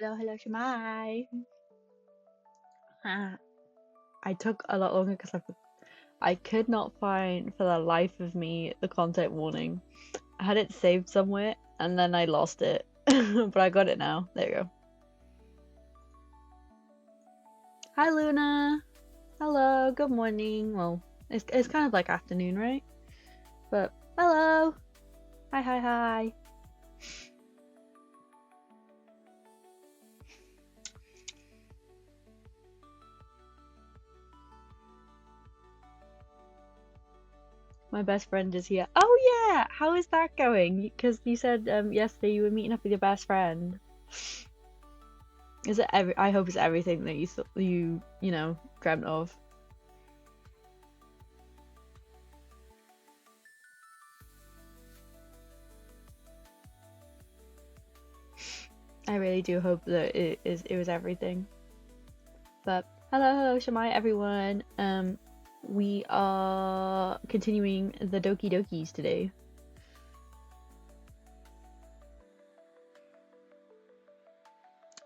hello, Shemai. Ah, I took a lot longer because I could not find for the life of me the content warning. I had it saved somewhere and then I lost it, but I got it now. There you go. Hi, Luna. Hello. Good morning. Well, it's kind of like afternoon, right? But hello. Hi, hi, hi. My best friend is here. Oh yeah, how is that going? Because you said yesterday you were meeting up with your best friend. Is it I hope it's everything that you dreamt of. I really do hope that it was everything. But hello, Shamai, everyone. We are continuing the Doki Dokis today.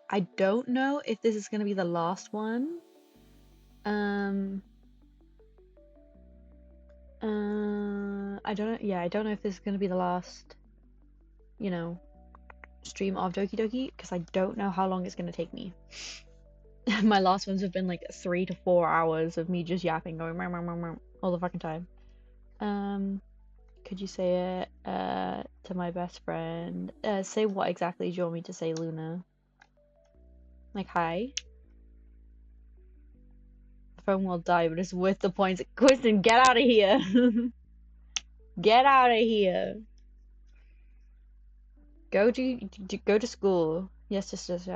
I don't know if this is gonna be the last one. I don't know. Yeah, I don't know if this is gonna be the last, stream of Doki Doki because I don't know how long it's gonna take me. My last ones have been like 3 to 4 hours of me just yapping, going meow, meow, meow, meow, all the fucking time. Could you say it to my best friend? Say what exactly do you want me to say, Luna? Like hi? The phone will die, but it's worth the points. Kristen, get out of here! Get out of here! Go to school. Yes, just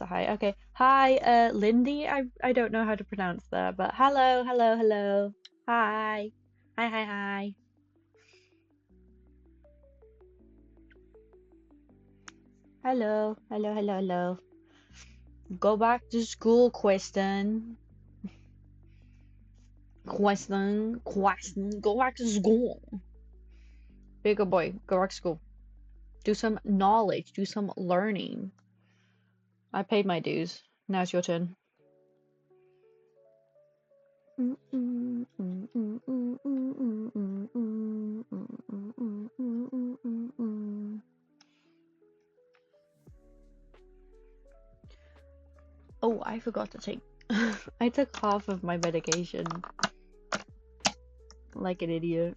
a hi. Okay, hi, Lindy. I don't know how to pronounce that, but hello, hello, hello. Hi, hi, hi, hi. Hello, hello, hello, hello. Go back to school, Kristen. Question. Go back to school. Bigger boy, go back to school. Do some knowledge, do some learning. I paid my dues. Now it's your turn. Oh, I forgot to take. I took half of my medication. Like an idiot.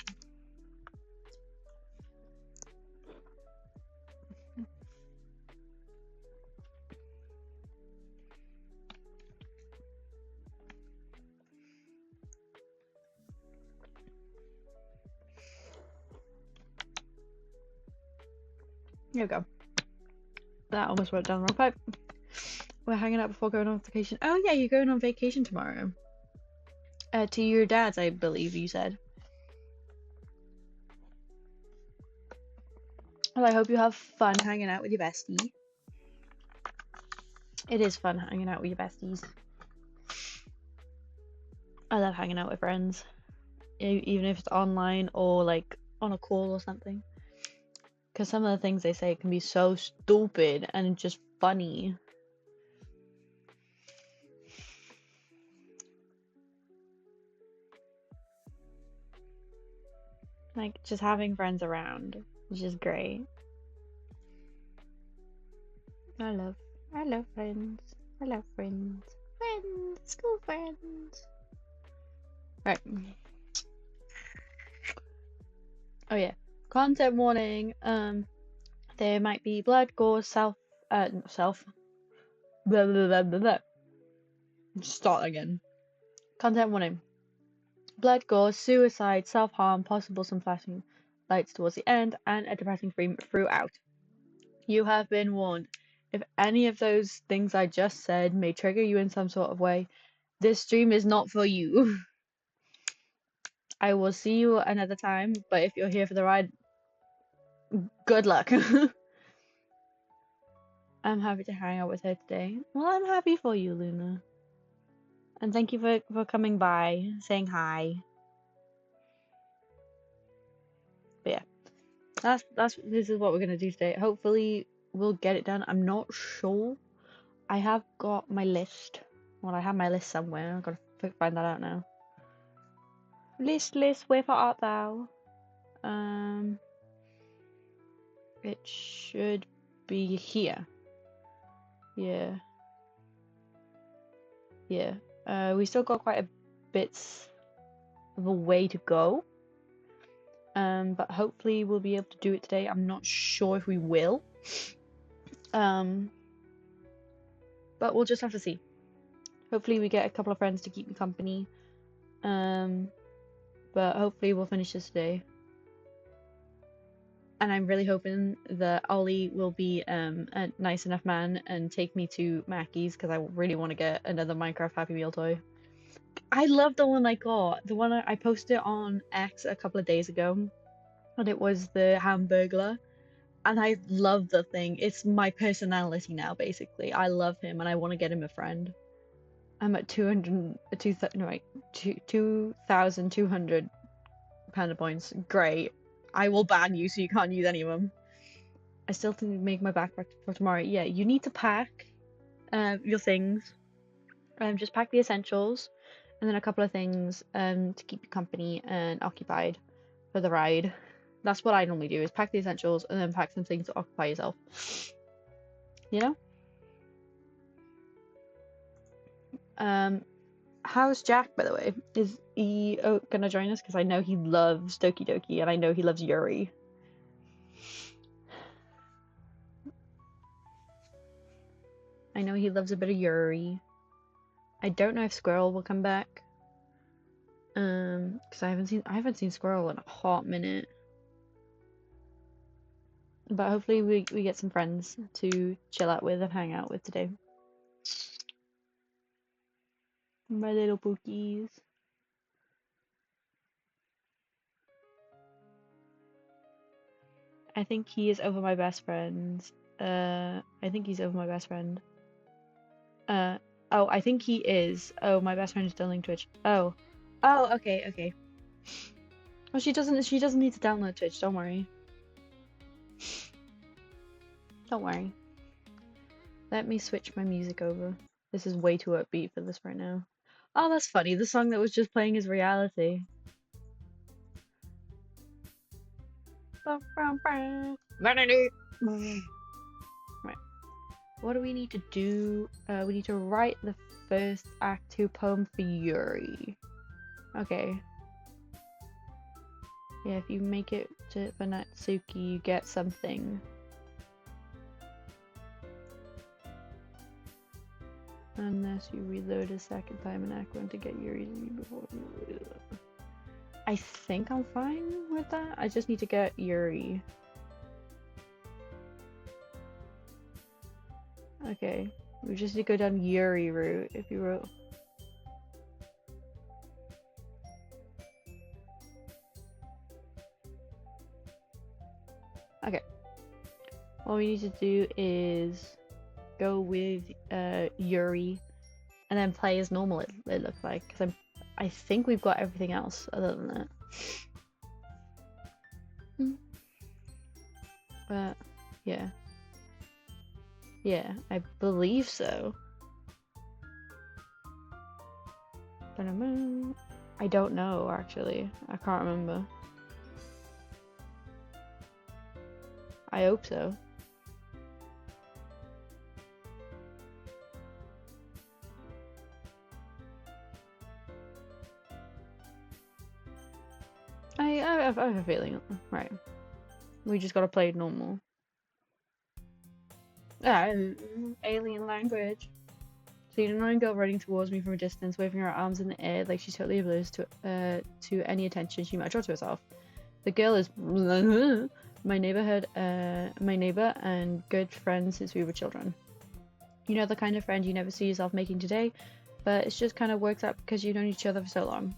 Here we go. That almost went down the wrong pipe. We're hanging out before going on vacation. Oh yeah, you're going on vacation tomorrow. To your dad's, I believe you said. Well, I hope you have fun hanging out with your bestie. It is fun hanging out with your besties. I love hanging out with friends, even if it's online or like on a call or something. Because some of the things they say can be so stupid and just funny. Like just having friends around is just great. I love friends. I love friends. Friends, school friends. Right. Oh yeah. Content warning. There might be blood, gore, self. Blah blah blah blah blah. Start again. Content warning. Blood, gore, suicide, self-harm, possible some flashing lights towards the end, and a depressing theme throughout. You have been warned. If any of those things I just said may trigger you in some sort of way, this stream is not for you. I will see you another time, but if you're here for the ride, good luck. I'm happy to hang out with her today. Well, I'm happy for you, Luna. And thank you for coming by, saying hi. But yeah, this is what we're gonna do today. Hopefully we'll get it done. I'm not sure. I have got my list. Well, I have my list somewhere. I've got to find that out now. List, where art thou? It should be here. Yeah. Yeah. We still got quite a bits of a way to go. But hopefully we'll be able to do it today. I'm not sure if we will. But we'll just have to see. Hopefully we get a couple of friends to keep me company. But hopefully we'll finish this today. And I'm really hoping that Ollie will be a nice enough man and take me to Mackey's because I really want to get another Minecraft Happy Meal toy. I love the one I got. The one I posted on X a couple of days ago. And it was the Hamburglar. And I love the thing. It's my personality now, basically. I love him and I want to get him a friend. I'm at 2,200 panda points. Great. I will ban you so you can't use any of them. I still need to make my backpack for tomorrow. Yeah, you need to pack your things. Just pack the essentials and then a couple of things to keep you company and occupied for the ride. That's what I normally do, is pack the essentials and then pack some things to occupy yourself. You know? How's Jack, by the way? Is he gonna join us? Because I know he loves Doki Doki and I know he loves Yuri. I know he loves a bit of Yuri. I don't know if Squirrel will come back. Because I haven't seen Squirrel in a hot minute. But hopefully we get some friends to chill out with and hang out with today. My little pookies. I think he is over my best friend. I think he's over my best friend. Oh, I think he is. Oh, my best friend is downloading Twitch. Oh, okay. Well, she doesn't need to download Twitch. Don't worry. Don't worry. Let me switch my music over. This is way too upbeat for this right now. Oh, that's funny. The song that was just playing is reality. Right. What do we need to do? We need to write the first Act 2 poem for Yuri. Okay. Yeah, if you make it to for Natsuki, you get something. Unless you reload a second time in Act 1 to get Yuri's before. I think I'm fine with that. I just need to get Yuri. Okay, we just need to go down Yuri route if you wrote. Okay. All we need to do is go with Yuri and then play as normal, it looks like, because I think we've got everything else other than that. But yeah, I believe so. I don't know, actually. I can't remember. I hope so. I have a feeling. Right. We just gotta play normal. Alien language. So you know, a girl running towards me from a distance, waving her arms in the air like she's totally oblivious to any attention she might draw to herself. The girl is my neighbor and good friend since we were children. You know, the kind of friend you never see yourself making today, but it just kind of works out because you've known each other for so long.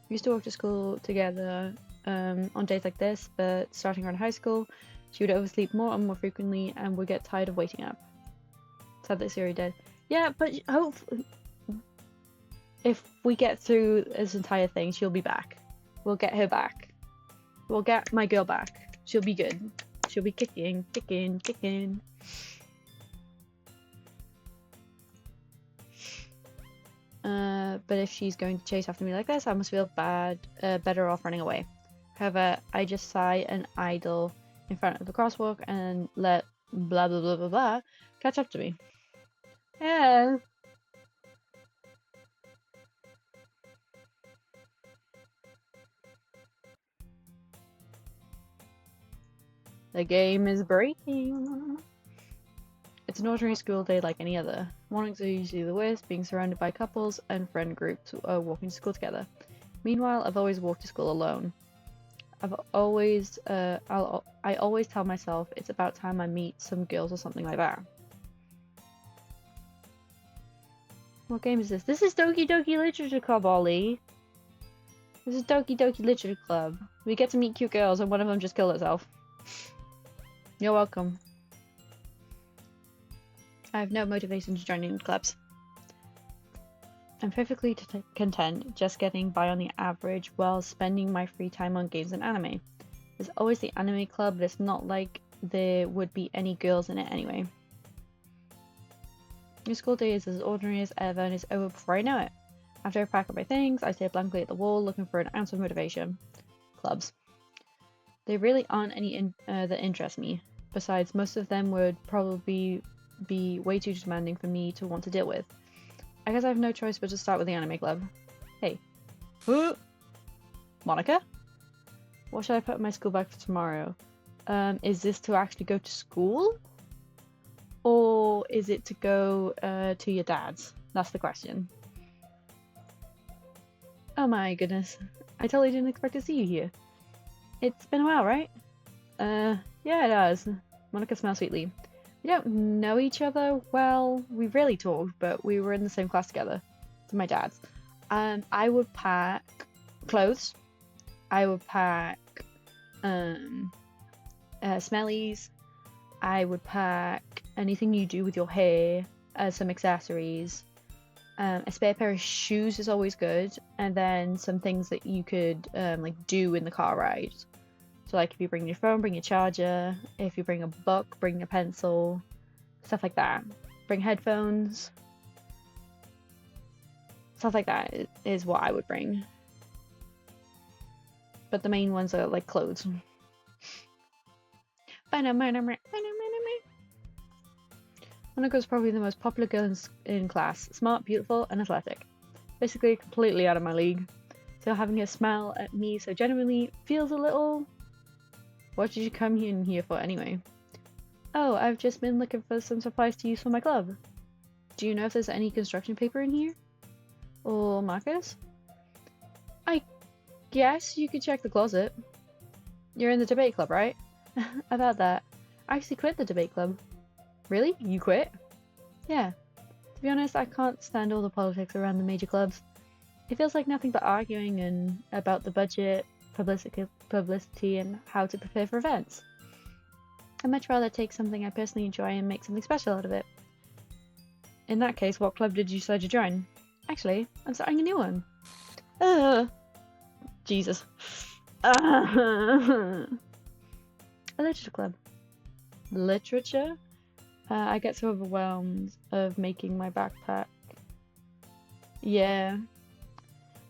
We used to walk to school together on days like this, but starting around high school, she would oversleep more and more frequently and would get tired of waiting up. Sad that Siri did. Yeah, but hopefully, if we get through this entire thing, she'll be back. We'll get her back. We'll get my girl back. She'll be good. She'll be kicking. but if she's going to chase after me like this, I must feel better off running away. However, I just sigh and idle in front of the crosswalk and let blah blah blah blah blah catch up to me. Yeah. The game is breaking. It's an ordinary school day like any other. Mornings are usually the worst, being surrounded by couples and friend groups walking to school together. Meanwhile, I've always walked to school alone. I always tell myself it's about time I meet some girls or something like that. What game is this? This is Doki Doki Literature Club, Ollie. This is Doki Doki Literature Club. We get to meet cute girls and one of them just killed herself. You're welcome. I have no motivation to join in clubs. I'm perfectly content just getting by on the average while spending my free time on games and anime. There's always the anime club, but it's not like there would be any girls in it anyway. Your school day is as ordinary as ever and is over before I know it. After I pack up my things, I stare blankly at the wall looking for an ounce of motivation. Clubs. There really aren't any that interest me. Besides, most of them would probably be way too demanding for me to want to deal with. I guess I have no choice but to start with the anime club. Hey. Monica? What should I put in my school bag for tomorrow? Is this to actually go to school? Or is it to go to your dad's? That's the question. Oh my goodness. I totally didn't expect to see you here. It's been a while, right? Yeah, it has. Monica smiles sweetly. We don't know each other well. We rarely talk, but we were in the same class together. To my dad's. I would pack clothes. I would pack smellies. I would pack anything you do with your hair, some accessories. A spare pair of shoes is always good, and then some things that you could like do in the car ride. So like if you bring your phone, bring your charger. If you bring a book, bring a pencil. Stuff like that. Bring headphones. Stuff like that is what I would bring. But the main ones are like clothes. Monica's probably the most popular girl in class. Smart, beautiful, and athletic. Basically completely out of my league. So having her smile at me so genuinely feels a little... What did you come in here for anyway? Oh, I've just been looking for some supplies to use for my club. Do you know if there's any construction paper in here? Or markers? I guess you could check the closet. You're in the debate club, right? About that. I actually quit the debate club. Really? You quit? Yeah. To be honest, I can't stand all the politics around the major clubs. It feels like nothing but arguing and about the budget, publicity, and how to prepare for events. I'd much rather take something I personally enjoy and make something special out of it. In that case, what club did you decide to join? Actually, I'm starting a new one. Jesus. A literature club. Literature? I get so overwhelmed of making my backpack. Yeah.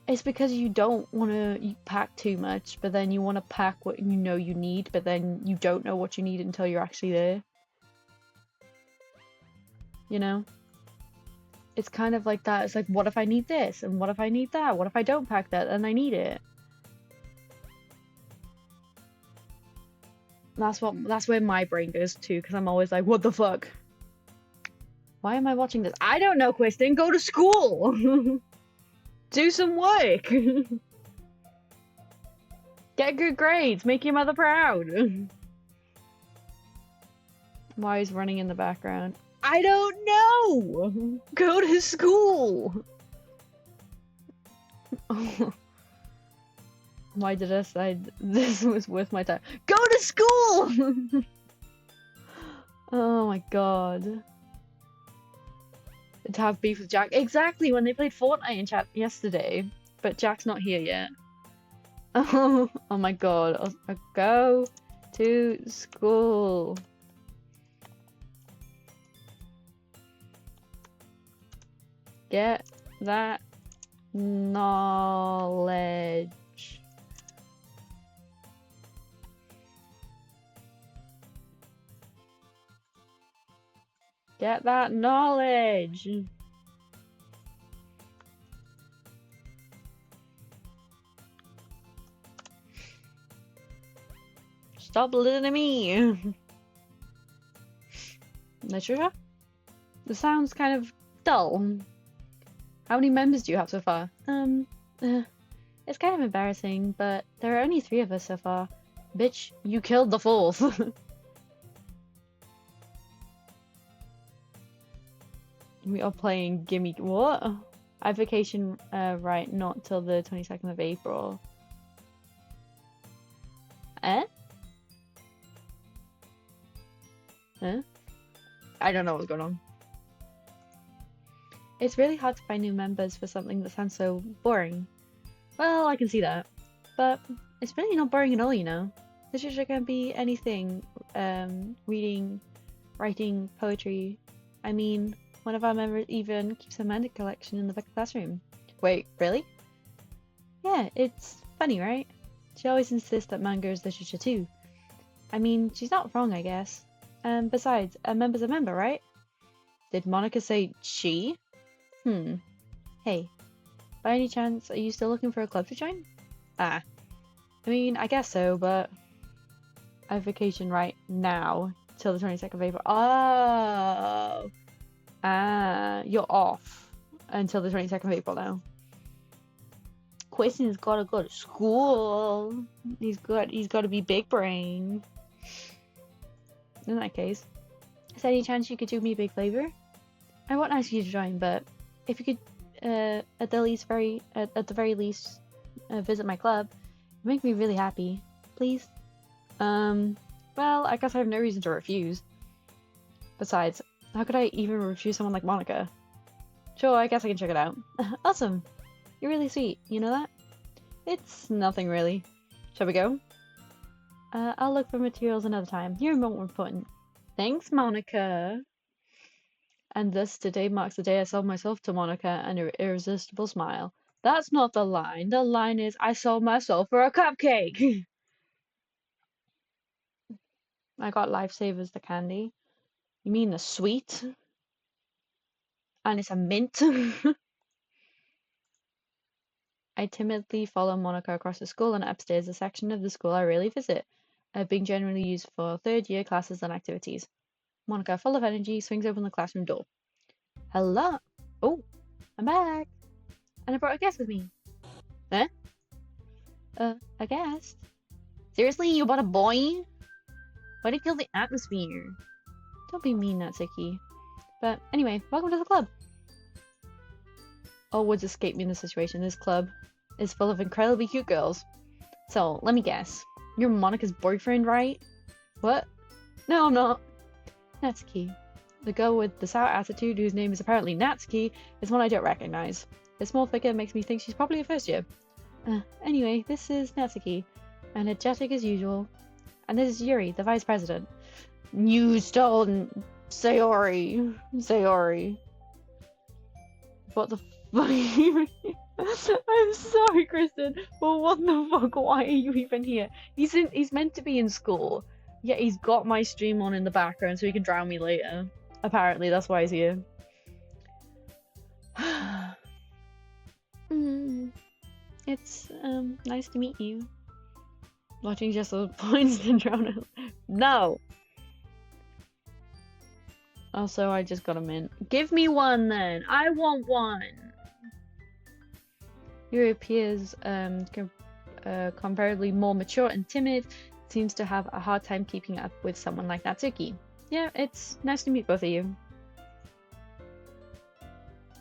It's because you don't want to pack too much, but then you want to pack what you know you need, but then you don't know what you need until you're actually there. You know? It's kind of like that. It's like, what if I need this? And what if I need that? What if I don't pack that and I need it? That's where my brain goes to, because I'm always like, what the fuck? Why am I watching this? I don't know, Kristen. Go to school! Do some work! Get good grades! Make your mother proud! Why is running in the background? I don't know! Go to school! Why did I say this was worth my time? Go to school! Oh my god. To have beef with Jack. Exactly, when they played Fortnite in chat yesterday. But Jack's not here yet. Oh my god. I'll go to school. Get that Knowledge. Get that knowledge. Stop listening to me. Literature? This sounds kind of dull. How many members do you have so far? It's kind of embarrassing, but there are only 3 of us so far. Bitch, you killed the 4th. We are playing Gimme what? I have vacation right not till the 22nd of April. Eh? Huh? I don't know what's going on. It's really hard to find new members for something that sounds so boring. Well, I can see that. But it's really not boring at all, you know. Literature can be anything. Reading, writing, poetry. I mean, one of our members even keeps a manga collection in the back of the classroom. Wait, really? Yeah, it's funny, right? She always insists that manga is literature too. I mean, she's not wrong, I guess. Besides, a member's a member, right? Did Monica say she? Hey, by any chance, are you still looking for a club to join? I mean, I guess so, but I have vacation right now till the 22nd of April. Oh! You're off until the 22nd of April now. Question's gotta go to school. He's gotta be big brain. In that case, is there any chance you could do me a big favor? I won't ask you to join, but if you could, at the very least, visit my club, it'd make me really happy. Please. Well, I guess I have no reason to refuse. Besides, how could I even refuse someone like Monica? Sure, I guess I can check it out. Awesome. You're really sweet, you know that? It's nothing really. Shall we go? I'll look for materials another time. You're more important. Thanks, Monica. And thus today marks the day I sold myself to Monica and her irresistible smile. That's not the line. The line is, I sold myself for a cupcake. I got Lifesavers the candy. You mean the sweet? And it's a mint. I timidly follow Monica across the school and upstairs the section of the school I rarely visit, being generally used for 3rd year classes and activities. Monica, full of energy, swings open the classroom door. Hello? Oh, I'm back. And I brought a guest with me. Huh? A guest? Seriously, you brought a boy? Why to kill the atmosphere? Don't be mean, Natsuki. But anyway, welcome to the club. All words escape me in this situation. This club is full of incredibly cute girls. So, let me guess. You're Monica's boyfriend, right? What? No, I'm not. Natsuki. The girl with the sour attitude, whose name is apparently Natsuki, is one I don't recognize. The small figure makes me think she's probably a 1st year. Anyway, this is Natsuki. Energetic as usual. And this is Yuri, the vice president. You stole Sayori. What the fuck? I'm sorry, Kristen, but what the fuck? Why are you even here? He's meant to be in school. Yeah, he's got my stream on in the background so he can drown me later. Apparently, that's why he's here. It's nice to meet you. Watching just those points to drown out. No! Also, I just got a mint. Give me one then! I want one! Yuri appears comparatively more mature and timid, seems to have a hard time keeping up with someone like Natsuki. Yeah, it's nice to meet both of you.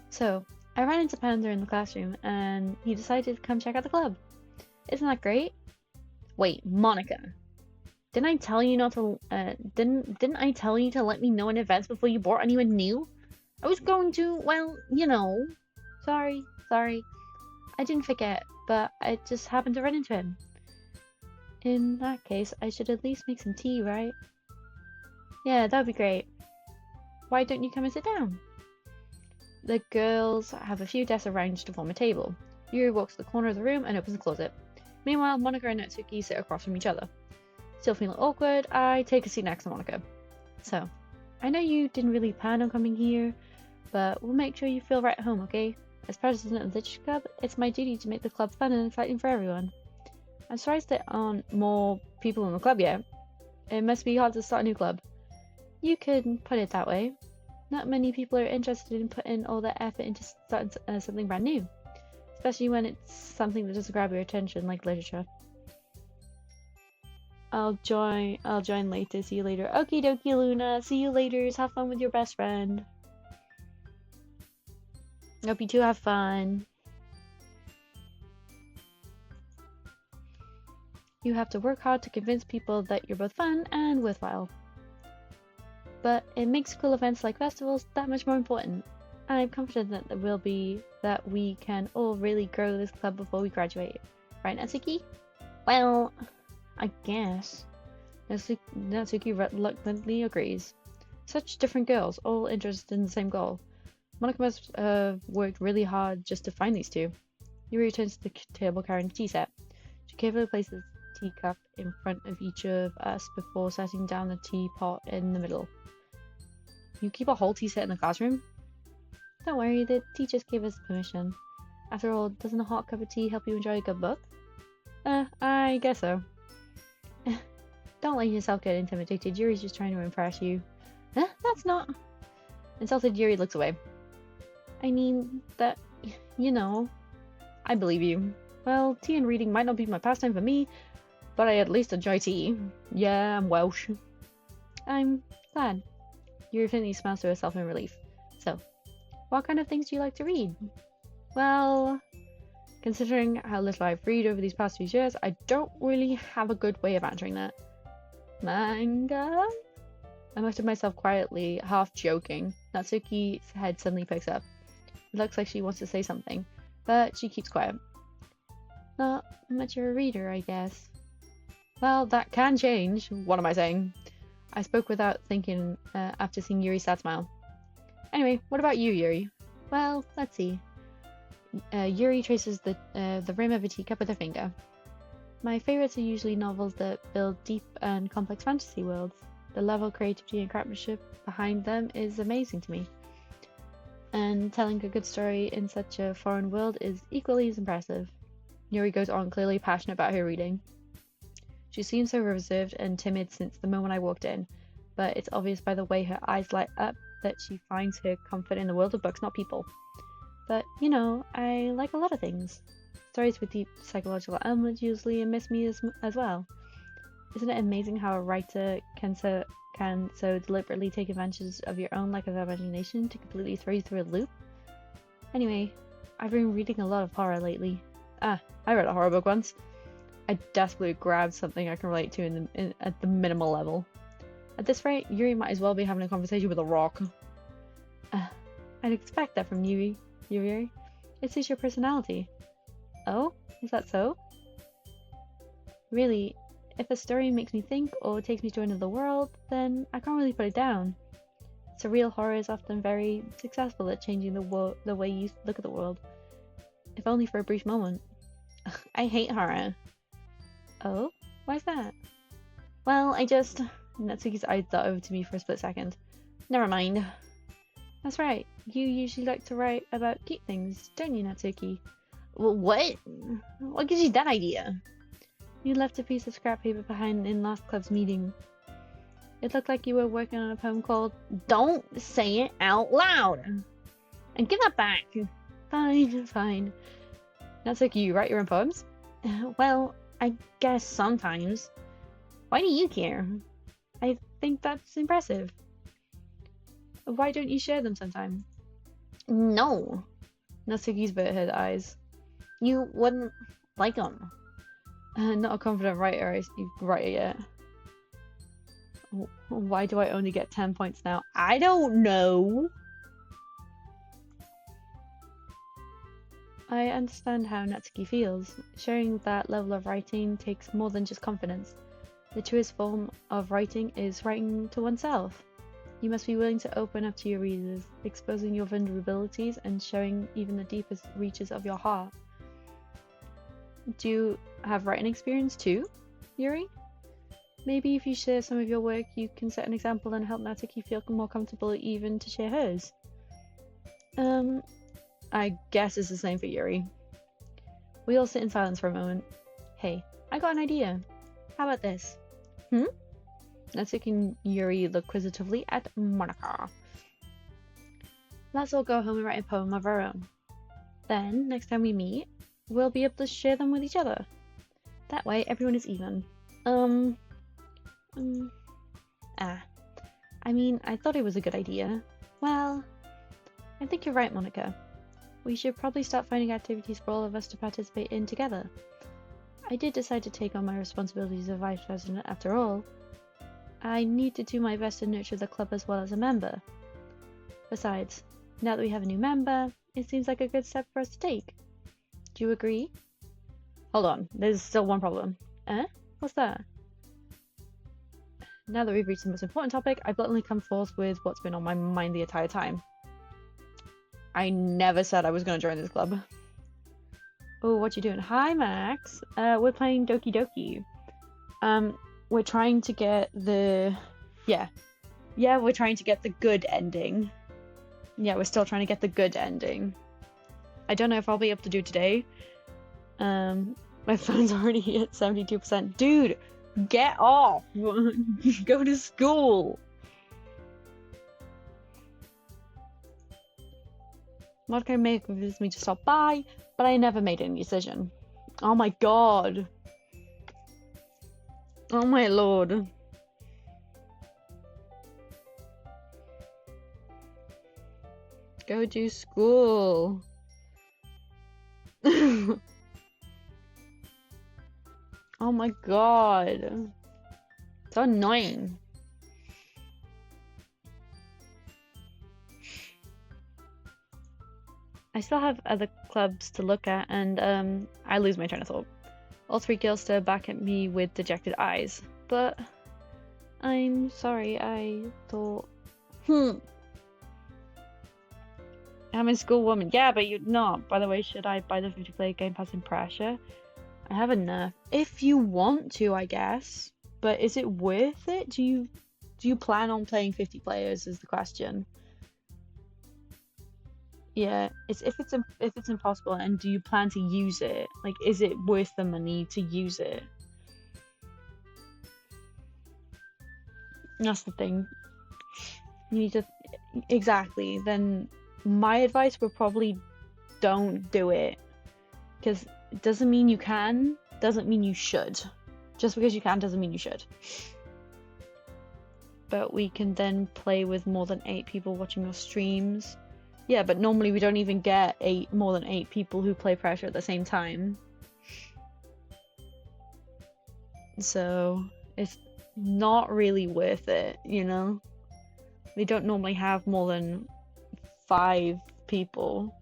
So, I ran into Panda in the classroom, and he decided to come check out the club. Isn't that great? Wait, Monica. Didn't I tell you not to, didn't I tell you to let me know in advance before you brought anyone new? I was going to, well, you know. Sorry. I didn't forget, but I just happened to run into him. In that case, I should at least make some tea, right? Yeah, that'd be great. Why don't you come and sit down? The girls have a few desks arranged to form a table. Yuri walks to the corner of the room and opens the closet. Meanwhile, Monika and Natsuki sit across from each other. Still feeling awkward, I take a seat next to Monika. So, I know you didn't really plan on coming here, but we'll make sure you feel right at home, okay? As president of the Literature Club, it's my duty to make the club fun and exciting for everyone. I'm surprised there aren't more people in the club yet. It must be hard to start a new club. You could put it that way. Not many people are interested in putting all that effort into starting something brand new, especially when it's something that doesn't grab your attention like literature. I'll join later. See you later. Okie dokie, Luna. See you later. Have fun with your best friend. Hope you two have fun. You have to work hard to convince people that you're both fun and worthwhile. But it makes cool events like festivals that much more important. I'm confident that we can all really grow this club before we graduate. Right, Natsuki? Well, I guess. Natsuki reluctantly agrees. Such different girls, all interested in the same goal. Monika must have worked really hard just to find these two. Yuri returns to the table carrying a tea set. She carefully places a teacup in front of each of us before setting down the teapot in the middle. You keep a whole tea set in the classroom? Don't worry, the teachers gave us permission. After all, doesn't a hot cup of tea help you enjoy a good book? I guess so. Don't let yourself get intimidated. Yuri's just trying to impress you. That's not... Insulted, Yuri looks away. I mean, that... You know... I believe you. Well, tea and reading might not be my pastime for me, but I at least enjoy tea. Yeah, I'm Welsh. I'm glad. Yuri faintly smiles to herself in relief. So, what kind of things do you like to read? Well, considering how little I've read over these past few years, I don't really have a good way of answering that. Manga? I muttered myself quietly, half joking. Natsuki's head suddenly picks up. It looks like she wants to say something, but she keeps quiet. Not much of a reader, I guess. Well, that can change. What am I saying? I spoke without thinking after seeing Yuri's sad smile. Anyway, what about you, Yuri? Well, let's see. Yuri traces the rim of a teacup with her finger. My favorites are usually novels that build deep and complex fantasy worlds. The level of creativity and craftsmanship behind them is amazing to me. And telling a good story in such a foreign world is equally as impressive. Yuri goes on, clearly passionate about her reading. She seems so reserved and timid since the moment I walked in, but it's obvious by the way her eyes light up that she finds her comfort in the world of books, not people. But, you know, I like a lot of things. Stories with deep psychological elements usually amaze me as well. Isn't it amazing how a writer can so deliberately take advantage of your own lack of imagination to completely throw you through a loop? Anyway, I've been reading a lot of horror lately. I read a horror book once. I desperately grabbed something I can relate to at the minimal level. At this rate, Yuri might as well be having a conversation with a rock. I'd expect that from you, Yuri. It suits your personality. Oh? Is that so? Really, if a story makes me think or takes me to another world, then I can't really put it down. Surreal horror is often very successful at changing the way you look at the world. If only for a brief moment. I hate horror. Oh? Why's that? Well, Natsuki's eyes dart over to me for a split second. Never mind. That's right. You usually like to write about cute things, don't you, Natsuki? Well, what? What gives you that idea? You left a piece of scrap paper behind in last club's meeting. It looked like you were working on a poem called Don't Say It Out Loud! And give that back! Fine. Natsuki, you write your own poems? Well, I guess sometimes. Why do you care? I think that's impressive. Why don't you share them sometime? No. Natsuki's bit her eyes. You wouldn't like them. Not a confident writer yet. Why do I only get 10 points now? I don't know. I understand how Natsuki feels. Sharing that level of writing takes more than just confidence. The truest form of writing is writing to oneself. You must be willing to open up to your readers, exposing your vulnerabilities and showing even the deepest reaches of your heart. Do you have writing experience too, Yuri? Maybe if you share some of your work, you can set an example and help Natsuki feel more comfortable even to share hers. I guess it's the same for Yuri. We all sit in silence for a moment. Hey, I got an idea. How about this? Natsuki and Yuri look quizzitively at Monika. Let's all go home and write a poem of our own. Then, next time we meet, we'll be able to share them with each other. That way, everyone is even. I mean, I thought it was a good idea. Well, I think you're right, Monika. We should probably start finding activities for all of us to participate in together. I did decide to take on my responsibilities as vice president after all. I need to do my best to nurture the club as well as a member. Besides, now that we have a new member, it seems like a good step for us to take. Do you agree? Hold on, there's still one problem. What's that? Now that we've reached the most important topic, I've bluntly come forth with what's been on my mind the entire time. I never said I was going to join this club. Oh, what you doing? Hi, Max. We're playing Doki Doki. We're trying to get the... Yeah, we're trying to get the good ending. Yeah, we're still trying to get the good ending. I don't know if I'll be able to do today. My phone's already at 72%. Dude, get off! Go to school! Monika may have convinced me to stop by, but I never made any decision. Oh my god. Oh my lord. Go to school. Oh my god. So annoying. I still have other clubs to look at, and I lose my train of thought. All three girls stare back at me with dejected eyes. But I'm sorry, I thought... I'm a schoolwoman. Yeah, but you're not. By the way, should I buy the 50-player Game Pass in pressure? I have enough. If you want to, I guess. But is it worth it? Do you plan on playing 50 players is the question. Yeah, it's if it's impossible, and do you plan to use it? Like, is it worth the money to use it? That's the thing. You need to exactly. Then my advice would probably don't do it, because it doesn't mean you can, doesn't mean you should. Just because you can doesn't mean you should. But we can then play with more than 8 people watching your streams. Yeah, but normally we don't even get more than 8 people who play pressure at the same time. So it's not really worth it, you know? We don't normally have more than 5 people.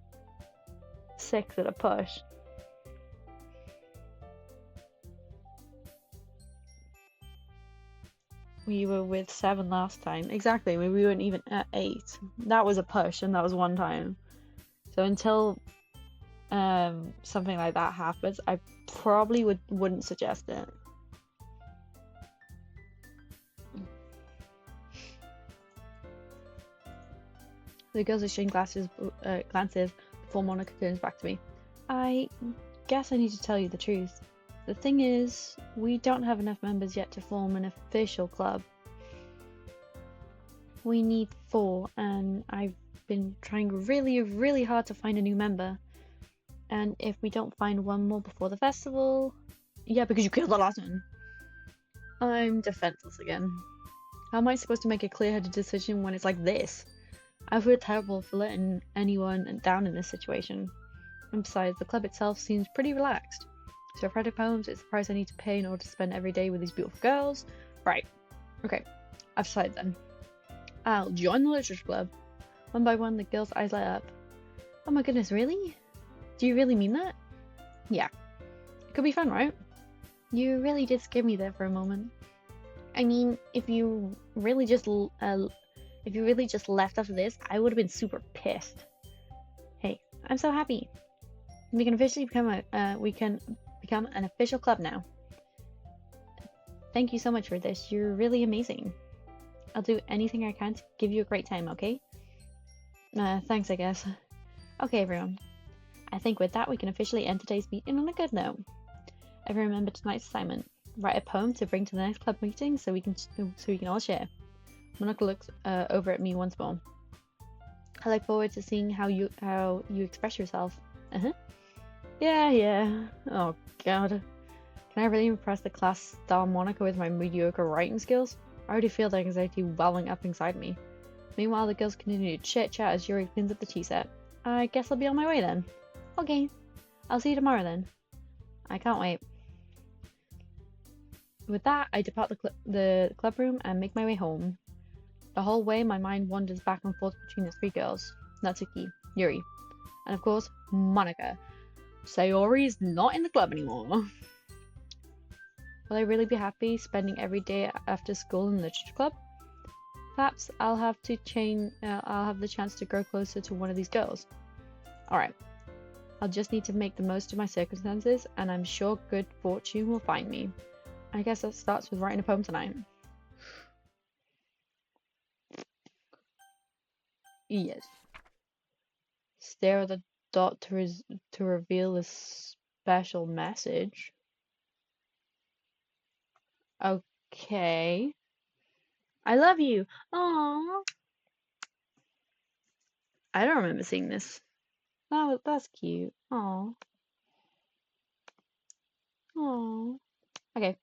6 at a push. We were with 7 last time. Exactly, we weren't even at 8. That was a push, and that was one time. So until something like that happens, I probably wouldn't suggest it. The girls exchange glances before Monika turns back to me. I guess I need to tell you the truth. The thing is, we don't have enough members yet to form an official club. We need 4, and I've been trying really, really hard to find a new member. And if we don't find one more before the festival... Yeah, because you killed the last one. I'm defenseless again. How am I supposed to make a clear-headed decision when it's like this? I feel terrible for letting anyone down in this situation. And besides, the club itself seems pretty relaxed. So if writing poems is the price I need to pay in order to spend every day with these beautiful girls. Right. Okay. I've decided then. I'll join the literature club. One by one, the girls' eyes light up. Oh my goodness, really? Do you really mean that? Yeah. It could be fun, right? You really did scare me there for a moment. I mean, if you really just If you really just left after this, I would have been super pissed. Hey, I'm so happy. We can officially become an official club now. Thank you so much for this. You're really amazing. I'll do anything I can to give you a great time, okay? Thanks, I guess. Okay, everyone. I think with that, we can officially end today's meeting on a good note. Everyone remember tonight's assignment. Write a poem to bring to the next club meeting so we can all share. Monica looks over at me once more. I look forward to seeing how you express yourself. Yeah. Oh god. Can I really impress the class star Monica with my mediocre writing skills? I already feel the anxiety welling up inside me. Meanwhile, the girls continue to chit-chat as Yuri cleans up the tea set. I guess I'll be on my way then. Okay. I'll see you tomorrow then. I can't wait. With that, I depart the club room and make my way home. The whole way, my mind wanders back and forth between the three girls. Natsuki, Yuri, and of course, Monica. Sayori is not in the club anymore. Will I really be happy spending every day after school in the literature club? Perhaps I'll have the chance to grow closer to one of these girls. Alright. I'll just need to make the most of my circumstances, and I'm sure good fortune will find me. I guess that starts with writing a poem tonight. Yes. Stare at the dot to reveal a special message. Okay. I love you. Aww. I don't remember seeing this. Oh, that's cute. Aww. Aww. Okay.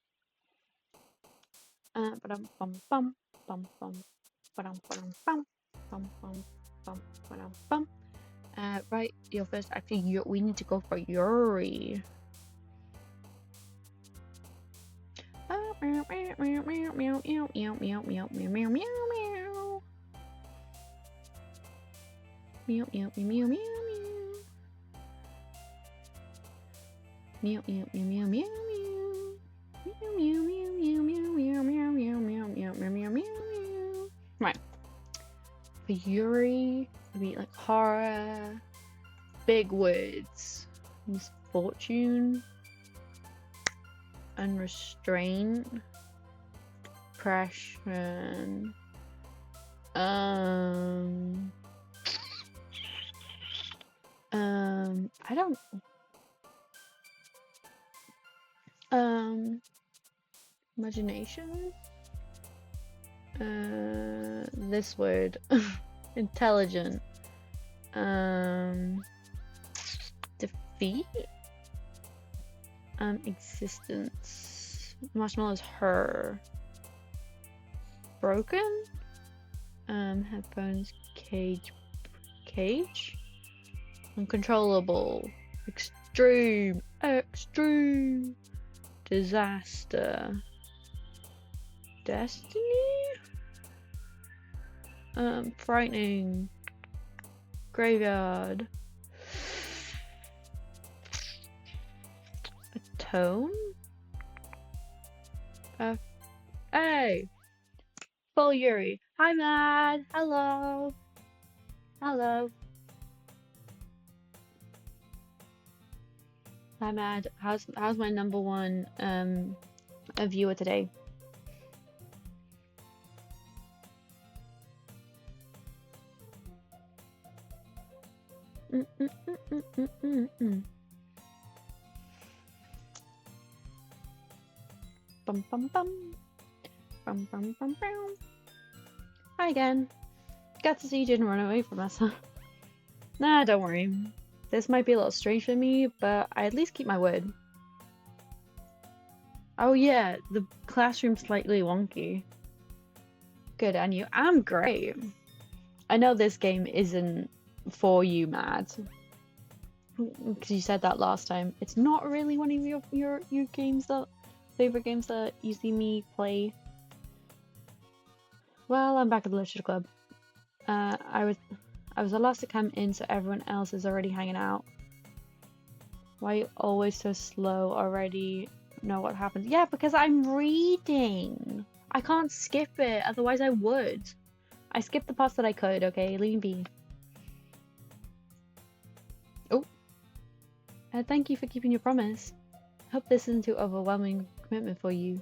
Right, you're first. Actually, we need to go for Yuri. Right. For Yuri, maybe like horror, big words, misfortune, unrestrained, depression, I don't, imagination, this word, intelligent, defeat, existence, marshmallow's her, broken, headphones, cage, uncontrollable, extreme, disaster, destiny, frightening, graveyard, atone, hey, full Yuri, hi Mad, hello. Hi Mad, how's my number one viewer today? Bum bum bum. Bum bum bum bum. Hi again. Got to see you didn't run away from us, huh? Nah, don't worry. This might be a little strange for me, but I at least keep my word. Oh yeah, the classroom's slightly wonky. Good, and you? I'm great. I know this game isn't for you, Matt. Because you said that last time. It's not really one of your games favorite games that you see me play. Well, I'm back at the literature club. I was the last to come in, so everyone else is already hanging out. Why are you always so slow? Already know what happens? Yeah, because I'm reading. I can't skip it, otherwise I would. I skipped the parts that I could, okay? Leave me be. Oh. Thank you for keeping your promise. Hope this isn't too overwhelming commitment for you.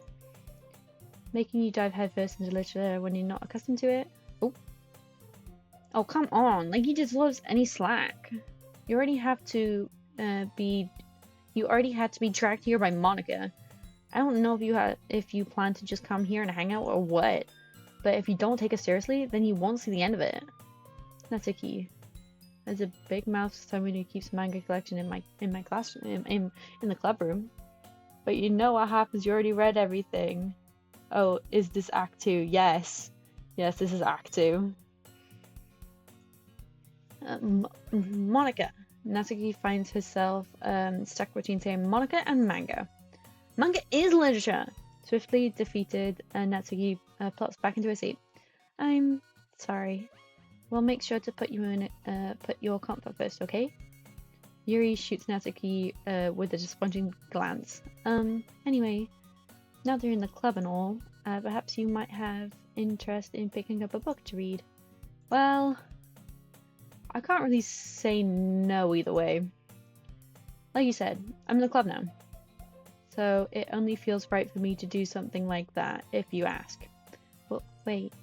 Making you dive headfirst into literature when you're not accustomed to it. Oh. Oh, come on. Like, he just loves any slack. You already have to You already had to be dragged here by Monica. I don't know if you plan to just come here and hang out or what, but if you don't take it seriously, then you won't see the end of it. That's a key. There's a big mouth someone who keeps manga collection in my classroom in the club room. But you know what happens, you already read everything. Oh, is this Act 2? Yes. Yes, this is Act 2. Monica. Natsuki finds herself stuck between saying Monica and manga. Manga is literature! Swiftly defeated, Natsuki plops back into her seat. I'm sorry. We'll make sure to put your comfort first, okay? Yuri shoots Natsuki with a disappointing glance. Anyway, now they're in the club and all, perhaps you might have interest in picking up a book to read. Well, I can't really say no either way. Like you said, I'm in the club now. So it only feels right for me to do something like that, if you ask. Well, wait,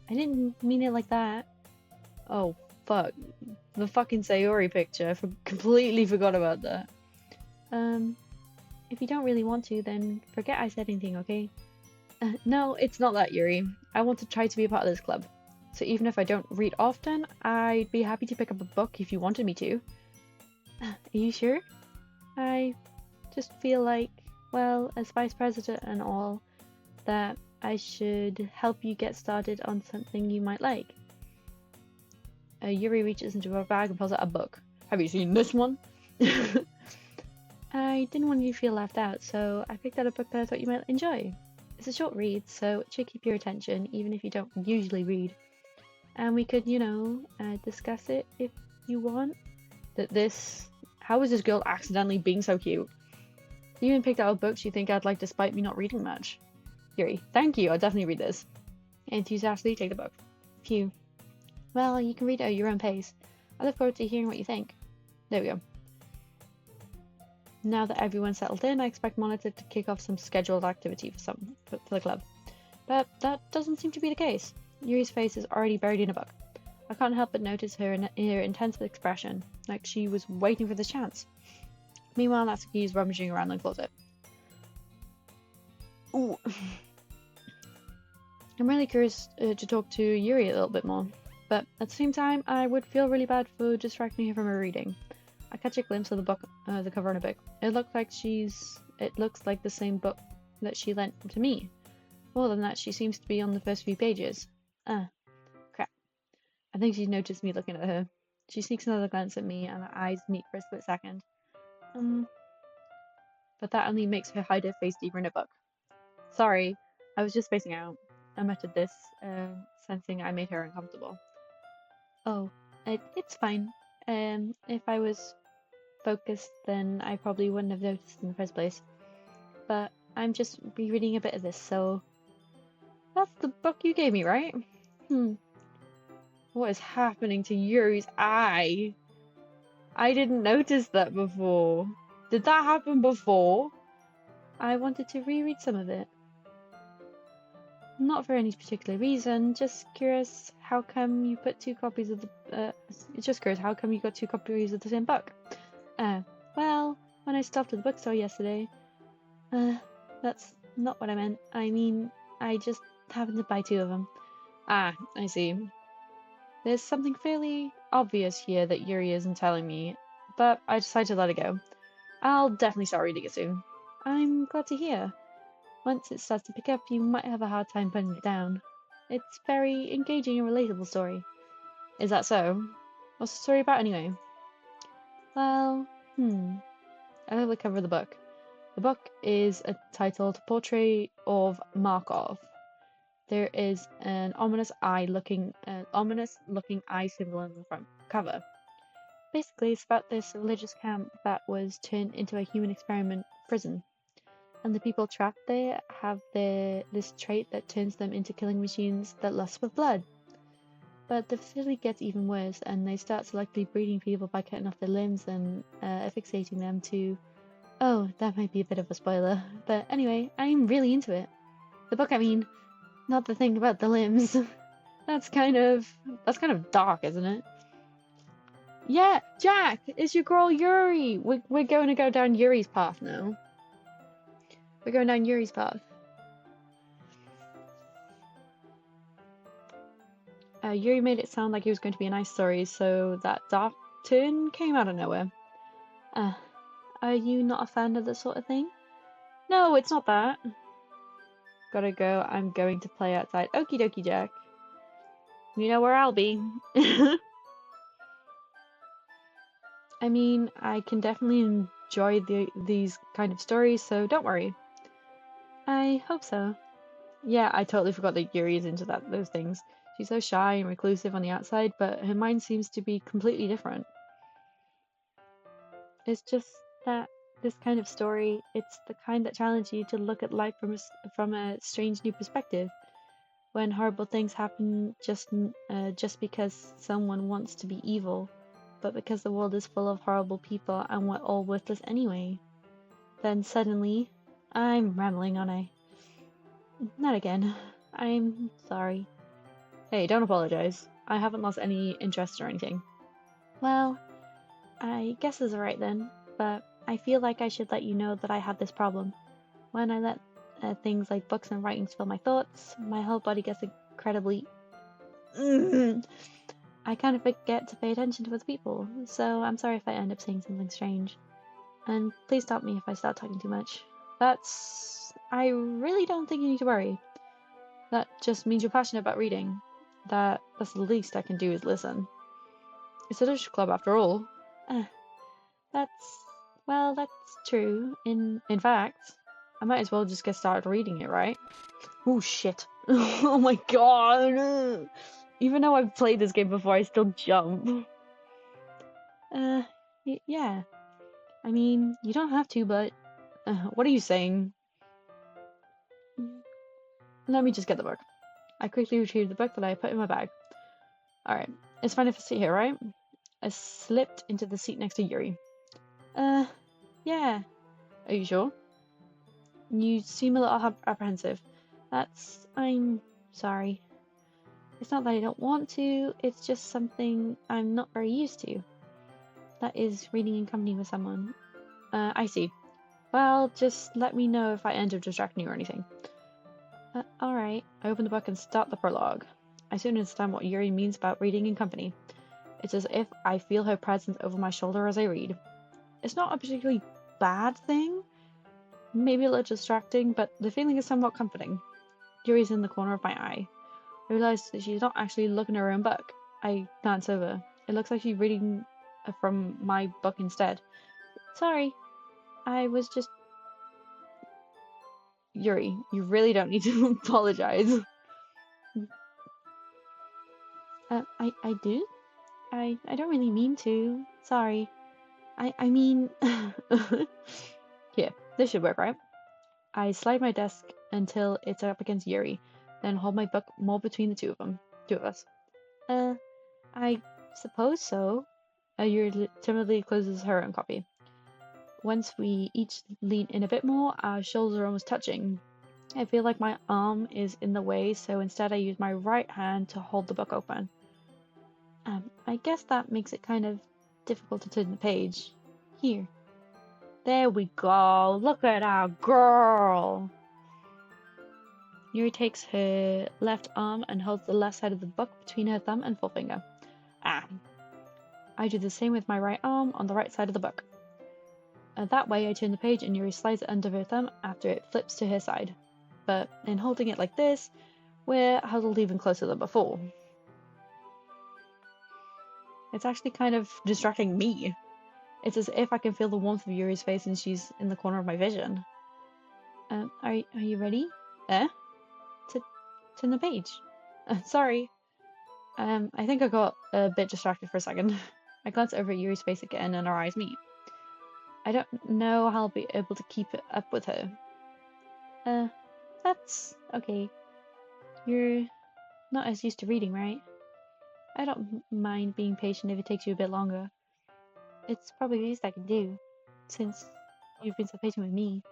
I didn't mean it like that. Oh, fuck. The fucking Sayori picture. I completely forgot about that. If you don't really want to, then forget I said anything, okay? No, it's not that, Yuri. I want to try to be a part of this club. So even if I don't read often, I'd be happy to pick up a book if you wanted me to. Are you sure? I just feel like, well, as vice president and all, that I should help you get started on something you might like. Yuri reaches into her bag and pulls out a book. Have you seen this one? I didn't want you to feel left out, so I picked out a book that I thought you might enjoy. It's a short read, so it should keep your attention, even if you don't usually read. And we could, discuss it if you want. How is this girl accidentally being so cute? You even picked out a book you think I'd like despite me not reading much. Yuri, thank you, I'll definitely read this. Enthusiastically take the book. Phew. Well, you can read it at your own pace. I look forward to hearing what you think. There we go. Now that everyone's settled in, I expect Monica to kick off some scheduled activity for the club. But that doesn't seem to be the case. Yuri's face is already buried in a book. I can't help but notice her intense expression, like she was waiting for the chance. Meanwhile, Natsuki is rummaging around the closet. Ooh. I'm really curious to talk to Yuri a little bit more, but at the same time, I would feel really bad for distracting her from her reading. I catch a glimpse of the book, the cover on a book. It looks like the same book that she lent to me. More than that, she seems to be on the first few pages. Crap. I think she's noticed me looking at her. She sneaks another glance at me, and our eyes meet for a split second. But that only makes her hide her face deeper in her book. Sorry, I was just spacing out. I muttered this, sensing I made her uncomfortable. Oh, it's fine. If I was focused, then I probably wouldn't have noticed in the first place. But I'm just rereading a bit of this, so... That's the book you gave me, right? What is happening to Yuri's eye? I didn't notice that before. Did that happen before? I wanted to reread some of it. Not for any particular reason, just curious how come you put two copies of the... just curious how come you got two copies of the same book? Well, when I stopped at the bookstore yesterday... that's not what I meant. I mean, I just happened to buy two of them. Ah, I see. There's something fairly obvious here that Yuri isn't telling me, but I decided to let it go. I'll definitely start reading it soon. I'm glad to hear. Once it starts to pick up, you might have a hard time putting it down. It's very engaging and relatable story. Is that so? What's the story about anyway? Well, I love the cover of the book. The book is titled Portrait of Markov. There is an ominous looking eye symbol on the front cover. Basically, it's about this religious camp that was turned into a human experiment prison. And the people trapped there have this trait that turns them into killing machines that lust for blood. But the facility gets even worse, and they start selectively breeding people by cutting off their limbs and affixating them to... Oh, that might be a bit of a spoiler. But anyway, I'm really into it. The book, I mean, not the thing about the limbs. That's kind of dark, isn't it? Yeah, Jack, it's your girl Yuri. We're going to go down Yuri's path now. We're going down Yuri's path. Yuri made it sound like it was going to be a nice story, so that dark turn came out of nowhere. Are you not a fan of this sort of thing? No, it's not that. Gotta go. I'm going to play outside. Okie dokie, Jack. You know where I'll be. I mean, I can definitely enjoy these kind of stories, so don't worry. I hope so. Yeah, I totally forgot that Yuri is into those things. She's so shy and reclusive on the outside, but her mind seems to be completely different. It's just that this kind of story, it's the kind that challenges you to look at life from a strange new perspective. When horrible things happen just because someone wants to be evil, but because the world is full of horrible people and we're all worthless anyway. Then suddenly, I'm rambling, aren't I? Not again. I'm sorry. Hey, don't apologize. I haven't lost any interest or anything. Well, I guess it's alright then, but I feel like I should let you know that I have this problem. When I let things like books and writings fill my thoughts, my whole body gets incredibly... I kind of forget to pay attention to other people, so I'm sorry if I end up saying something strange. And please stop me if I start talking too much. I really don't think you need to worry. That just means you're passionate about reading. That's the least I can do is listen. It's a literature club after all. That's true. In fact, I might as well just get started reading it, right? Oh shit. Oh my god. Even though I've played this game before, I still jump. Yeah. I mean, you don't have to, but... what are you saying? Let me just get the book. I quickly retrieved the book that I put in my bag. Alright, it's fine if I sit here, right? I slipped into the seat next to Yuri. Yeah. Are you sure? You seem a little apprehensive. I'm sorry. It's not that I don't want to, it's just something I'm not very used to. That is reading in company with someone. I see. Well, just let me know if I end up distracting you or anything. Alright. I open the book and start the prologue. I soon understand what Yuri means about reading in company. It's as if I feel her presence over my shoulder as I read. It's not a particularly bad thing. Maybe a little distracting, but the feeling is somewhat comforting. Yuri's in the corner of my eye. I realize that she's not actually looking at her own book. I glance over. It looks like she's reading from my book instead. Sorry. I was just... Yuri, you really don't need to apologize. I do? I don't really mean to. Sorry. I mean... Here, this should work, right? I slide my desk until it's up against Yuri, then hold my book more between the two of us. I suppose so. Yuri timidly closes her own copy. Once we each lean in a bit more, our shoulders are almost touching. I feel like my arm is in the way, so instead I use my right hand to hold the book open. I guess that makes it kind of difficult to turn the page. Here. There we go. Look at our girl. Yuri takes her left arm and holds the left side of the book between her thumb and forefinger. I do the same with my right arm on the right side of the book. That way I turn the page and Yuri slides it under her thumb after it flips to her side. But in holding it like this, we're huddled even closer than before. It's actually kind of distracting me. It's as if I can feel the warmth of Yuri's face and she's in the corner of my vision. Are you ready? To turn the page. Sorry. I think I got a bit distracted for a second. I glance over at Yuri's face again and our eyes meet. I don't know how I'll be able to keep it up with her. That's okay. You're not as used to reading, right? I don't mind being patient if it takes you a bit longer. It's probably the least I can do, since you've been so patient with me.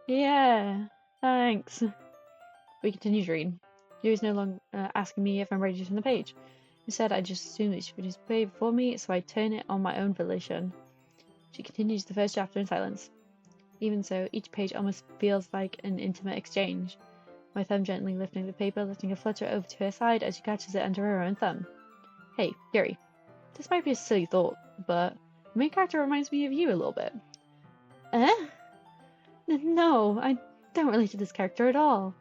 Yeah, thanks. We continue to read. Yuri's no longer asking me if I'm ready to turn the page. Instead, I just assume that she finished the page before me, so I turn it on my own volition. She continues the first chapter in silence. Even so, each page almost feels like an intimate exchange. My thumb gently lifting the paper, letting it flutter over to her side as she catches it under her own thumb. Hey, Yuri. This might be a silly thought, but the main character reminds me of you a little bit. Eh? No, I don't relate to this character at all.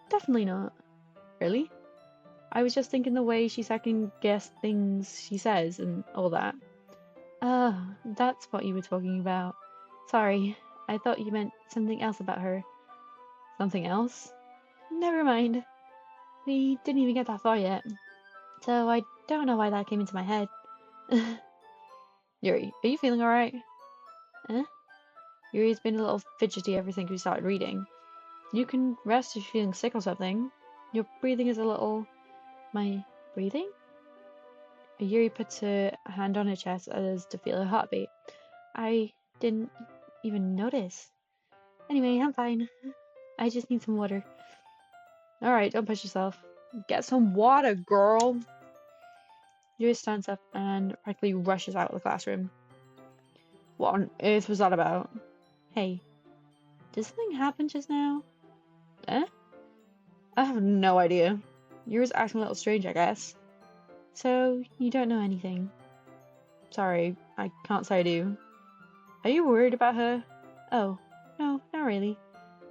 Definitely not. Really? I was just thinking the way she second-guess things she says and all that. Oh, that's what you were talking about. Sorry, I thought you meant something else about her. Something else? Never mind. We didn't even get that far yet. So I don't know why that came into my head. Yuri, are you feeling alright? Eh? Yuri's been a little fidgety ever since we started reading. You can rest if you're feeling sick or something. Your breathing is a little... My breathing? Yuri puts her hand on her chest as to feel her heartbeat. I didn't even notice. Anyway, I'm fine. I just need some water. Alright, don't push yourself. Get some water, girl! Yuri stands up and practically rushes out of the classroom. What on earth was that about? Hey, did something happen just now? Eh? I have no idea. Yuri's acting a little strange, I guess. So, you don't know anything? Sorry, I can't say I do. Are you worried about her? Oh, no, not really.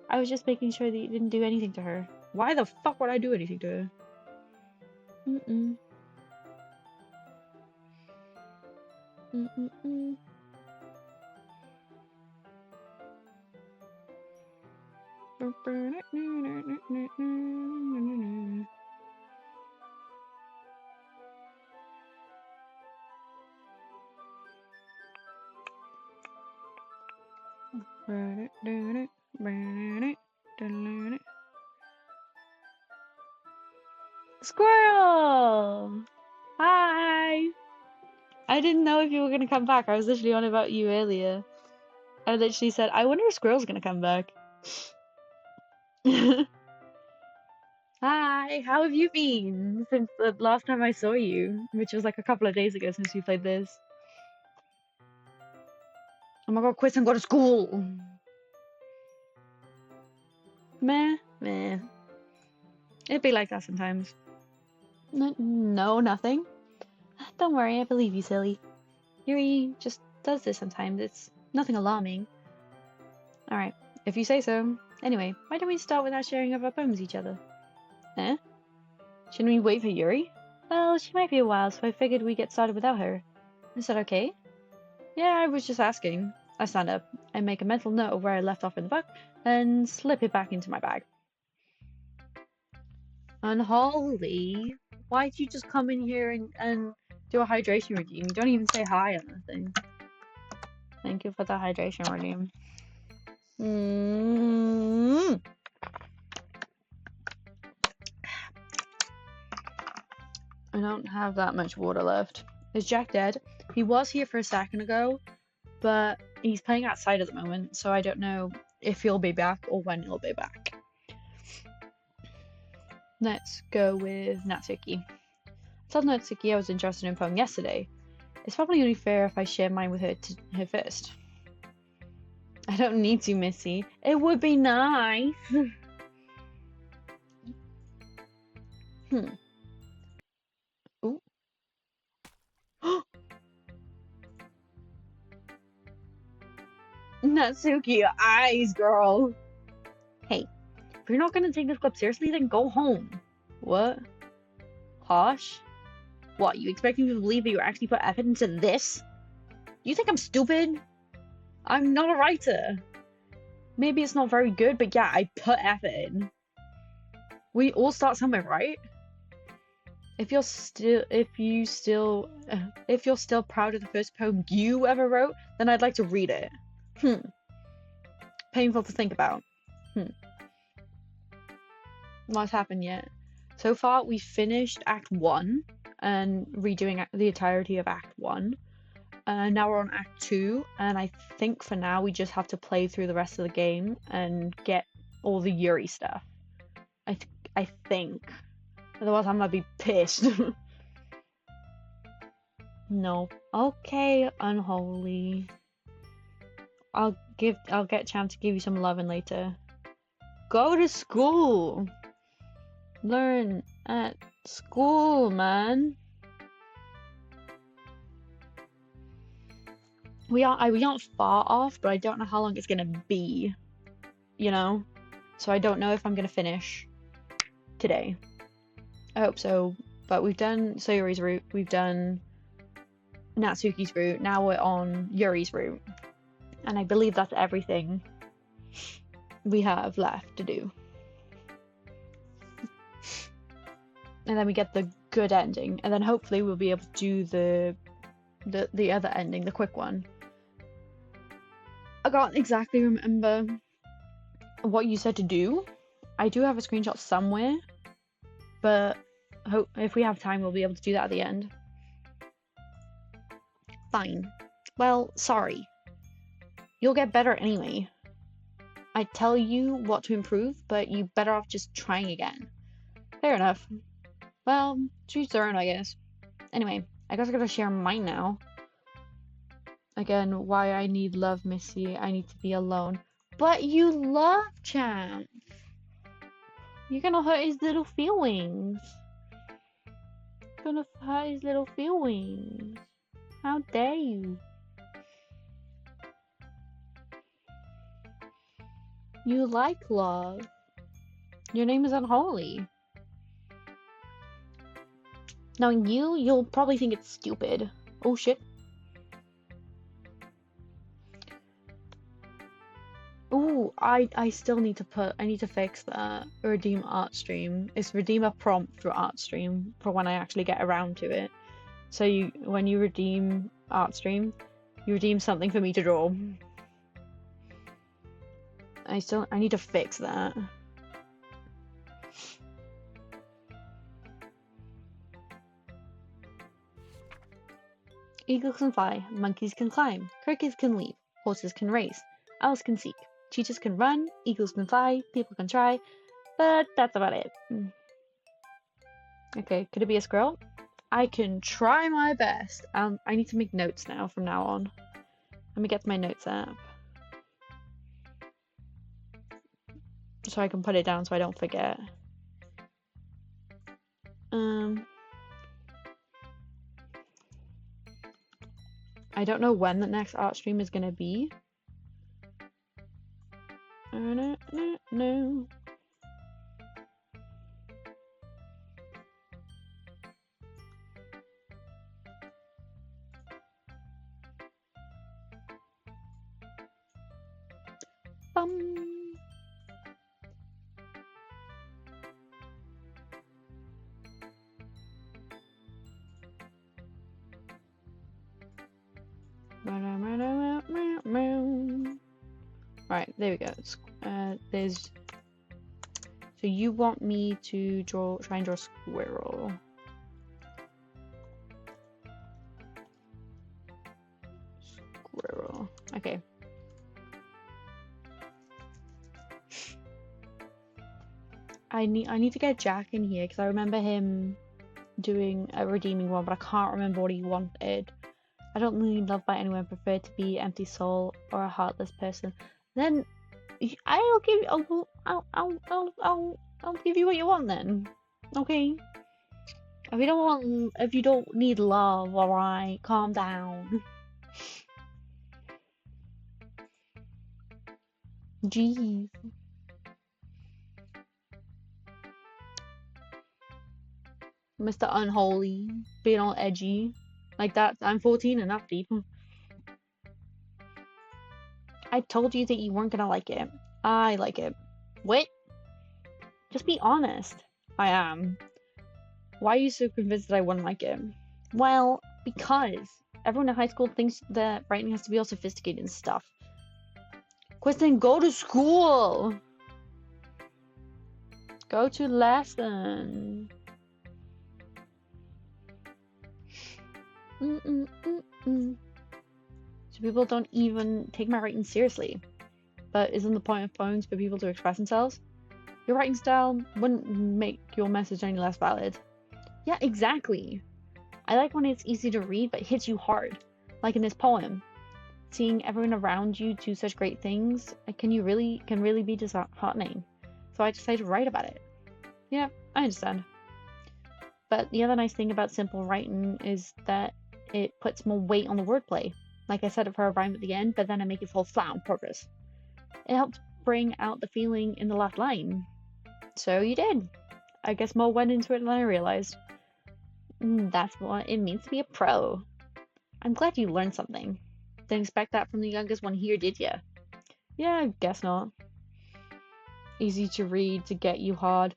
I was just making sure that you didn't do anything to her. Why the fuck would I do anything to her? Mm-mm. Mm-mm-mm. Squirrel! Hi! I didn't know if you were gonna come back. I was literally on about you earlier. I literally said, I wonder if Squirrel's gonna come back. Hi, how have you been since the last time I saw you, which was like a couple of days ago since we played this. Oh my god, quit and go to school! Meh, meh. It'd be like that sometimes. No, nothing. Don't worry, I believe you, silly. Yuri just does this sometimes. It's nothing alarming. Alright, if you say so. Anyway, why don't we start with our sharing of our poems each other? Eh? Shouldn't we wait for Yuri? Well, she might be a while, so I figured we'd get started without her. Is that okay? Yeah, I was just asking. I stand up. I make a mental note of where I left off in the book, and slip it back into my bag. Unholy, why'd you just come in here and do a hydration routine? You don't even say hi or nothing. Thank you for the hydration routine. I don't have that much water left. Is Jack dead? He was here for a second ago, but he's playing outside at the moment, so I don't know if he'll be back or when he'll be back. Let's go with Natsuki. I told Natsuki I was interested in a poem yesterday. It's probably only fair if I share mine with her first. I don't need to, Missy. It would be nice. Ooh. Natsuki, your eyes, girl. Hey, if you're not gonna take this club seriously, then go home. What? Harsh? What, you expect me to believe that you actually put effort into this? You think I'm stupid? I'm not a writer. Maybe it's not very good, but yeah, I put effort in. We all start somewhere, right? If you're still proud of the first poem you ever wrote, then I'd like to read it. Painful to think about. What's happened yet? So far, we finished Act 1. and redoing the entirety of Act 1. Now we're on Act 2, and I think for now we just have to play through the rest of the game and get all the Yuri stuff. I think. Otherwise I might be pissed. No. Okay, Unholy. I'll get a chance to give you some loving later. Go to school. Learn at school, man. We aren't far off, but I don't know how long it's gonna be. You know? So I don't know if I'm gonna finish today. I hope so. But we've done Sayori's route, we've done Natsuki's route, now we're on Yuri's route. And I believe that's everything we have left to do. And then we get the good ending, and then hopefully we'll be able to do the other ending, the quick one. I can't exactly remember what you said to do. I do have a screenshot somewhere, but if we have time we'll be able to do that at the end. Fine. Well, sorry. You'll get better anyway. I tell you what to improve, but you better off just trying again. Fair enough. Well, choose their own, I guess. Anyway, I guess I gotta share mine now. Again, why I need love, Missy. I need to be alone. But you love Champ. You're gonna hurt his little feelings. You're gonna hurt his little feelings. How dare you? You like love. Your name is Unholy. Knowing you'll probably think it's stupid. Oh shit. Ooh, I still need to fix that redeem art stream. It's redeem a prompt for art stream for when I actually get around to it. So when you redeem art stream, you redeem something for me to draw. I need to fix that. Eagles can fly, monkeys can climb, crickets can leap, horses can race, owls can seek, cheetahs can run, eagles can fly, people can try, but that's about it. Okay, could it be a squirrel? I can try my best. I need to make notes now from now on. Let me get my notes app. So I can put it down so I don't forget. I don't know when the next art stream is gonna be. No. Right, there we go. So you want me to try and draw a squirrel. Squirrel. Okay. I need to get Jack in here because I remember him doing a redeeming one, but I can't remember what he wanted. I don't need love by anyone. I prefer to be empty soul or a heartless person. Then I'll give you. I'll give you what you want then. Okay. If you don't need love, alright, calm down. Jeez. Mr. Unholy, being all edgy. Like that, I'm 14 and not deep. I told you that you weren't gonna like it. I like it. What? Just be honest. I am. Why are you so convinced that I wouldn't like it? Well, because everyone in high school thinks that writing has to be all sophisticated and stuff. Kristen, go to school! Go to lesson. So people don't even take my writing seriously. But isn't the point of poems for people to express themselves? Your writing style wouldn't make your message any less valid. Yeah, exactly. I like when it's easy to read but hits you hard, like in this poem. Seeing everyone around you do such great things can really be disheartening. So I decided to write about it. Yeah, I understand. But the other nice thing about simple writing is that it puts more weight on the wordplay. Like I said it for a rhyme at the end, but then I make it fall flat on purpose. It helps bring out the feeling in the last line. So you did. I guess more went into it than I realized. That's what it means to be a pro. I'm glad you learned something. Didn't expect that from the youngest one here, did ya? Yeah, I guess not. Easy to read to get you hard.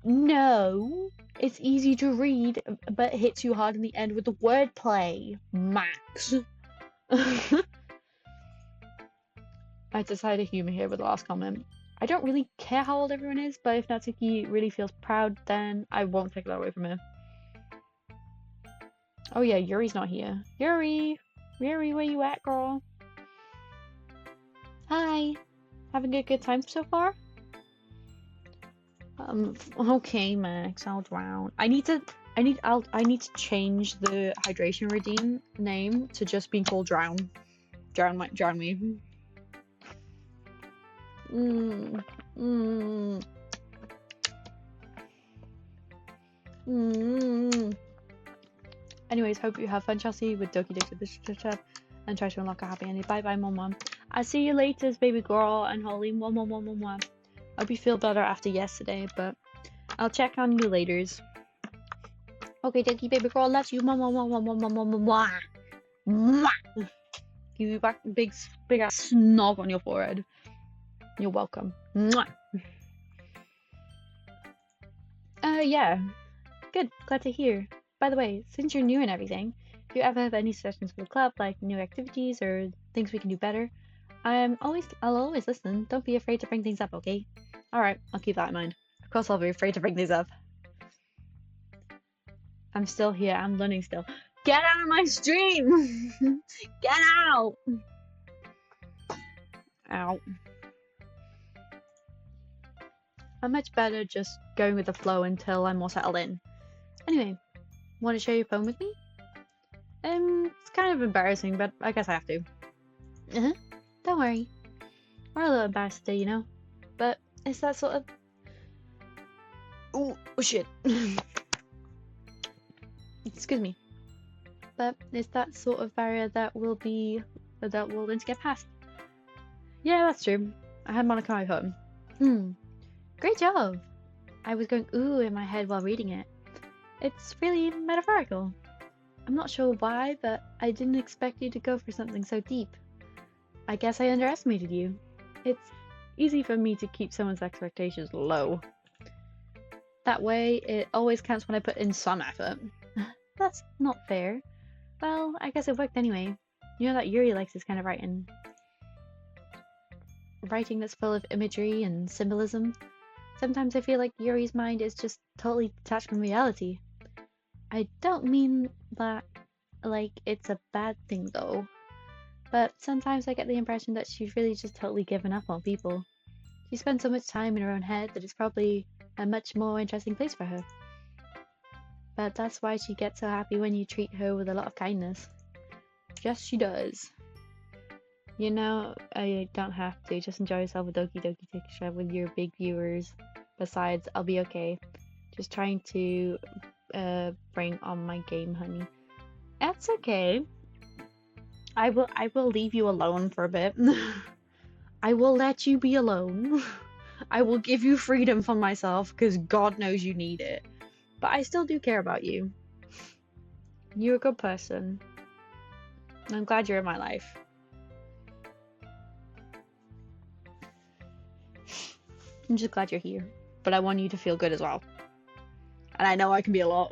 No, it's easy to read, but hits you hard in the end with the wordplay. Max. I decided to humor here with the last comment. I don't really care how old everyone is, but if Natsuki really feels proud, then I won't take that away from her. Oh yeah, Yuri's not here. Yuri, where you at, girl? Hi. Having a good time so far? Okay, Max, I'll drown. I need to change the hydration routine name to just being called drown. Drown me. Anyways, hope you have fun, Chelsea, with Doki Doki Literature Club, and try to unlock a happy ending. Bye bye, mom. I'll see you later, baby girl, and Holly. Mwah. Hope you feel better after yesterday, but I'll check on you laters. Okay, Doki, baby girl, love you. Mwah. Give you back big ass snog on your forehead. You're welcome. Mwah. Yeah. Good. Glad to hear. By the way, since you're new and everything, if you ever have any suggestions for the club, like new activities or things we can do better, I'll always listen. Don't be afraid to bring things up, okay? Alright, I'll keep that in mind. Of course I'll be afraid to bring things up. I'm still here. I'm learning still. Get out of my stream! Get out! Ow. I'm much better just going with the flow until I'm more settled in. Anyway, want to share your poem with me? It's kind of embarrassing, but I guess I have to. Don't worry. We're a little embarrassed today, you know? But it's that sort of... Oh shit. Excuse me. But it's that sort of barrier that will learn to get past. Yeah, that's true. I had Monica my poem. Great job! I was going ooh in my head while reading it. It's really metaphorical. I'm not sure why, but I didn't expect you to go for something so deep. I guess I underestimated you. It's easy for me to keep someone's expectations low. That way, it always counts when I put in some effort. That's not fair. Well, I guess it worked anyway. You know that Yuri likes this kind of writing. Writing that's full of imagery and symbolism. Sometimes I feel like Yuri's mind is just totally detached from reality. I don't mean that like it's a bad thing though. But sometimes I get the impression that she's really just totally given up on people. She spends so much time in her own head that it's probably a much more interesting place for her. But that's why she gets so happy when you treat her with a lot of kindness. Yes, she does. You know, I don't have to. Just enjoy yourself with Doki Doki Literature Club with your big viewers. Besides, I'll be okay. Just trying to bring on my game, honey. That's okay. I will leave you alone for a bit. I will let you be alone. I will give you freedom from myself, because God knows you need it. But I still do care about you. You're a good person. I'm glad you're in my life. I'm just glad you're here. But I want you to feel good as well. And I know I can be a lot.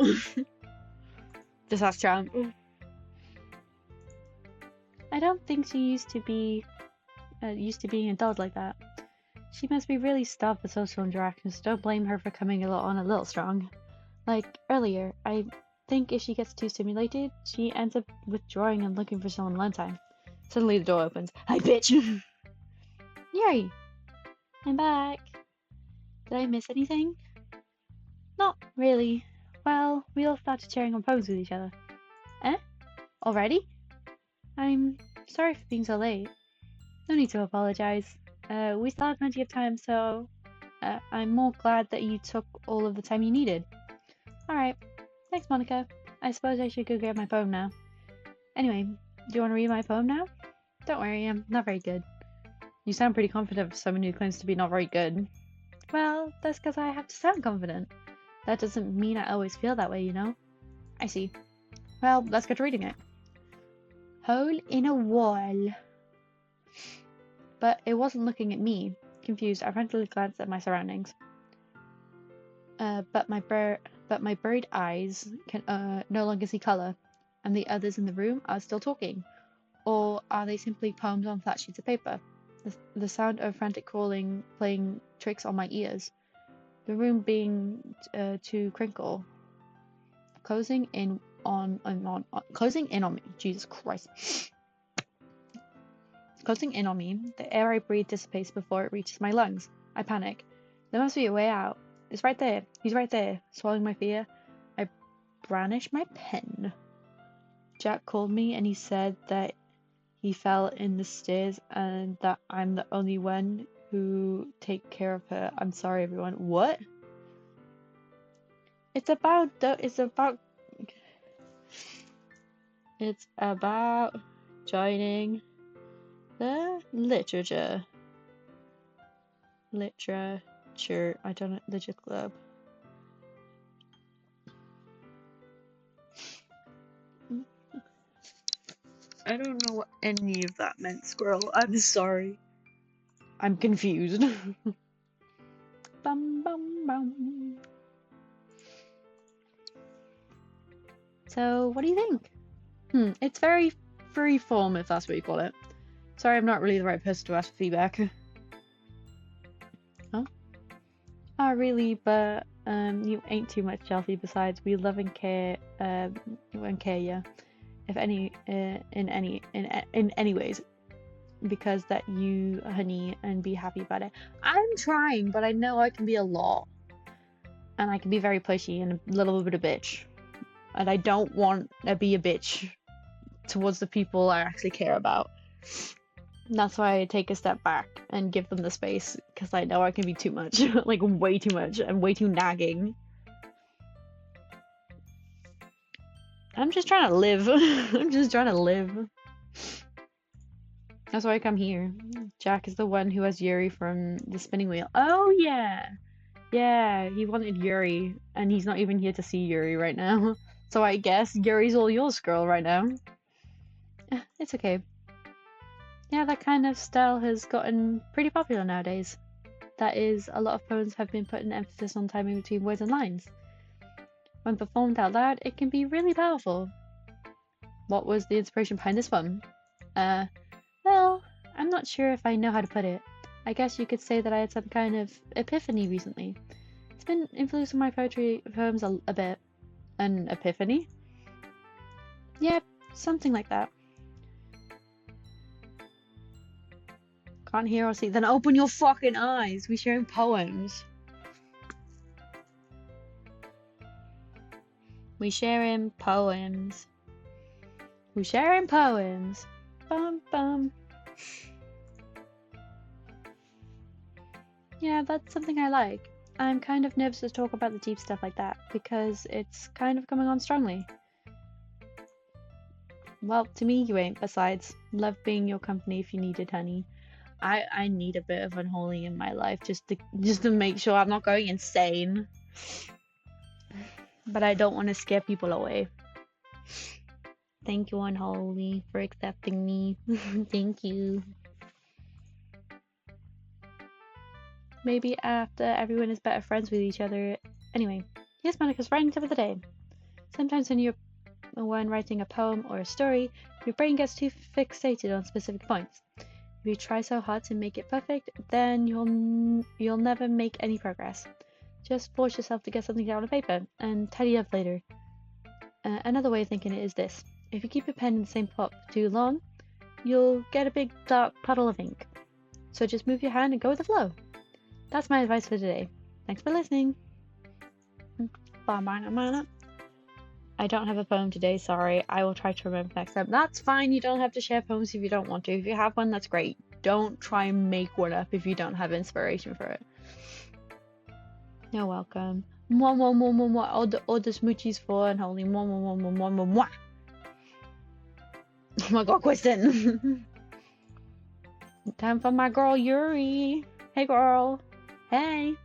Just ask Chan. I don't think she used to being a dog like that. She must be really stuffed with social interactions. Don't blame her for coming on a little strong. Like earlier, I think if she gets too stimulated, she ends up withdrawing and looking for someone alone time. Suddenly the door opens. Hi, bitch! Yuri! I'm back. Did I miss anything? Not really. Well, we all started sharing our poems with each other. Eh? Already? I'm sorry for being so late. No need to apologize. We still have plenty of time, so I'm more glad that you took all of the time you needed. Alright. Thanks, Monica. I suppose I should go get my poem now. Anyway, do you want to read my poem now? Don't worry, I'm not very good. You sound pretty confident for someone who claims to be not very good. Well, that's because I have to sound confident. That doesn't mean I always feel that way, you know? I see. Well, let's get to reading it. Hole in a wall. But it wasn't looking at me. Confused, I frantically glanced at my surroundings. But my buried eyes can no longer see colour, and the others in the room are still talking. Or are they simply poems on flat sheets of paper? The sound of frantic crawling playing tricks on my ears. The room being to crinkle. Closing in on me. Jesus Christ. Closing in on me. The air I breathe dissipates before it reaches my lungs. I panic. There must be a way out. It's right there. He's right there. Swallowing my fear, I brandish my pen. Jack called me and he said that he fell in the stairs and that I'm the only one who take care of her. I'm sorry, everyone. What? It's about joining the literature. I don't know, literature club. I don't know what any of that meant, Squirrel. I'm sorry. I'm confused. Bum bum bum. So, what do you think? It's very free form, if that's what you call it. Sorry, I'm not really the right person to ask for feedback. Huh? Oh, really? But you ain't too much, Chelsea. Besides, we love and care you. If any, in any ways, because that you, honey, and be happy about it. I'm trying, but I know I can be a lot, and I can be very pushy and a little bit of bitch, and I don't want to be a bitch towards the people I actually care about. And that's why I take a step back and give them the space, because I know I can be too much, like way too much, and way too nagging. I'm just trying to live. I'm just trying to live. That's why I come here. Jack is the one who has Yuri from the spinning wheel. Oh, yeah. Yeah, he wanted Yuri, and he's not even here to see Yuri right now. So I guess Yuri's all yours, girl, right now. It's okay. Yeah, that kind of style has gotten pretty popular nowadays. That is, a lot of poems have been putting emphasis on timing between words and lines. When performed out loud, it can be really powerful. What was the inspiration behind this one? Well, I'm not sure if I know how to put it. I guess you could say that I had some kind of epiphany recently. It's been influencing my poetry poems a bit. An epiphany? Yeah, something like that. Can't hear or see? Then open your fucking eyes. We're sharing poems. We sharing poems. We sharing poems. Bum bum. Yeah, that's something I like. I'm kind of nervous to talk about the deep stuff like that because it's kind of coming on strongly. Well, to me you ain't. Besides, love being your company if you need it, honey. I need a bit of unholy in my life just to make sure I'm not going insane. But I don't want to scare people away. Thank you, Unholy, for accepting me. Thank you. Maybe after everyone is better friends with each other. Anyway, here's Monica's writing tip of the day. Sometimes when writing a poem or a story, your brain gets too fixated on specific points. If you try so hard to make it perfect, then you'll never make any progress. Just force yourself to get something down on paper and tidy up later. Another way of thinking it is this. If you keep a pen in the same spot for too long, you'll get a big dark puddle of ink. So just move your hand and go with the flow. That's my advice for today. Thanks for listening. I don't have a poem today, sorry. I will try to remember next time. That's fine, you don't have to share poems if you don't want to. If you have one, that's great. Don't try and make one up if you don't have inspiration for it. You're welcome. Mwah, mwah, mwah, mwah, mwah. All the smoochies for and holy mwah, mwah, mwah, mwah, mwah, mwah. Oh my god, Kristen. Time for my girl Yuri. Hey girl. Hey.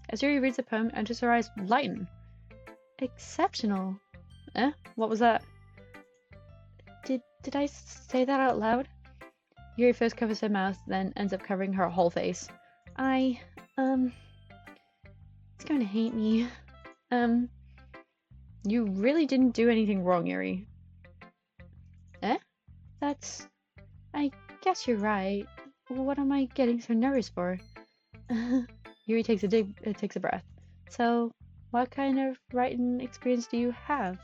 As Yuri reads the poem, enters her eyes lighten. Exceptional. What was that? Did I say that out loud? Yuri first covers her mouth, then ends up covering her whole face. It's going to hate me. You really didn't do anything wrong, Yuri. I guess you're right. What am I getting so nervous for? Yuri takes a breath. So, what kind of writing experience do you have?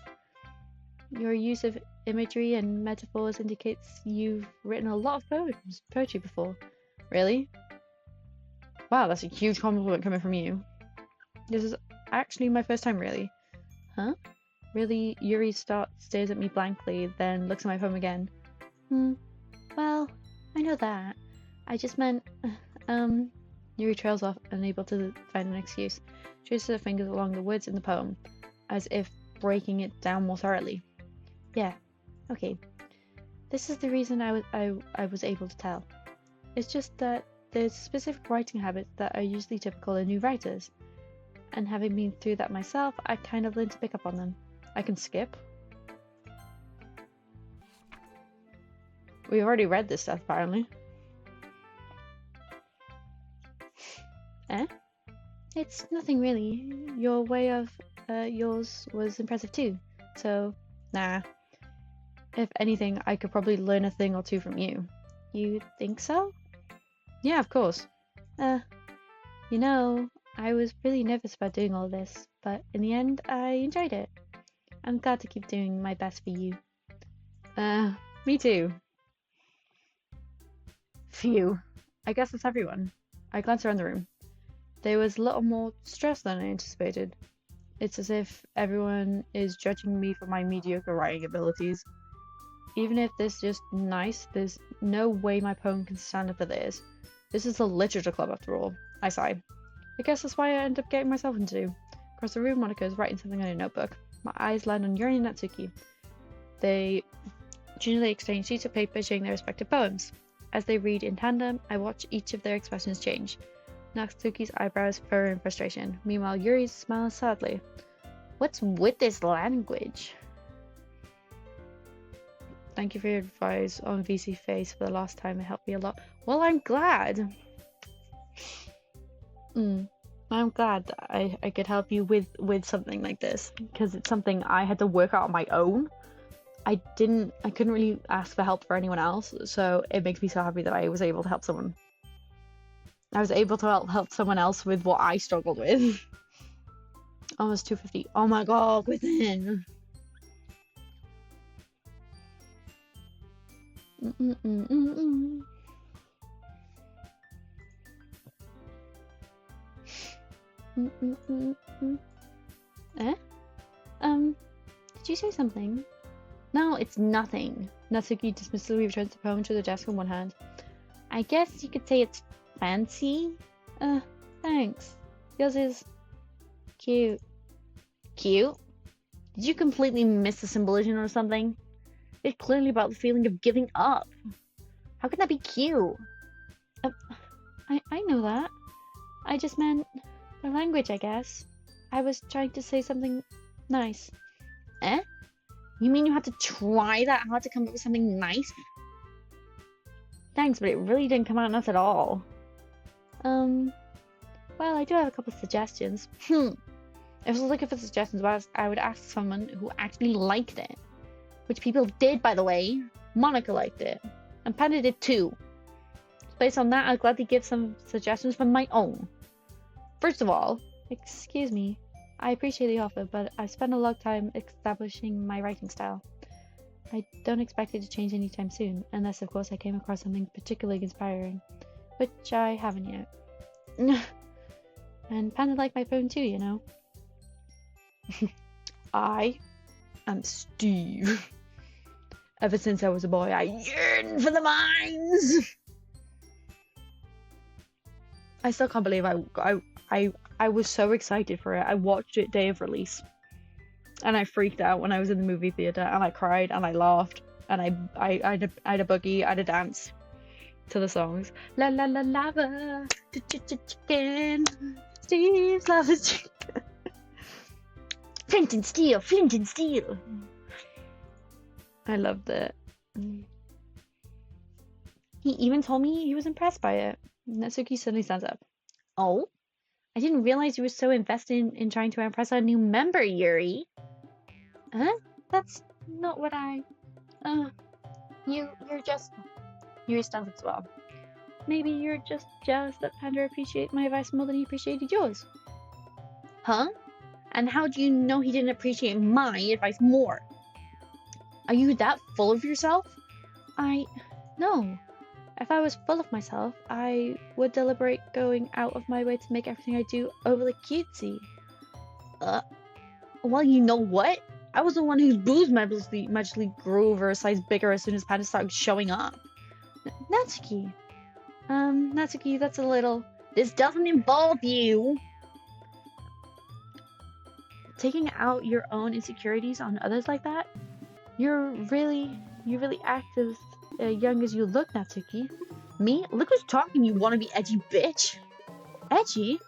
Your use of imagery and metaphors indicates you've written a lot of poetry before. Really? Wow, that's a huge compliment coming from you. This is actually my first time, really. Huh? Really? Yuri stares at me blankly, then looks at my poem again. Well, I know that. I just meant, Yuri trails off, unable to find an excuse. Traces her fingers along the words in the poem, as if breaking it down more thoroughly. Yeah, okay. This is the reason I was able to tell. It's just that there's specific writing habits that are usually typical in new writers. And having been through that myself, I kind of learned to pick up on them. I can skip. We've already read this stuff, apparently. It's nothing really. Your way of yours was impressive too. So, nah. If anything, I could probably learn a thing or two from you. You think so? Yeah, of course. You know, I was really nervous about doing all this, but in the end, I enjoyed it. I'm glad to keep doing my best for you. Me too. Phew. I guess it's everyone. I glanced around the room. There was a little more stress than I anticipated. It's as if everyone is judging me for my mediocre writing abilities. Even if this is just nice, there's no way my poem can stand up to theirs. This is a literature club after all. I sigh. I guess that's why I end up getting myself into. Across the room, Monica is writing something on a notebook. My eyes land on Yuri and Natsuki. They gingerly exchange sheets of paper showing their respective poems. As they read in tandem, I watch each of their expressions change. Natsuki's eyebrows furrow in frustration. Meanwhile, Yuri smiles sadly. What's with this language? Thank you for your advice on VC Face for the last time. It helped me a lot. Well, I'm glad. I'm glad that I could help you with something like this, because it's something I had to work out on my own. I couldn't really ask for help for anyone else, so it makes me so happy that I was able to help someone. I was able to help someone else with what I struggled with. Almost 250. Oh my god, within. Did you say something? No, it's nothing. Natsuki dismissively returns the poem to the desk in one hand. I guess you could say it's fancy? Thanks. Yours is cute. Cute? Did you completely miss the symbolism or something? It's clearly about the feeling of giving up. How can that be cute? I know that. I just meant the language, I guess. I was trying to say something nice. You mean you had to try that hard to come up with something nice? Thanks, but it really didn't come out nice at all. Well, I do have a couple of suggestions. If I was looking for suggestions, I would ask someone who actually liked it. Which people did, by the way. Monica liked it. And Panda did too. Based on that, I'll gladly give some suggestions from my own. First of all, excuse me, I appreciate the offer, but I've spent a long time establishing my writing style. I don't expect it to change anytime soon, unless of course I came across something particularly inspiring, which I haven't yet. And Panda like my phone too, you know. I am Steve. Ever since I was a boy, I yearned for the mines. I still can't believe I was so excited for it. I watched it day of release, and I freaked out when I was in the movie theater, and I cried and I laughed, and I had a boogie, I had a dance to the songs. La la la lava, chicken, Steve's lava chicken. Flint and steel, flint and steel. I loved it. He even told me he was impressed by it. Natsuki suddenly stands up. Oh, I didn't realize you were so invested in trying to impress our new member, Yuri. Huh? That's not what I... you're just... Yuri stands up as well. Maybe you're just jealous that Panda appreciated my advice more than he appreciated yours. Huh? And how do you know he didn't appreciate my advice more? Are you that full of yourself? No. If I was full of myself, I would deliberate going out of my way to make everything I do overly cutesy. Well, you know what? I was the one whose boobs magically grew over a size bigger as soon as Panda started showing up. Natsuki. Natsuki, that's a little... This doesn't involve you! Taking out your own insecurities on others like that? You really act as young as you look, Natsuki. Me? Look who's talking, you wannabe edgy bitch! Edgy?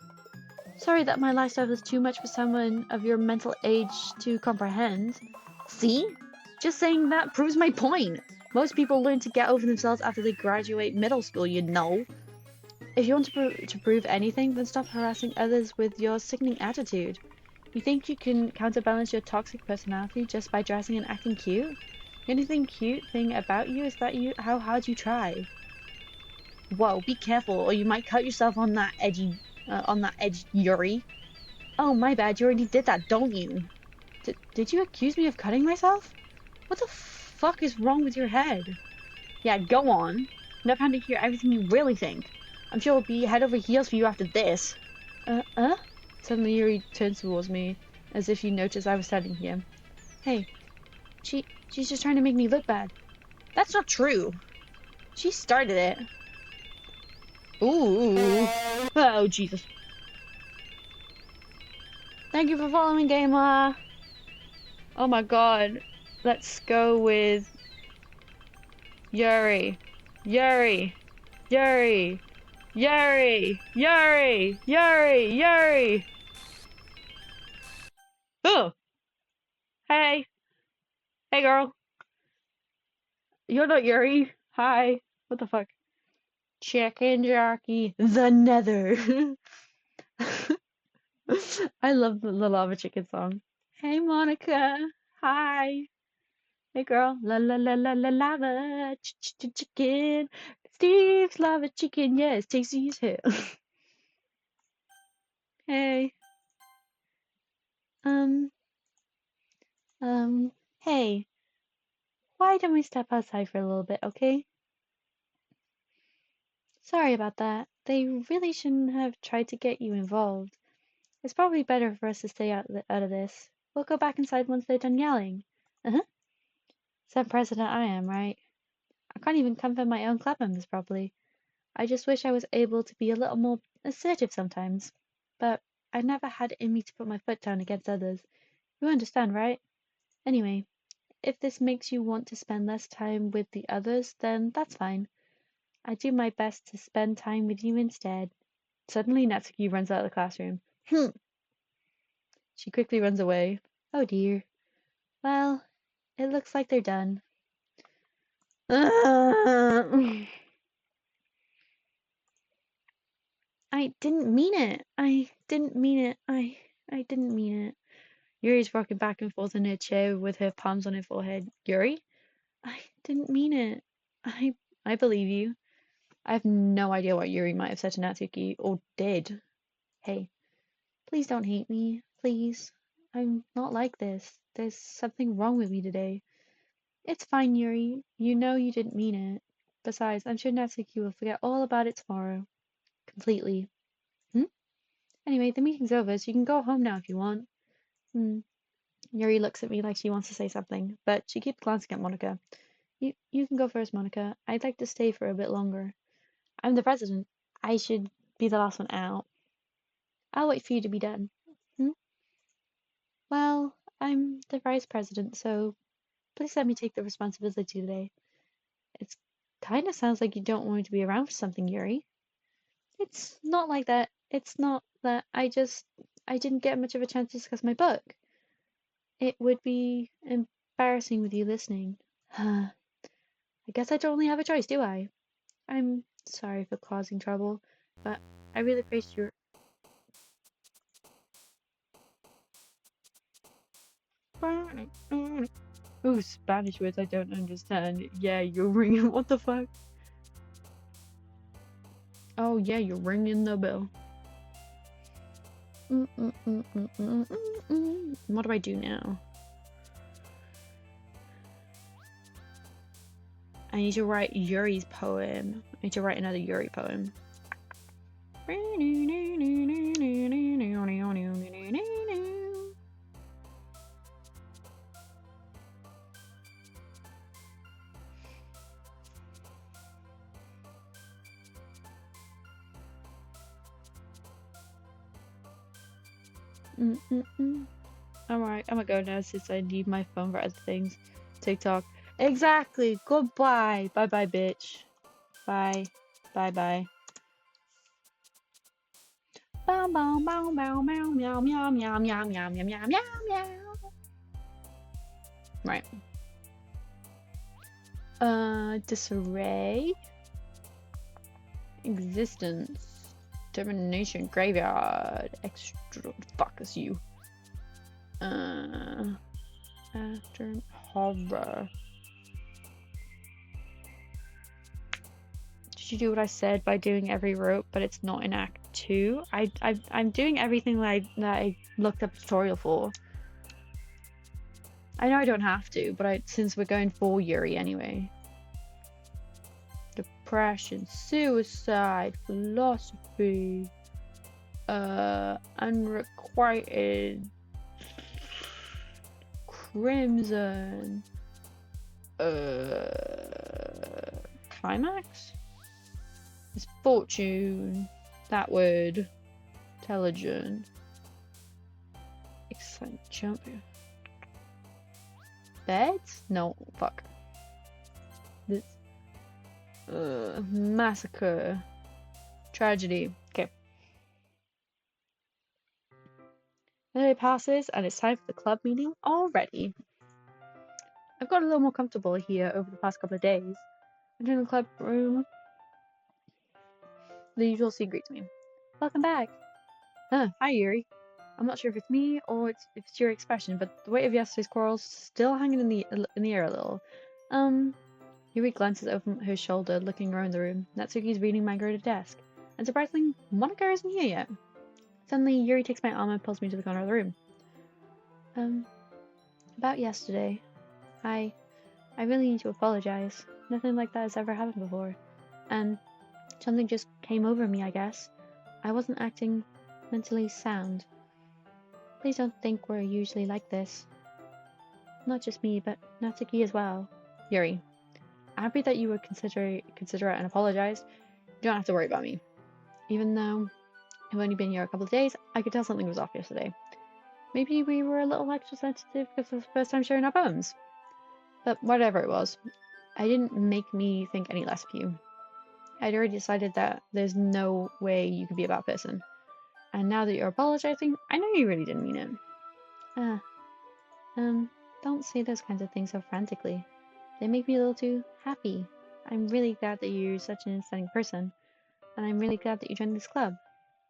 Sorry that my lifestyle is too much for someone of your mental age to comprehend. See? Just saying that proves my point. Most people learn to get over themselves after they graduate middle school, you know. If you want to prove anything, then stop harassing others with your sickening attitude. You think you can counterbalance your toxic personality just by dressing and acting cute? The only cute thing about you is how hard you try. Whoa, be careful, or you might cut yourself on that edge, Yuri. Oh, my bad, you already did that, don't you? Did you accuse me of cutting myself? What the fuck is wrong with your head? Yeah, go on. Now time to hear everything you really think. I'm sure it'll be head over heels for you after this. Suddenly Yuri turns towards me, as if he noticed I was standing here. Hey, she's just trying to make me look bad. That's not true. She started it. Ooh. Oh, Jesus. Thank you for following, Gamer. Oh my god. Let's go with... Yuri. Yuri. Yuri. Yuri. Yuri. Yuri. Yuri. Oh. Hey. Hey, girl. You're not Yuri. Hi. What the fuck? Chicken jockey. The nether. I love the lava chicken song. Hey, Monica. Hi. Hey, girl. La la la la la lava chicken. Steve's lava chicken. Yes, tasty as hell. Hey. Um. Hey. Why don't we step outside for a little bit, okay? Sorry about that. They really shouldn't have tried to get you involved. It's probably better for us to stay out of this. We'll go back inside once they're done yelling. Uh-huh. Some president I am, right? I can't even comfort my own club members properly. I just wish I was able to be a little more assertive sometimes. But I never had it in me to put my foot down against others. You understand, right? Anyway, if this makes you want to spend less time with the others, then that's fine. I do my best to spend time with you instead. Suddenly Natsuki runs out of the classroom. She quickly runs away. Oh dear. Well, it looks like they're done. I didn't mean it. I didn't mean it. I didn't mean it. Yuri's rocking back and forth in her chair with her palms on her forehead. Yuri? I didn't mean it. I believe you. I have no idea what Yuri might have said to Natsuki, or did. Hey, please don't hate me. Please. I'm not like this. There's something wrong with me today. It's fine, Yuri. You know you didn't mean it. Besides, I'm sure Natsuki will forget all about it tomorrow. Completely. Hmm? Anyway, the meeting's over, so you can go home now if you want. Hmm. Yuri looks at me like she wants to say something, but she keeps glancing at Monica. You can go first, Monica. I'd like to stay for a bit longer. I'm the president. I should be the last one out. I'll wait for you to be done. Hmm? Well, I'm the vice president, so please let me take the responsibility today. It's kind of sounds like you don't want me to be around for something, Yuri. It's not like that. It's not that. I didn't get much of a chance to discuss my book. It would be embarrassing with you listening. I guess I don't really have a choice, do I? I'm sorry for causing trouble, but I really appreciate your. Oh, Spanish words I don't understand. Yeah, you're ringing. What the fuck? Oh, yeah, you're ringing the bell. What do I do now? I need to write Yuri's poem. I need to write another Yuri poem. Alright, I'm gonna go now since I need my phone for other things. TikTok. Exactly. Goodbye. Bye bye, bitch. Bye. Bye bye. Bow bow bow bow bow meow meow meow meow meow meow meow meow meow. Right. Disarray. Existence. Termination. Graveyard. Extra. Fuck is you. After horror. Did you do what I said by doing every rope, but it's not in Act 2? I'm doing everything that I looked up a tutorial for. I know I don't have to, but since we're going for Yuri anyway. Depression, suicide, philosophy, unrequited, crimson, climax, misfortune, that word, intelligent, excellent champion. Beds? No, fuck. This. Massacre. Tragedy. Okay. The day passes and it's time for the club meeting already. I've got a little more comfortable here over the past couple of days. Entering the club room, the usual scene greets me. Welcome back. Hi Yuri. I'm not sure if it's me or if it's your expression, but the weight of yesterday's quarrel's still hanging in the air a little. Yuri glances over her shoulder, looking around the room. Natsuki's reading manga at a desk. And surprisingly, Monica isn't here yet. Suddenly, Yuri takes my arm and pulls me to the corner of the room. About yesterday. I really need to apologize. Nothing like that has ever happened before. And something just came over me, I guess. I wasn't acting mentally sound. Please don't think we're usually like this. Not just me, but Natsuki as well. Yuri. Happy that you were considerate and apologized. You don't have to worry about me. Even though I've only been here a couple of days, I could tell something was off yesterday. Maybe we were a little extra sensitive because it was the first time sharing our poems. But whatever it was, it didn't make me think any less of you. I'd already decided that there's no way you could be a bad person. And now that you're apologizing, I know you really didn't mean it. Don't say those kinds of things so frantically. They make me a little too happy. I'm really glad that you're such an understanding person. And I'm really glad that you joined this club.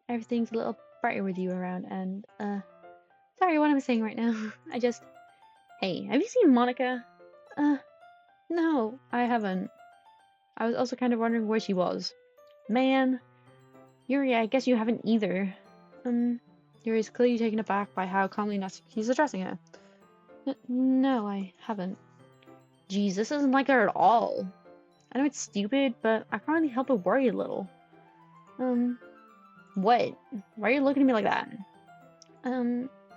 Everything's a little brighter with you around and, sorry, what I'm saying right now. Hey, have you seen Monica? No, I haven't. I was also kind of wondering where she was. Man, Yuri, I guess you haven't either. Yuri's clearly taken aback by how calmly Natsuki's addressing her. No, I haven't. Geez, this isn't like her at all. I know it's stupid, but I can't really help but worry a little. What? Why are you looking at me like that?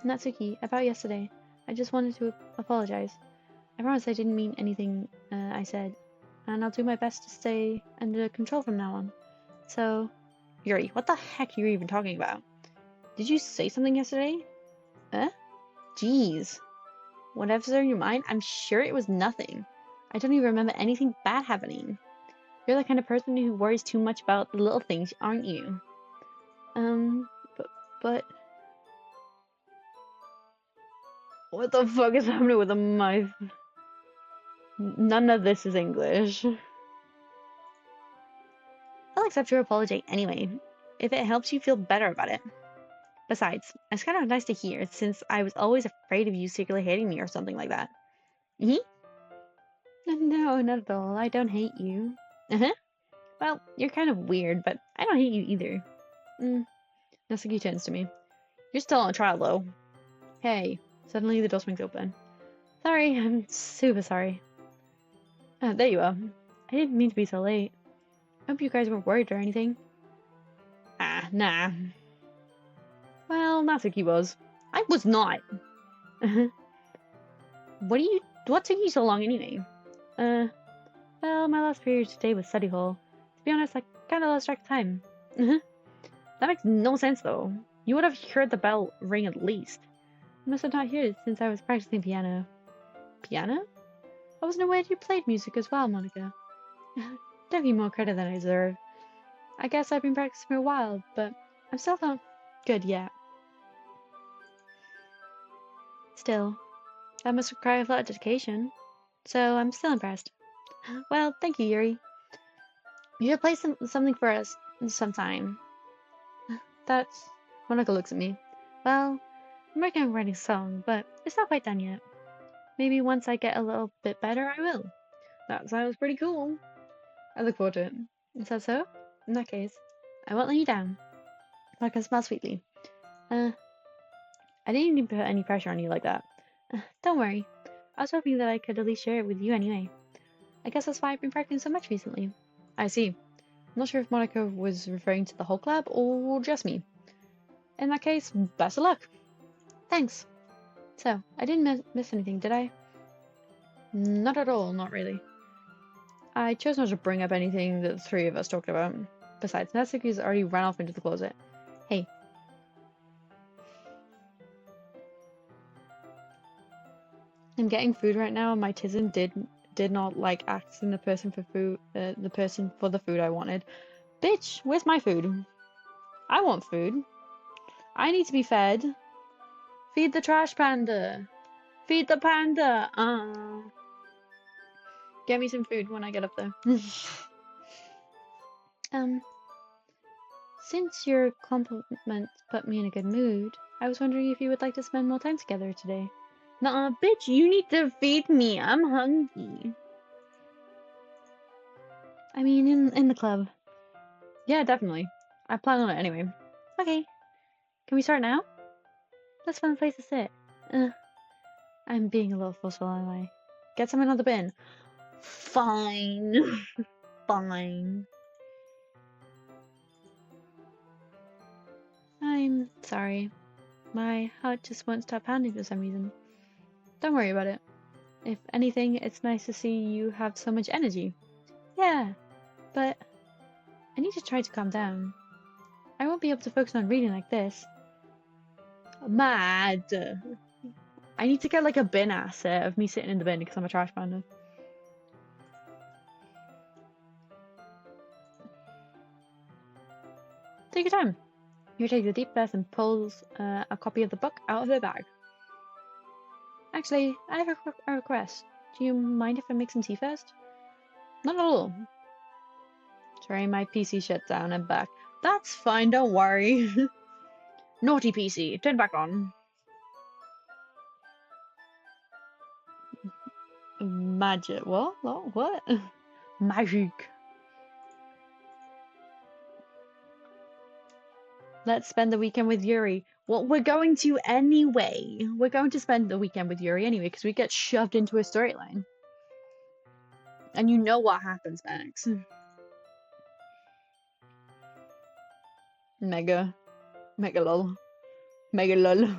Natsuki, about yesterday. I just wanted to apologize. I promise I didn't mean anything I said, and I'll do my best to stay under control from now on. So, Yuri, what the heck are you even talking about? Did you say something yesterday? Jeez. Whatever's on your mind, I'm sure it was nothing. I don't even remember anything bad happening. You're the kind of person who worries too much about the little things, aren't you? But... What the fuck is happening with the mouth? None of this is English. I'll accept your apology anyway, if it helps you feel better about it. Besides, it's kind of nice to hear, since I was always afraid of you secretly hating me or something like that. No, not at all. I don't hate you. Well, you're kind of weird, but I don't hate you either. Natsuki turns to me. You're still on trial, though. Hey. Suddenly the door swings open. Sorry, I'm super sorry. There you are. I didn't mean to be so late. Hope you guys weren't worried or anything. Nah. Well, Natsuki was. I was not. What took you so long anyway? Well, my last period today was study hall. To be honest, I kinda lost track of time. That makes no sense though. You would have heard the bell ring at least. I must have not heard it since I was practicing piano. Piano? I wasn't aware you played music as well, Monica. Don't give me more credit than I deserve. I guess I've been practicing for a while, but I'm still not good yet. Still, that must require a lot of dedication. So I'm still impressed. Well, thank you, Yuri. You should play something for us sometime. That's... Monica looks at me. Well, I'm working on writing a song, but it's not quite done yet. Maybe once I get a little bit better, I will. That sounds pretty cool. I look forward to it. Is that so? In that case, I won't let you down. Monica smiles sweetly. I didn't even put any pressure on you like that. Don't worry. I was hoping that I could at least share it with you anyway. I guess that's why I've been practicing so much recently. I see. I'm not sure if Monica was referring to the whole club or just me. In that case, best of luck. Thanks. So, I didn't miss anything, did I? Not at all, not really. I chose not to bring up anything that the three of us talked about. Besides, Natsuki's already run off into the closet. Hey. I'm getting food right now, and my Tizen did not like asking the person for food, the food I wanted. Bitch, where's my food? I want food. I need to be fed. Feed the trash panda. Feed the panda. Get me some food when I get up there. Since your compliments put me in a good mood, I was wondering if you would like to spend more time together today. Nuh-uh, bitch, you need to feed me. I'm hungry. I mean, in the club. Yeah, definitely. I plan on it anyway. Okay. Can we start now? Let's find a place to sit. I'm being a little forceful, am I? Get some another bin. Fine. Fine. I'm sorry. My heart just won't stop pounding for some reason. Don't worry about it. If anything, it's nice to see you have so much energy. Yeah, but I need to try to calm down. I won't be able to focus on reading like this. Mad. I need to get like a bin asset of me sitting in the bin because I'm a trash panda. Take your time. You take a deep breath and pulls a copy of the book out of her bag. Actually, I have a request. Do you mind if I make some tea first? Not at all. Sorry, my PC shut down and back. That's fine, don't worry. Naughty PC, turn back on. Magic. What? What? Magic. Let's spend the weekend with Yuri. Well, we're going to anyway. We're going to spend the weekend with Yuri anyway, because we get shoved into a storyline. And you know what happens next. Mega. Mega lol. Mega lol.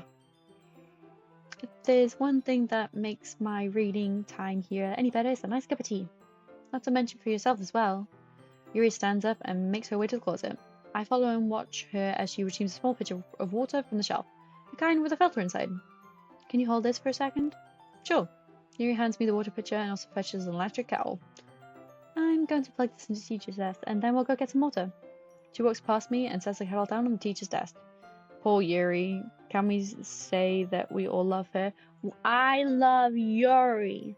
If there's one thing that makes my reading time here any better, it's a nice cup of tea. Not to mention for yourself as well. Yuri stands up and makes her way to the closet. I follow and watch her as she retrieves a small pitcher of water from the shelf, the kind with a filter inside. Can you hold this for a second? Sure. Yuri hands me the water pitcher and also fetches an electric kettle. I'm going to plug this into the teacher's desk and then we'll go get some water. She walks past me and sets the kettle down on the teacher's desk. Poor Yuri. Can we say that we all love her? I love Yuri.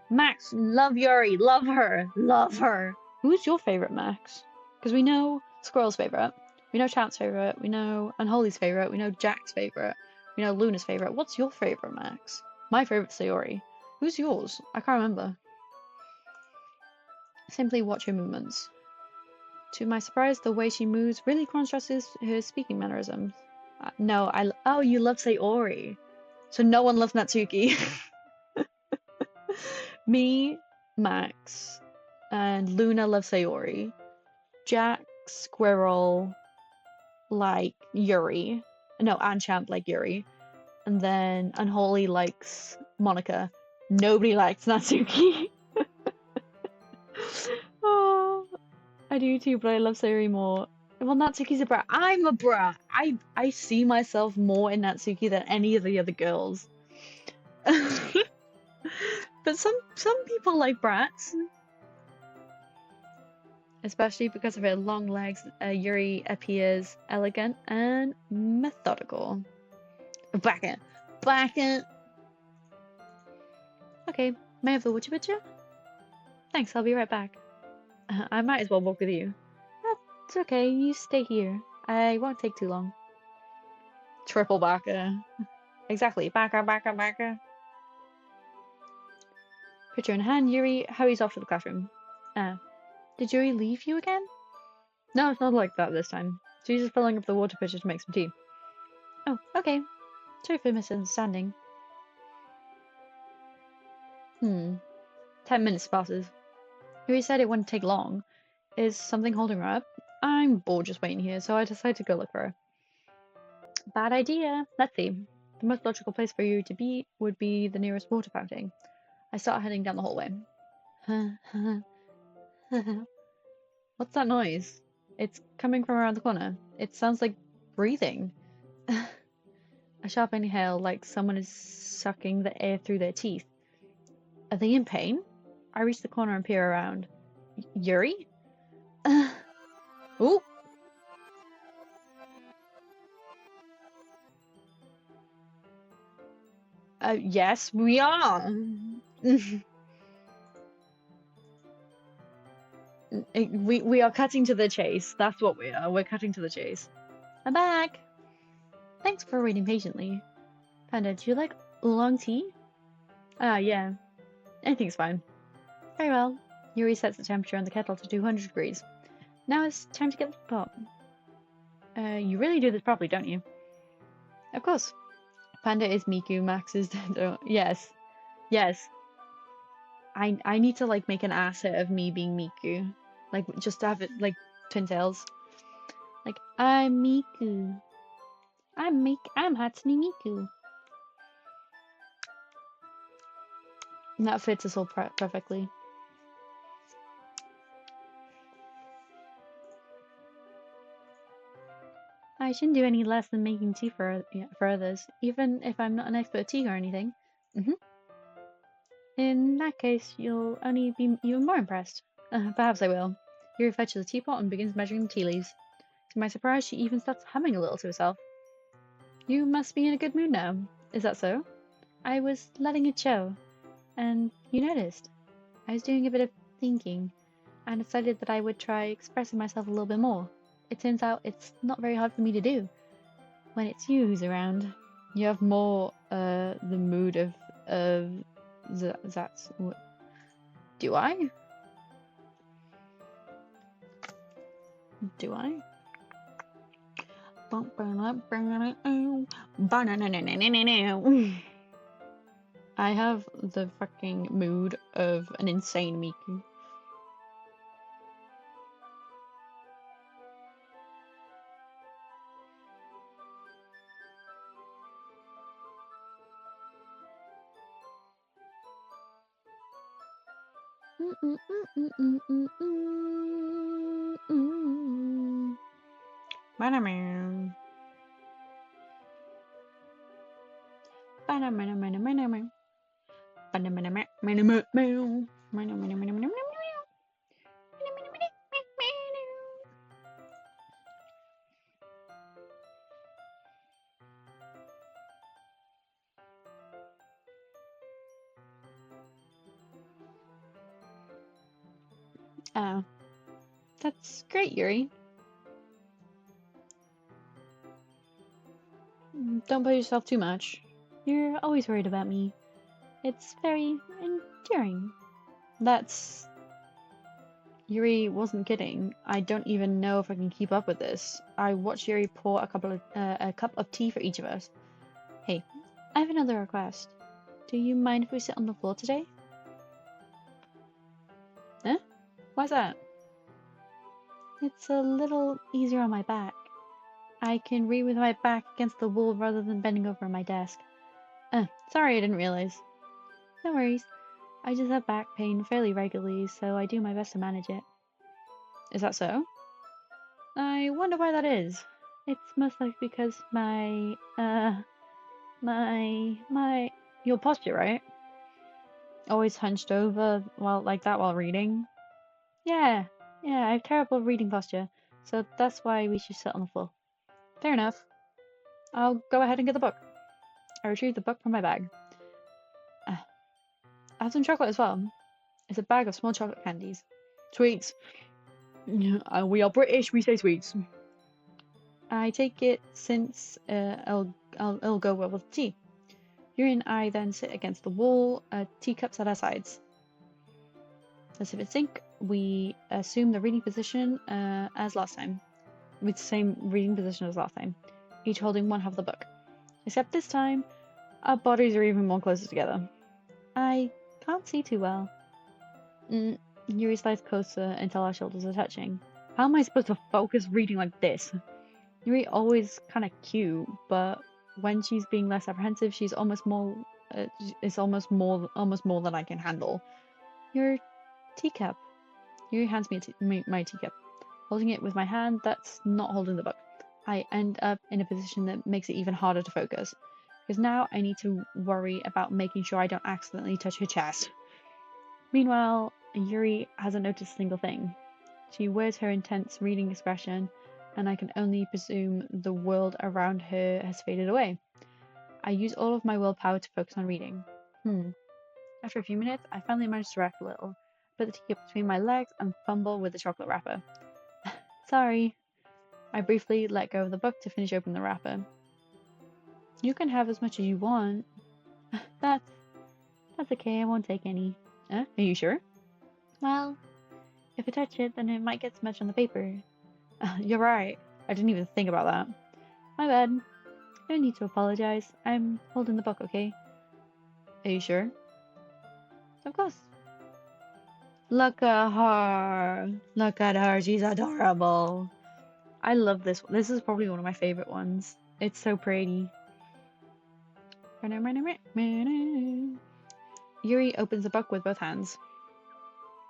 Max, love Yuri. Love her. Love her. Who's your favorite, Max? Because we know Squirrel's favorite. We know Champ's favorite. We know Unholy's favorite. We know Jack's favorite. We know Luna's favorite. What's your favorite, Max? My favorite's Sayori. Who's yours? I can't remember. Simply watch her movements. To my surprise, the way she moves really contrasts her speaking mannerisms. No, oh, you love Sayori. So no one loves Natsuki. Me, Max, and Luna love Sayori. Jack, Squirrel, like Yuri. No, and Champ like Yuri. And then Unholy likes Monica. Nobody likes Natsuki. Oh, I do too, but I love Sayori more. Well, Natsuki's a brat. I'm a brat. I see myself more in Natsuki than any of the other girls. But some people like brats. Especially because of her long legs, Yuri appears elegant and methodical. Back it. Back it. Okay, may I have the water pitcher? Thanks, I'll be right back. I might as well walk with you. That's okay, you stay here. I won't take too long. Triple backer. Exactly, backer, backer, backer. Pitcher in hand, Yuri hurries off to the classroom. Did Yuri leave you again? No, it's not like that this time. She's just filling up the water pitcher to make some tea. Oh, okay. Sorry for misunderstanding. 10 minutes passes. Yuri said it wouldn't take long. Is something holding her up? I'm bored just waiting here, so I decided to go look for her. Bad idea. Let's see. The most logical place for you to be would be the nearest water fountain. I start heading down the hallway. What's that noise? It's coming from around the corner. It sounds like breathing. A sharp inhale, like someone is sucking the air through their teeth. Are they in pain? I reach the corner and peer around. Yuri? Ooh! Yes, we are! We are cutting to the chase. That's what we are. We're cutting to the chase. I'm back! Thanks for waiting patiently. Panda, do you like oolong tea? Yeah. Anything's fine. Very well. Yuri sets the temperature on the kettle to 200 degrees. Now it's time to get the pot. You really do this properly, don't you? Of course. Panda is Miku, Max is Dendo. Yes. Yes. I need to like make an asset of me being Miku. Like just to have it like twin tails. Like I'm Miku. I'm Hatsune Miku. And that fits us all perfectly. I shouldn't do any less than making tea for others, even if I'm not an expert at tea or anything. In that case, you'll only be even more impressed. Perhaps I will. Yuri fetches a teapot and begins measuring the tea leaves. To my surprise, she even starts humming a little to herself. You must be in a good mood now. Is that so? I was letting it show, and you noticed. I was doing a bit of thinking, and decided that I would try expressing myself a little bit more. It turns out it's not very hard for me to do when it's you who's around. You have more the mood of that's what. Do I? Do I? I have the fucking mood of an insane Miku. Oh, that's great, Yuri. Don't put yourself too much. You're always worried about me. It's very endearing. That's... Yuri wasn't kidding. I don't even know if I can keep up with this. I watched Yuri pour a cup of tea for each of us. Hey, I have another request. Do you mind if we sit on the floor today? Huh? Why's that? It's a little easier on my back. I can read with my back against the wall rather than bending over on my desk. Sorry, I didn't realize. No worries. I just have back pain fairly regularly, so I do my best to manage it. Is that so? I wonder why that is. It's most likely because your posture, right? Always hunched over while reading. Yeah, I have terrible reading posture, so that's why we should sit on the floor. Fair enough. I'll go ahead and get the book. I retrieved the book from my bag. I have some chocolate as well. It's a bag of small chocolate candies. Sweets. We are British, we say sweets. I take it since it'll go well with tea. Yuri and I then sit against the wall, teacups at our sides. Let's sip and sync. We assume the reading position as last time, with the same reading position as last time, each holding one half of the book. Except this time, our bodies are even more closer together. I can't see too well. Yuri slides closer until our shoulders are touching. How am I supposed to focus reading like this? Yuri always kind of cute, but when she's being less apprehensive, she's almost more. It's almost more than I can handle. Your teacup. Yuri hands me my teacup. Holding it with my hand, that's not holding the book. I end up in a position that makes it even harder to focus, because now I need to worry about making sure I don't accidentally touch her chest. Meanwhile, Yuri hasn't noticed a single thing. She wears her intense reading expression, and I can only presume the world around her has faded away. I use all of my willpower to focus on reading. After a few minutes, I finally manage to relax a little, put the teacup between my legs, and fumble with the chocolate wrapper. Sorry. I briefly let go of the book to finish opening the wrapper. You can have as much as you want. That's okay, I won't take any. Are you sure? Well, if I touch it, then it might get smudged on the paper. You're right. I didn't even think about that. My bad. No need to apologize. I'm holding the book, okay? Are you sure? Of course. Look at her. Look at her. She's adorable. I love this one. This is probably one of my favorite ones. It's so pretty. Yuri opens the book with both hands.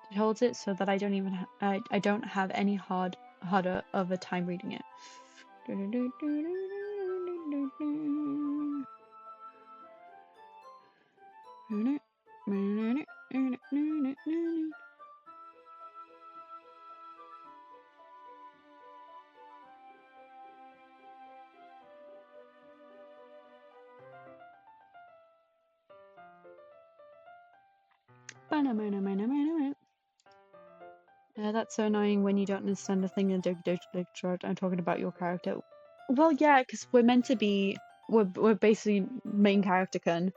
She holds it so that I don't have any harder of a time reading it. That's so annoying when you don't understand a thing in Doki Doki Literature. I'm talking about your character. Well, yeah, because we're meant to be. We're basically main character kun.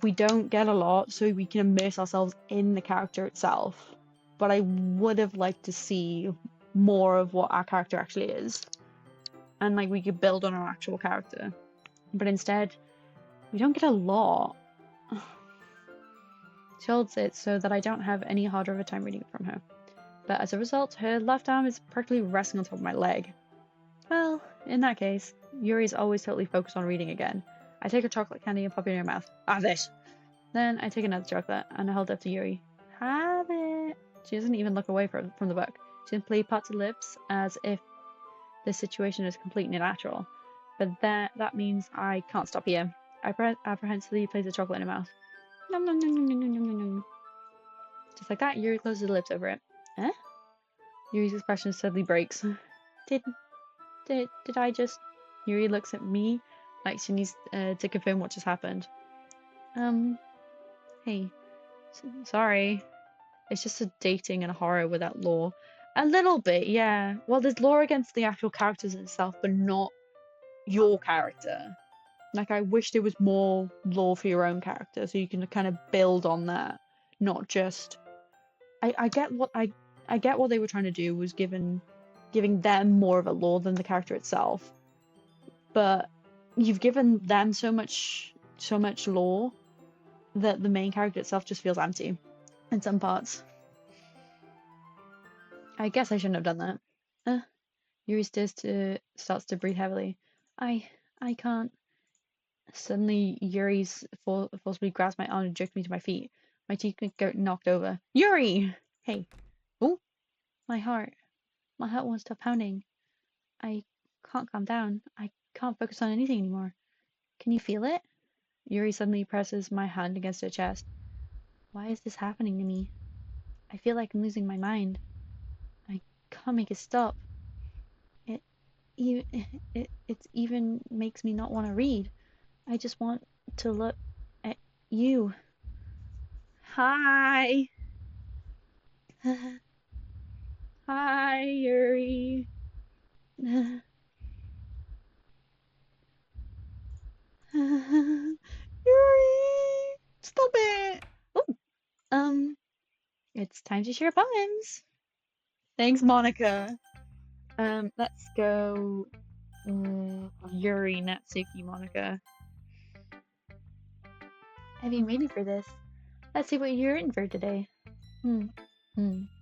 We don't get a lot, so we can immerse ourselves in the character itself. But I would have liked to see more of what our character actually is. and like we could build on our actual character. But instead, we don't get a lot. She holds it so that I don't have any harder of a time reading it from her. But as a result, her left arm is practically resting on top of my leg. Well, in that case, Yuri's always totally focused on reading again. I take a chocolate candy and pop it in her mouth. Have it! Then I take another chocolate and I hold it up to Yuri. Have it! She doesn't even look away from the book. She simply puts her lips as if this situation is completely natural. But that means I can't stop here. I apprehensively place the chocolate in her mouth. Nom nom nom nom nom nom nom nom. Just like that, Yuri closes her lips over it. Eh? Yuri's expression suddenly breaks. Did I just... Yuri looks at me like she needs to confirm what just happened. Hey. Sorry. It's just a dating and horror without lore. A little bit, yeah. Well, there's lore against the actual characters itself, but not your character. Like, I wish there was more lore for your own character, so you can kind of build on that, not just... I get what they were trying to do was giving them more of a lore than the character itself, but you've given them so much lore that the main character itself just feels empty in some parts. I guess I shouldn't have done that. Yuri starts to breathe heavily. I can't. Suddenly, Yuri's forcibly grabs my arm and jerks me to my feet. My teeth get knocked over. Yuri! Hey. Oh, my heart. My heart won't stop pounding. I can't calm down. I can't focus on anything anymore. Can you feel it? Yuri suddenly presses my hand against her chest. Why is this happening to me? I feel like I'm losing my mind. I can't make it stop. It even makes me not want to read. I just want to look at you. Hi. Hi, Yuri. Yuri, stop it. Oh, it's time to share poems. Thanks, Monica. Let's go Yuri, Natsuki, Monica. I've been waiting for this. Let's see what you're written for today.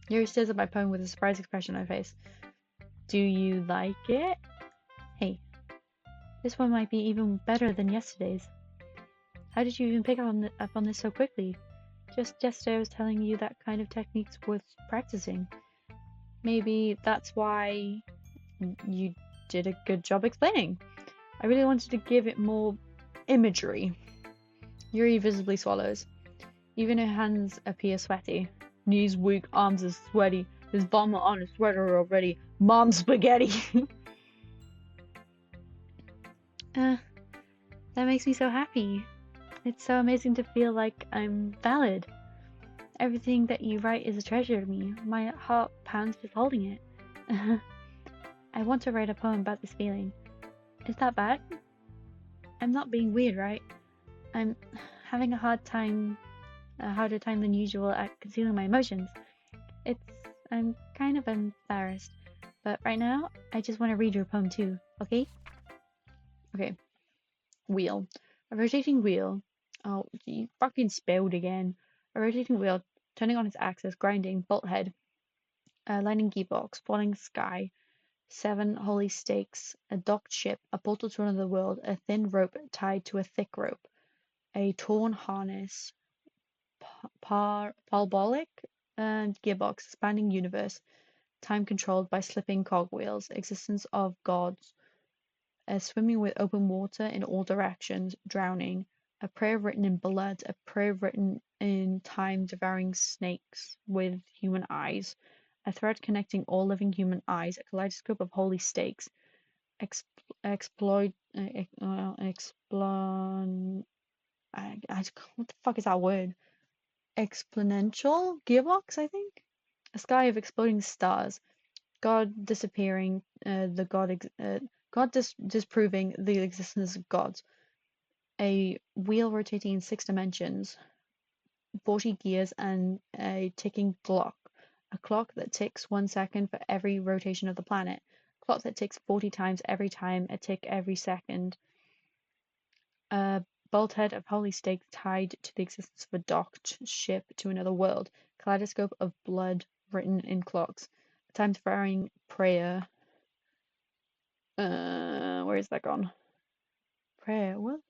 Yuri stares at my poem with a surprised expression on her face. Do you like it? Hey, this one might be even better than yesterday's. How did you even pick up on this so quickly? Just yesterday I was telling you that kind of technique's worth practicing. Maybe that's why you did a good job explaining. I really wanted to give it more imagery. Yuri visibly swallows. Even her hands appear sweaty. Knees weak, arms are sweaty. There's vomit on her sweater already. Mom spaghetti! That makes me so happy. It's so amazing to feel like I'm valid. Everything that you write is a treasure to me. My heart pounds just holding it. I want to write a poem about this feeling. Is that bad? I'm not being weird, right? I'm having a harder time than usual at concealing my emotions. I'm kind of embarrassed, but right now, I just want to read your poem too, okay? Okay. Wheel. A rotating wheel. Oh, you fucking spelled again. A rotating wheel, turning on its axis, grinding, bolt head. A lightning gearbox, falling sky. 7 holy stakes, a docked ship, a portal to another world, a thin rope tied to a thick rope. A torn harness, parabolic and gearbox, expanding universe, time controlled by slipping cogwheels, existence of gods, swimming with open water in all directions, drowning, a prayer written in blood, a prayer written in time, devouring snakes with human eyes, a thread connecting all living human eyes, a kaleidoscope of holy stakes, what the fuck is that word? Exponential gearbox, I think. A sky of exploding stars. God disappearing. God disproving the existence of gods. A wheel rotating in 6 dimensions. 40 gears and a ticking clock. A clock that ticks 1 second for every rotation of the planet. clock that ticks 40 times every time, a tick every second. A bolthead of holy stakes tied to the existence of a docked ship to another world. Kaleidoscope of blood written in clocks. A time-deferring prayer. Where is that gone? Prayer, what?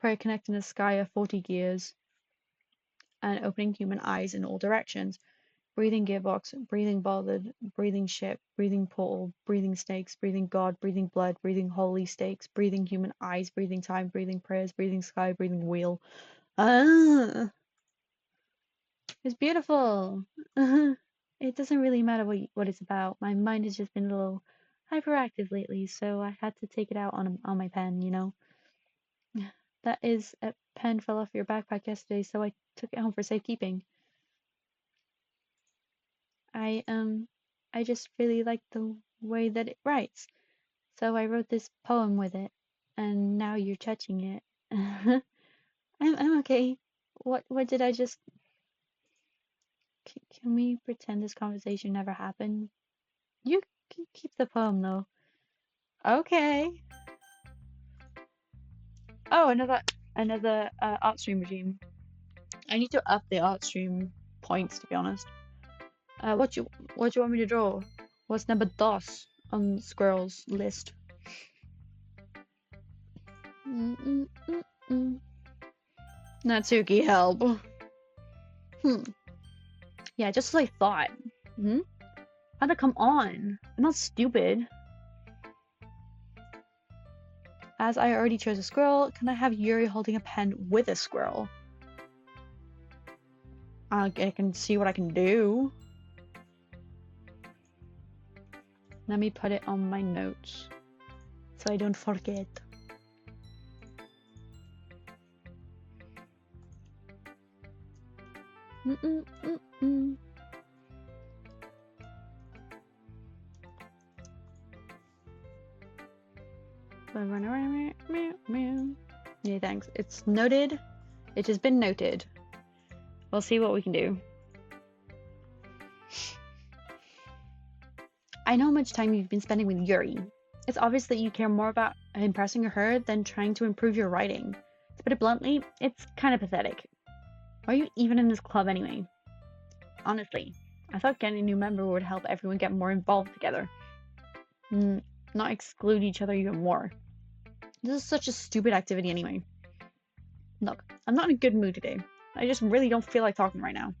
Prayer connecting the sky of 40 gears and opening human eyes in all directions. Breathing gearbox, breathing bothered, breathing ship, breathing portal, breathing stakes, breathing god, breathing blood, breathing holy stakes, breathing human eyes, breathing time, breathing prayers, breathing sky, breathing wheel. Ah, it's beautiful. It doesn't really matter what it's about. My mind has just been a little hyperactive lately, so I had to take it out on my pen, you know. That is, a pen fell off your backpack yesterday, so I took it home for safekeeping. I just really like the way that it writes. So I wrote this poem with it, and now you're touching it. I'm okay. What did I just... Can we pretend this conversation never happened? You can keep the poem though. Okay. Oh, another art stream regime. I need to up the art stream points, to be honest. What do you want me to draw? What's number dos on Squirrel's list? Natsuki, help. Yeah, just as I thought. How'd come on? I'm not stupid. As I already chose a squirrel, can I have Yuri holding a pen with a squirrel? I can see what I can do. Let me put it on my notes so I don't forget. Yeah, thanks. It's noted. It has been noted. We'll see what we can do. I know how much time you've been spending with Yuri. It's obvious that you care more about impressing her than trying to improve your writing. To put it bluntly, it's kind of pathetic. Why are you even in this club anyway? Honestly, I thought getting a new member would help everyone get more involved together. Not exclude each other even more. This is such a stupid activity anyway. Look, I'm not in a good mood today. I just really don't feel like talking right now.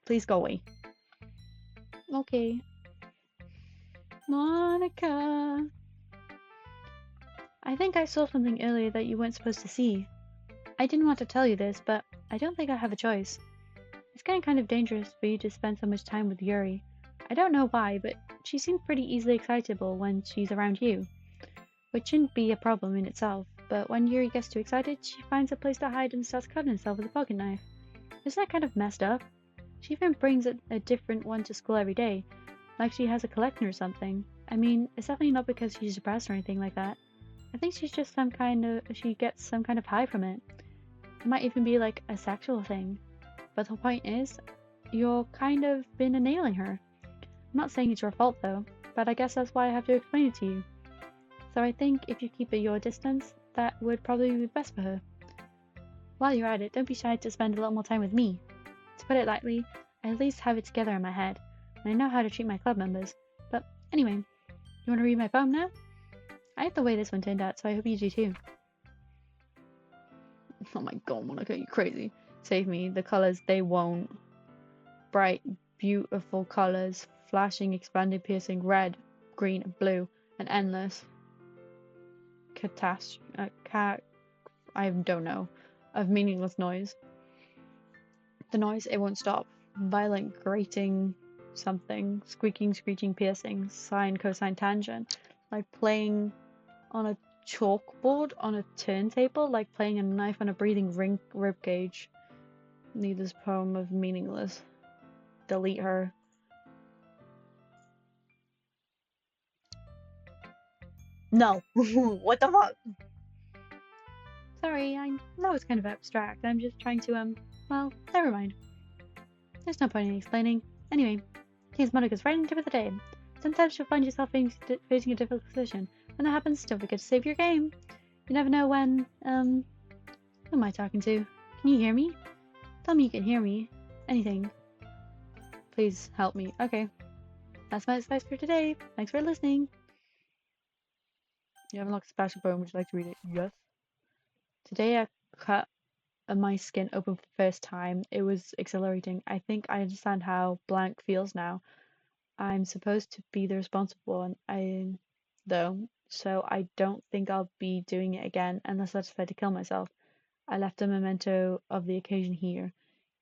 Please go away. Okay. Monica. I think I saw something earlier that you weren't supposed to see. I didn't want to tell you this, but I don't think I have a choice. It's getting kind of dangerous for you to spend so much time with Yuri. I don't know why, but she seems pretty easily excitable when she's around you. Which shouldn't be a problem in itself, but when Yuri gets too excited, she finds a place to hide and starts cutting herself with a pocket knife. Isn't that kind of messed up? She even brings a different one to school every day, like she has a collection or something. I mean, it's definitely not because she's depressed or anything like that. I think she's just she gets some kind of high from it. It might even be like a sexual thing. But the point is, you're kind of been enabling her. I'm not saying it's your fault though, but I guess that's why I have to explain it to you. So I think if you keep at your distance, that would probably be best for her. While you're at it, don't be shy to spend a little more time with me. To put it lightly, I at least have it together in my head, and I know how to treat my club members. But anyway, you want to read my poem now? I like the way this one turned out, so I hope you do too. Oh my god, Monica, you crazy. Save me, the colours, they won't. Bright, beautiful colours, flashing, expanding, piercing, red, green, blue, and endless. I don't know, of meaningless noise. The noise, it won't stop. Violent, grating, something, squeaking, screeching, piercing, sine, cosine, tangent, like playing on a chalkboard on a turntable, like playing a knife on a breathing rib cage. Need this poem of meaningless. Delete her. No. What the fuck? Sorry, I know it's kind of abstract. I'm just trying to, well, never mind. There's no point in explaining. Anyway, here's Monica's writing tip of the day. Sometimes you'll find yourself facing a difficult position. When that happens, don't forget to save your game. You never know when, who am I talking to? Can you hear me? Tell me you can hear me. Anything. Please help me. Okay. That's my advice for today. Thanks for listening. You have unlocked a special poem. Would you like to read it? Yes. Today I cut my skin open for the first time. It was exhilarating. I think I understand how blank feels now. I'm supposed to be the responsible one, so I don't think I'll be doing it again unless I decide to kill myself. I left a memento of the occasion here.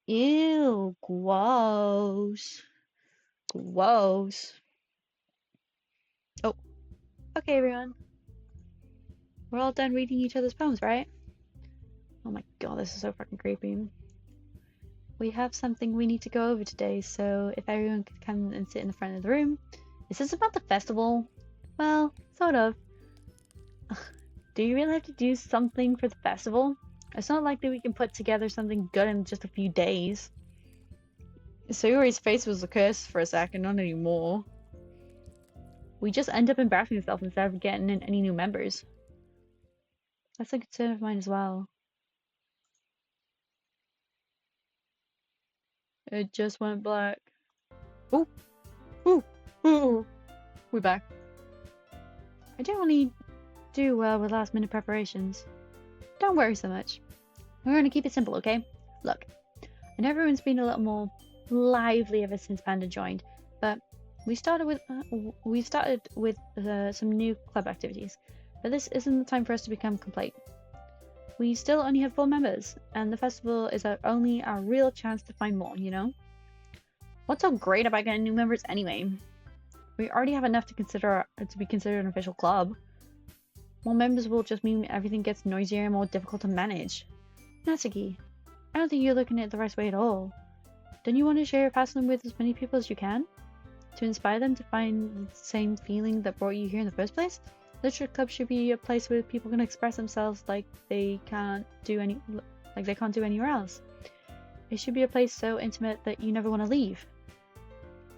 Ew, gross. Gross. Oh, okay, everyone. We're all done reading each other's poems, right? Oh my god, this is so fucking creepy. We have something we need to go over today, so if everyone could come and sit in the front of the room. Is this about the festival? Well, sort of. Do you really have to do something for the festival? It's not likely we can put together something good in just a few days. Sayori's face was a curse for a second, not anymore. We just end up embarrassing ourselves instead of getting in any new members. That's a concern of mine as well. It just went black. Ooh! Ooh! Ooh! We're back. I don't really do well with last minute preparations. Don't worry so much. We're gonna keep it simple, okay? Look, I know everyone's been a little more lively ever since Panda joined, but we started with some new club activities. But this isn't the time for us to become complete. We still only have 4 members, and the festival is our real chance to find more, you know? What's so great about getting new members anyway? We already have enough to be considered an official club. More members will just mean everything gets noisier and more difficult to manage. Natsuki, I don't think you're looking at it the right way at all. Don't you want to share your passion with as many people as you can? To inspire them to find the same feeling that brought you here in the first place? Literature Club should be a place where people can express themselves like they can't do anywhere else. It should be a place so intimate that you never want to leave.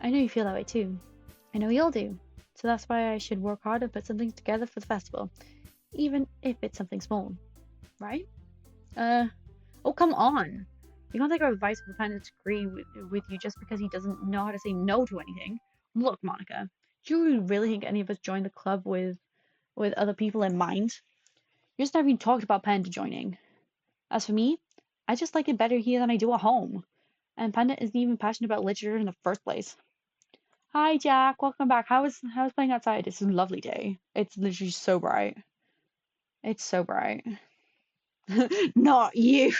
I know you feel that way too. I know we all do. So that's why I should work hard and put something together for the festival. Even if it's something small. Right? Oh, come on! You can't take our advice for the Panda to agree with you just because he doesn't know how to say no to anything. Look, Monica, do you really think any of us joined the club with other people in mind? You just never even talked about Panda joining. As for me, I just like it better here than I do at home. And Panda isn't even passionate about literature in the first place. Hi, Jack. Welcome back. How's playing outside? It's a lovely day. It's literally so bright. It's so bright. Not you.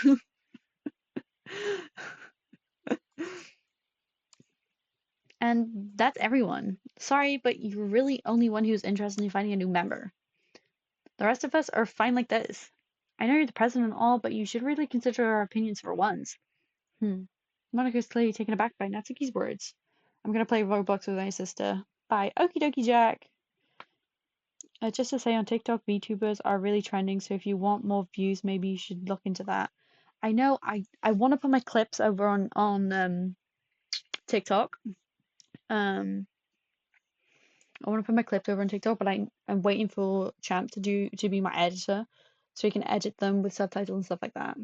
And that's everyone. Sorry, but you're really only one who's interested in finding a new member. The rest of us are fine like this. I know you're the president and all, but you should really consider our opinions for once. Monica's clearly taken aback by Natsuki's words. I'm gonna play Roblox with my sister. Bye. Okie dokie, Jack. Just to say, on TikTok, VTubers are really trending, so if you want more views, maybe you should look into that. I know I want to put my clips over on TikTok. I want to put my clips over on TikTok, but I'm waiting for Champ to be my editor, so he can edit them with subtitles and stuff like that.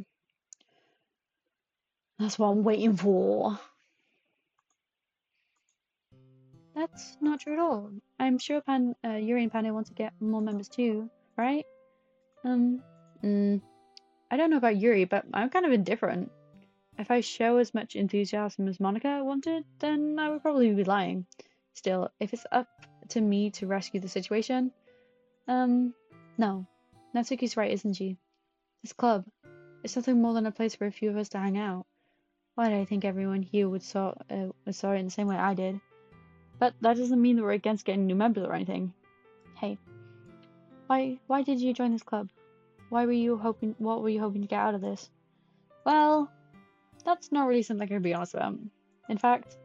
That's what I'm waiting for. That's not true at all. I'm sure Yuri and Panda want to get more members too, right? I don't know about Yuri, but I'm kind of indifferent. If I show as much enthusiasm as Monica wanted, then I would probably be lying. Still, if it's up to me to rescue the situation, no. Natsuki's right, isn't she? This club is something more than a place for a few of us to hang out. Why did I think everyone here saw it in the same way I did? But that doesn't mean that we're against getting new members or anything. Hey, why did you join this club? What were you hoping to get out of this? Well, that's not really something I can be honest about. In fact,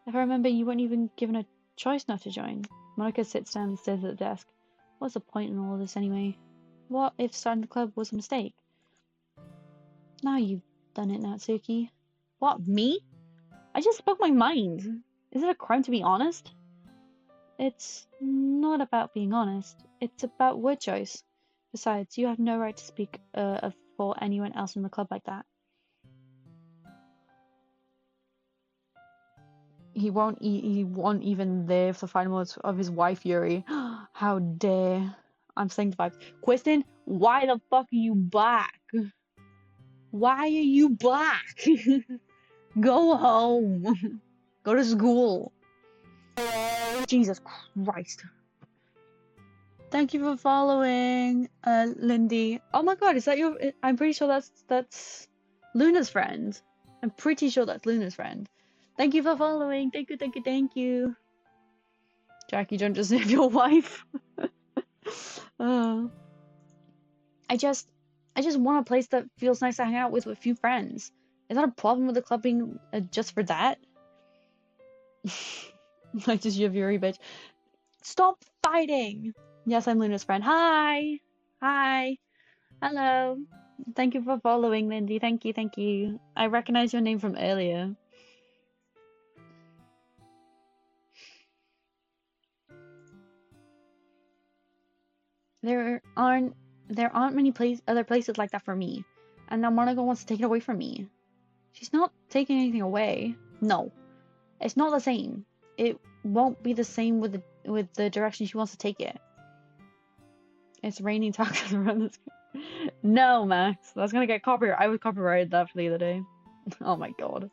if I remember, you weren't even given a choice not to join. Monica sits down and stares at the desk. What's the point in all of this anyway? What if starting the club was a mistake? Now you've done it, Natsuki. What, me? I just spoke my mind. Is it a crime to be honest? It's not about being honest. It's about word choice. Besides, you have no right to speak for anyone else in the club like that. He won't even live the final words of his wife, Yuri. How dare. I'm saying the vibes. Question, why the fuck are you back? Why are you back? Go home. Go to school. Jesus Christ. Thank you for following, Lindy. Oh my god, is that your... I'm pretty sure that's Luna's friend. I'm pretty sure that's Luna's friend. Thank you for following. Thank you, thank you, thank you. Jackie, don't deserve your wife. I just want a place that feels nice to hang out with a few friends. Is that a problem with the club being just for that? I just you have Yuri, bitch. Stop fighting! Yes, I'm Luna's friend. Hi! Hi! Hello! Thank you for following, Lindy. Thank you, thank you. I recognize your name from earlier. There aren't many other places like that for me. And now Monica wants to take it away from me. She's not taking anything away. No. It's not the same. It won't be the same with the direction she wants to take it. It's raining tacos around this. No, Max. That's gonna get copyright. I would copyright that for the other day. Oh my god.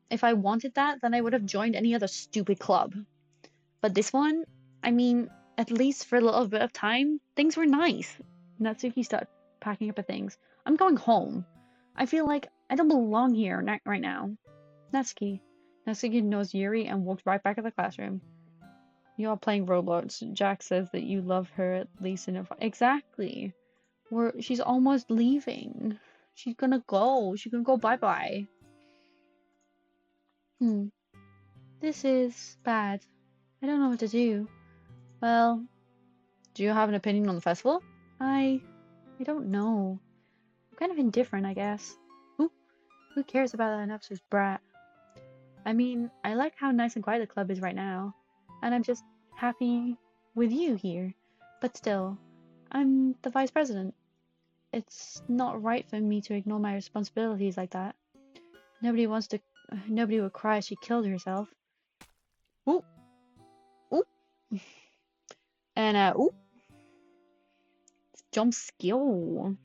If I wanted that, then I would have joined any other stupid club. But this one, I mean, at least for a little bit of time, things were nice. Natsuki started packing up her things. I'm going home. I feel like I don't belong here right now. Natsuki. Natsuki knows Yuri and walked right back to the classroom. You are playing Roblox. Jack says that you love her at least in a... Exactly. She's almost leaving. She's gonna go. She's gonna go bye-bye. This is bad. I don't know what to do. Well, do you have an opinion on the festival? I don't know. I'm kind of indifferent, I guess. Who cares about that obnoxious brat? I mean, I like how nice and quiet the club is right now, and I'm just happy with you here. But still, I'm the vice president. It's not right for me to ignore my responsibilities like that. Nobody would cry if she killed herself. Ooh. Ooh. And ooh. Jump skill.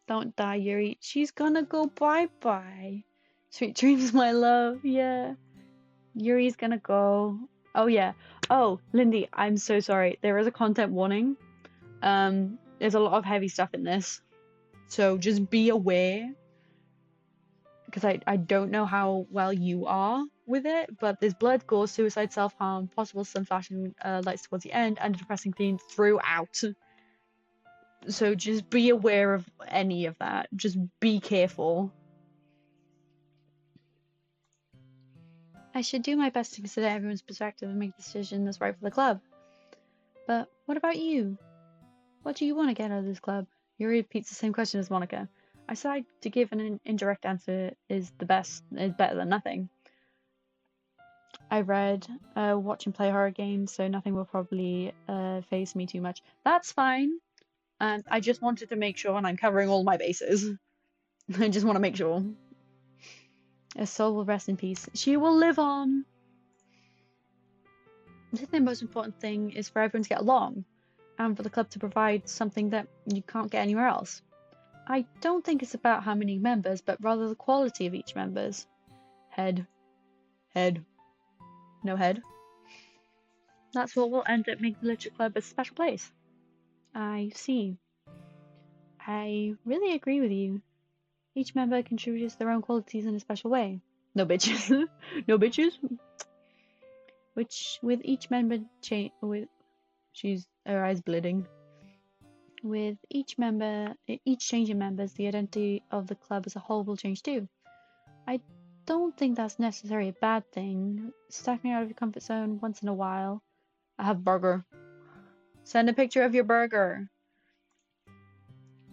Don't die, Yuri. She's gonna go bye-bye. Sweet dreams, my love. Yeah. Yuri's gonna go. Oh, yeah. Oh, Lindy, I'm so sorry. There is a content warning. There's a lot of heavy stuff in this. So just be aware. Because I don't know how well you are with it, but there's blood, gore, suicide, self-harm, possible sun flashing lights towards the end, and a depressing theme throughout. So just be aware of any of that. Just be careful. I should do my best to consider everyone's perspective and make a decision that's right for the club. But what about you? What do you want to get out of this club? Yuri repeats the same question as Monica. I decide to give an indirect answer is better than nothing. I read, watch and play horror games, so nothing will probably faze me too much. That's fine. And I just wanted to make sure, and I'm covering all my bases. I just want to make sure. Her soul will rest in peace. She will live on. I think the most important thing is for everyone to get along, and for the club to provide something that you can't get anywhere else. I don't think it's about how many members, but rather the quality of each member's. Head. No head. That's what will end up making the literature club a special place. I see. I really agree with you. Each member contributes their own qualities in a special way. No bitches. No bitches. Which, with each member her eyes bleeding. With each change in members, the identity of the club as a whole will change too. I don't think that's necessarily a bad thing. Stepping out of your comfort zone once in a while. I have burger. Send a picture of your burger.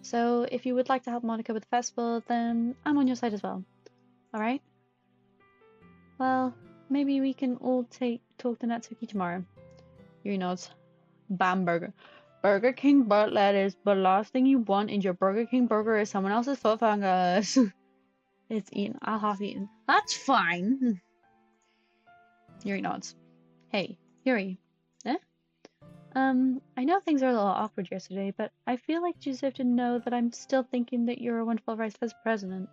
So if you would like to help Monica with the festival, then I'm on your side as well. Alright? Well, maybe we can all talk to Natsuki tomorrow. Yuri nods. Bam burger. Burger King butt lettuce, but last thing you want in your Burger King burger is someone else's foot fungus. It's eaten. I'll half eaten. That's fine. Yuri nods. Hey, Yuri. Eh? I know things are a little awkward yesterday, but I feel like you deserve to know that I'm still thinking that you're a wonderful vice president.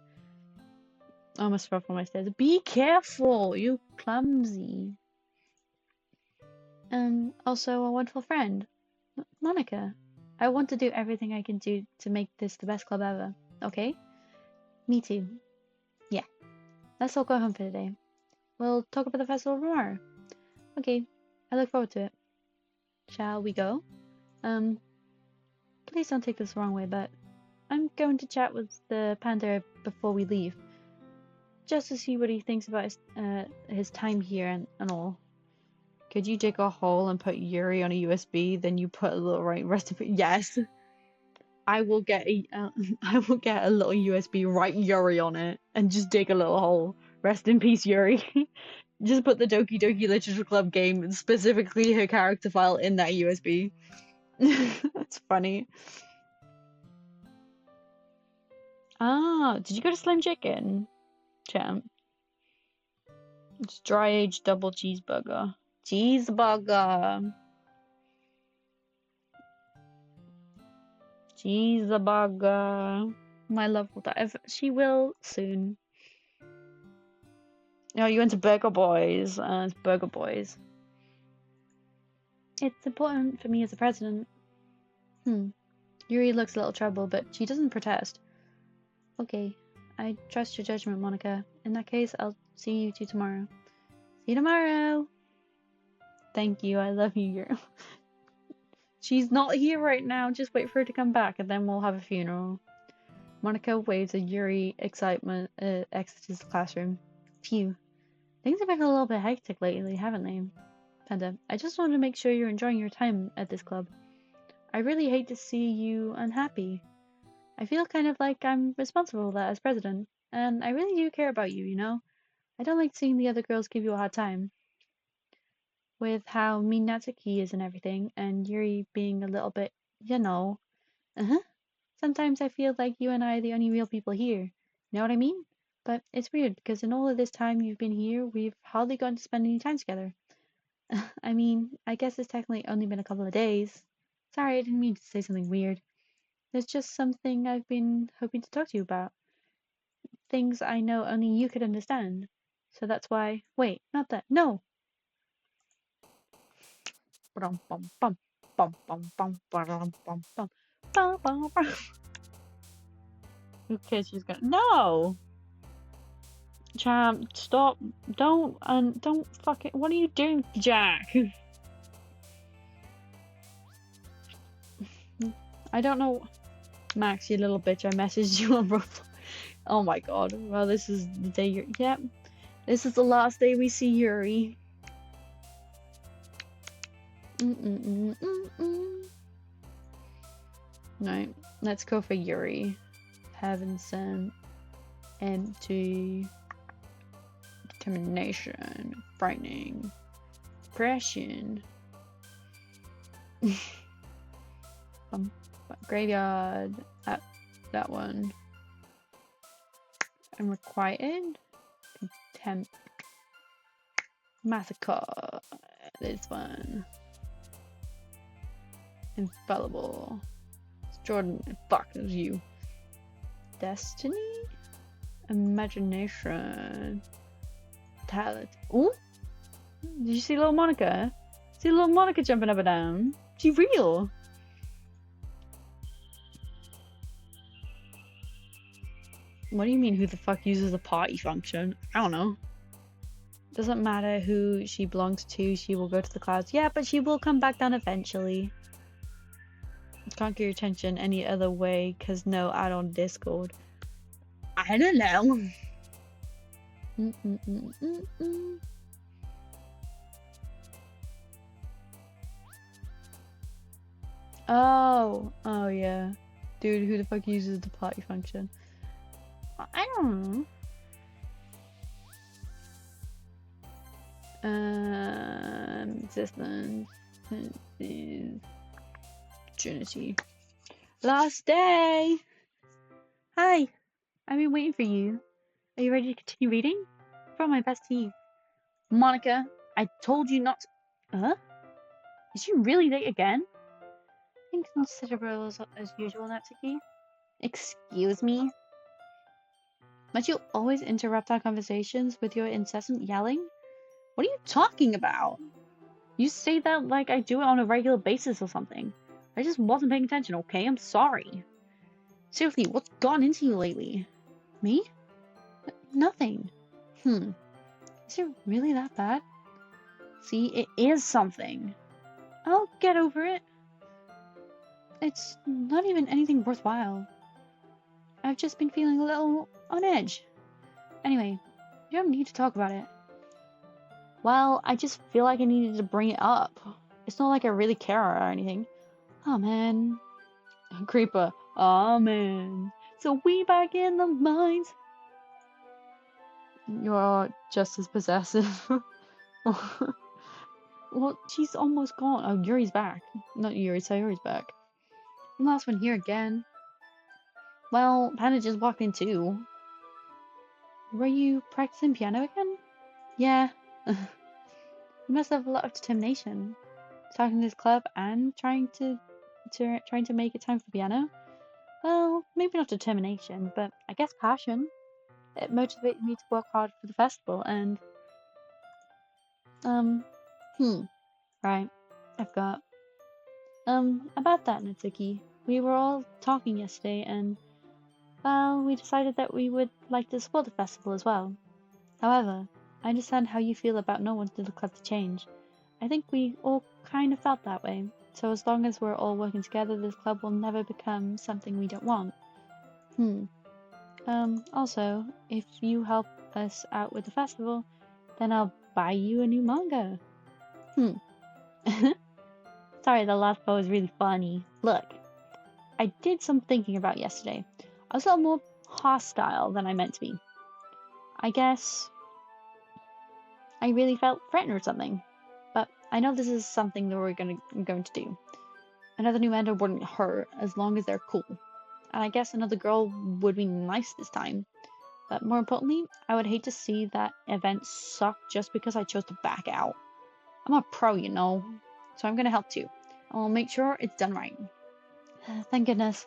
I almost fell from my stairs. Be careful, you clumsy. Also a wonderful friend. Monica. I want to do everything I can do to make this the best club ever. Okay? Me too. Yeah. Let's all go home for today. We'll talk about the festival tomorrow. Okay. I look forward to it. Shall we go? Please don't take this the wrong way, but I'm going to chat with the panda before we leave. Just to see what he thinks about his time here and all. Could you dig a hole and put Yuri on a USB? Then you put a little rest of it. Yes. I will get I will get a little USB, write Yuri on it, and just dig a little hole. Rest in peace, Yuri. Just put the Doki Doki Literature Club game, specifically her character file, in that USB. That's funny. Ah, did you go to Slim Chicken, champ? It's dry aged double cheeseburger. Cheeseburger. Cheeseburger. My love will die. She will soon. No, you went to Burger Boys. It's Burger Boys. It's important for me as a president. Yuri looks a little troubled, but she doesn't protest. Okay, I trust your judgment, Monica. In that case, I'll see you two tomorrow. See you tomorrow! Thank you, I love you, Yuri. She's not here right now, just wait for her to come back and then we'll have a funeral. Monica waves at Yuri, excitement, exits the classroom. Phew. Things have been a little bit hectic lately, haven't they? Panda, I just wanted to make sure you're enjoying your time at this club. I really hate to see you unhappy. I feel kind of like I'm responsible for that as president, and I really do care about you, you know? I don't like seeing the other girls give you a hard time. With how mean Natsuki is and everything, and Yuri being a little bit, you know. Sometimes I feel like you and I are the only real people here. You know what I mean? But it's weird, because in all of this time you've been here, we've hardly gotten to spend any time together. I mean, I guess it's technically only been a couple of days. Sorry, I didn't mean to say something weird. There's just something I've been hoping to talk to you about. Things I know only you could understand. So that's why. Wait, not that. No! Who cares? She's gonna. No! Champ, stop. Don't fucking. What are you doing, Jack? I don't know. Max, you little bitch, I messaged you on Roblox. Oh my god. Well, this is the day you're. Yep. This is the last day we see Yuri. Right. Let's go for Yuri. Heaven sent. Empty. Determination. Frightening. Depression. Graveyard. That one. Unrequited. Contempt. Massacre. This one. Infallible. It's Jordan. Fuck, it was you. Destiny? Imagination. Talent. Ooh! Did you see little Monica? See little Monica jumping up and down? She real! What do you mean, who the fuck uses the party function? I don't know. Doesn't matter who she belongs to, she will go to the clouds. Yeah, but she will come back down eventually. Can't get your attention any other way, cause no, I don't Discord. I don't know. Oh yeah. Dude, who the fuck uses the party function? I don't know. Existence is Trinity. Last day! Hi! I've been waiting for you. Are you ready to continue reading? From my best to you. Monica, I told you not to. Huh? Is she really late again? Inconsiderable as usual, Natsuki. Excuse me? Must you always interrupt our conversations with your incessant yelling? What are you talking about? You say that like I do it on a regular basis or something. I just wasn't paying attention, okay? I'm sorry. Seriously, what's gone into you lately? Me? Nothing. Is it really that bad? See, it is something. I'll get over it. It's not even anything worthwhile. I've just been feeling a little on edge. Anyway, you don't need to talk about it. Well, I just feel like I needed to bring it up. It's not like I really care or anything. Oh man. Creeper. Oh man. So we back in the mines. You're just as possessive. Well, she's almost gone. Oh, Yuri's back. Not Yuri, Sayori's back. The last one here again. Well, Panda just walked in too. Were you practicing piano again? Yeah. You must have a lot of determination. Starting this club and trying to make it time for piano. Well, maybe not determination, but I guess passion. It motivated me to work hard for the festival and right. I forgot. About that, Natsuki. We were all talking yesterday and well, we decided that we would like to support the festival as well. However, I understand how you feel about not wanting the club to change. I think we all kind of felt that way. So as long as we're all working together, this club will never become something we don't want. Also, if you help us out with the festival, then I'll buy you a new manga. Sorry, the last part was really funny. Look, I did some thinking about yesterday. I was a little more hostile than I meant to be. I guess I really felt threatened or something. But I know this is something that we're going to do. Another new mentor wouldn't hurt as long as they're cool. And I guess another girl would be nice this time. But more importantly, I would hate to see that event suck just because I chose to back out. I'm a pro, you know, so I'm going to help too. And I'll make sure it's done right. Thank goodness.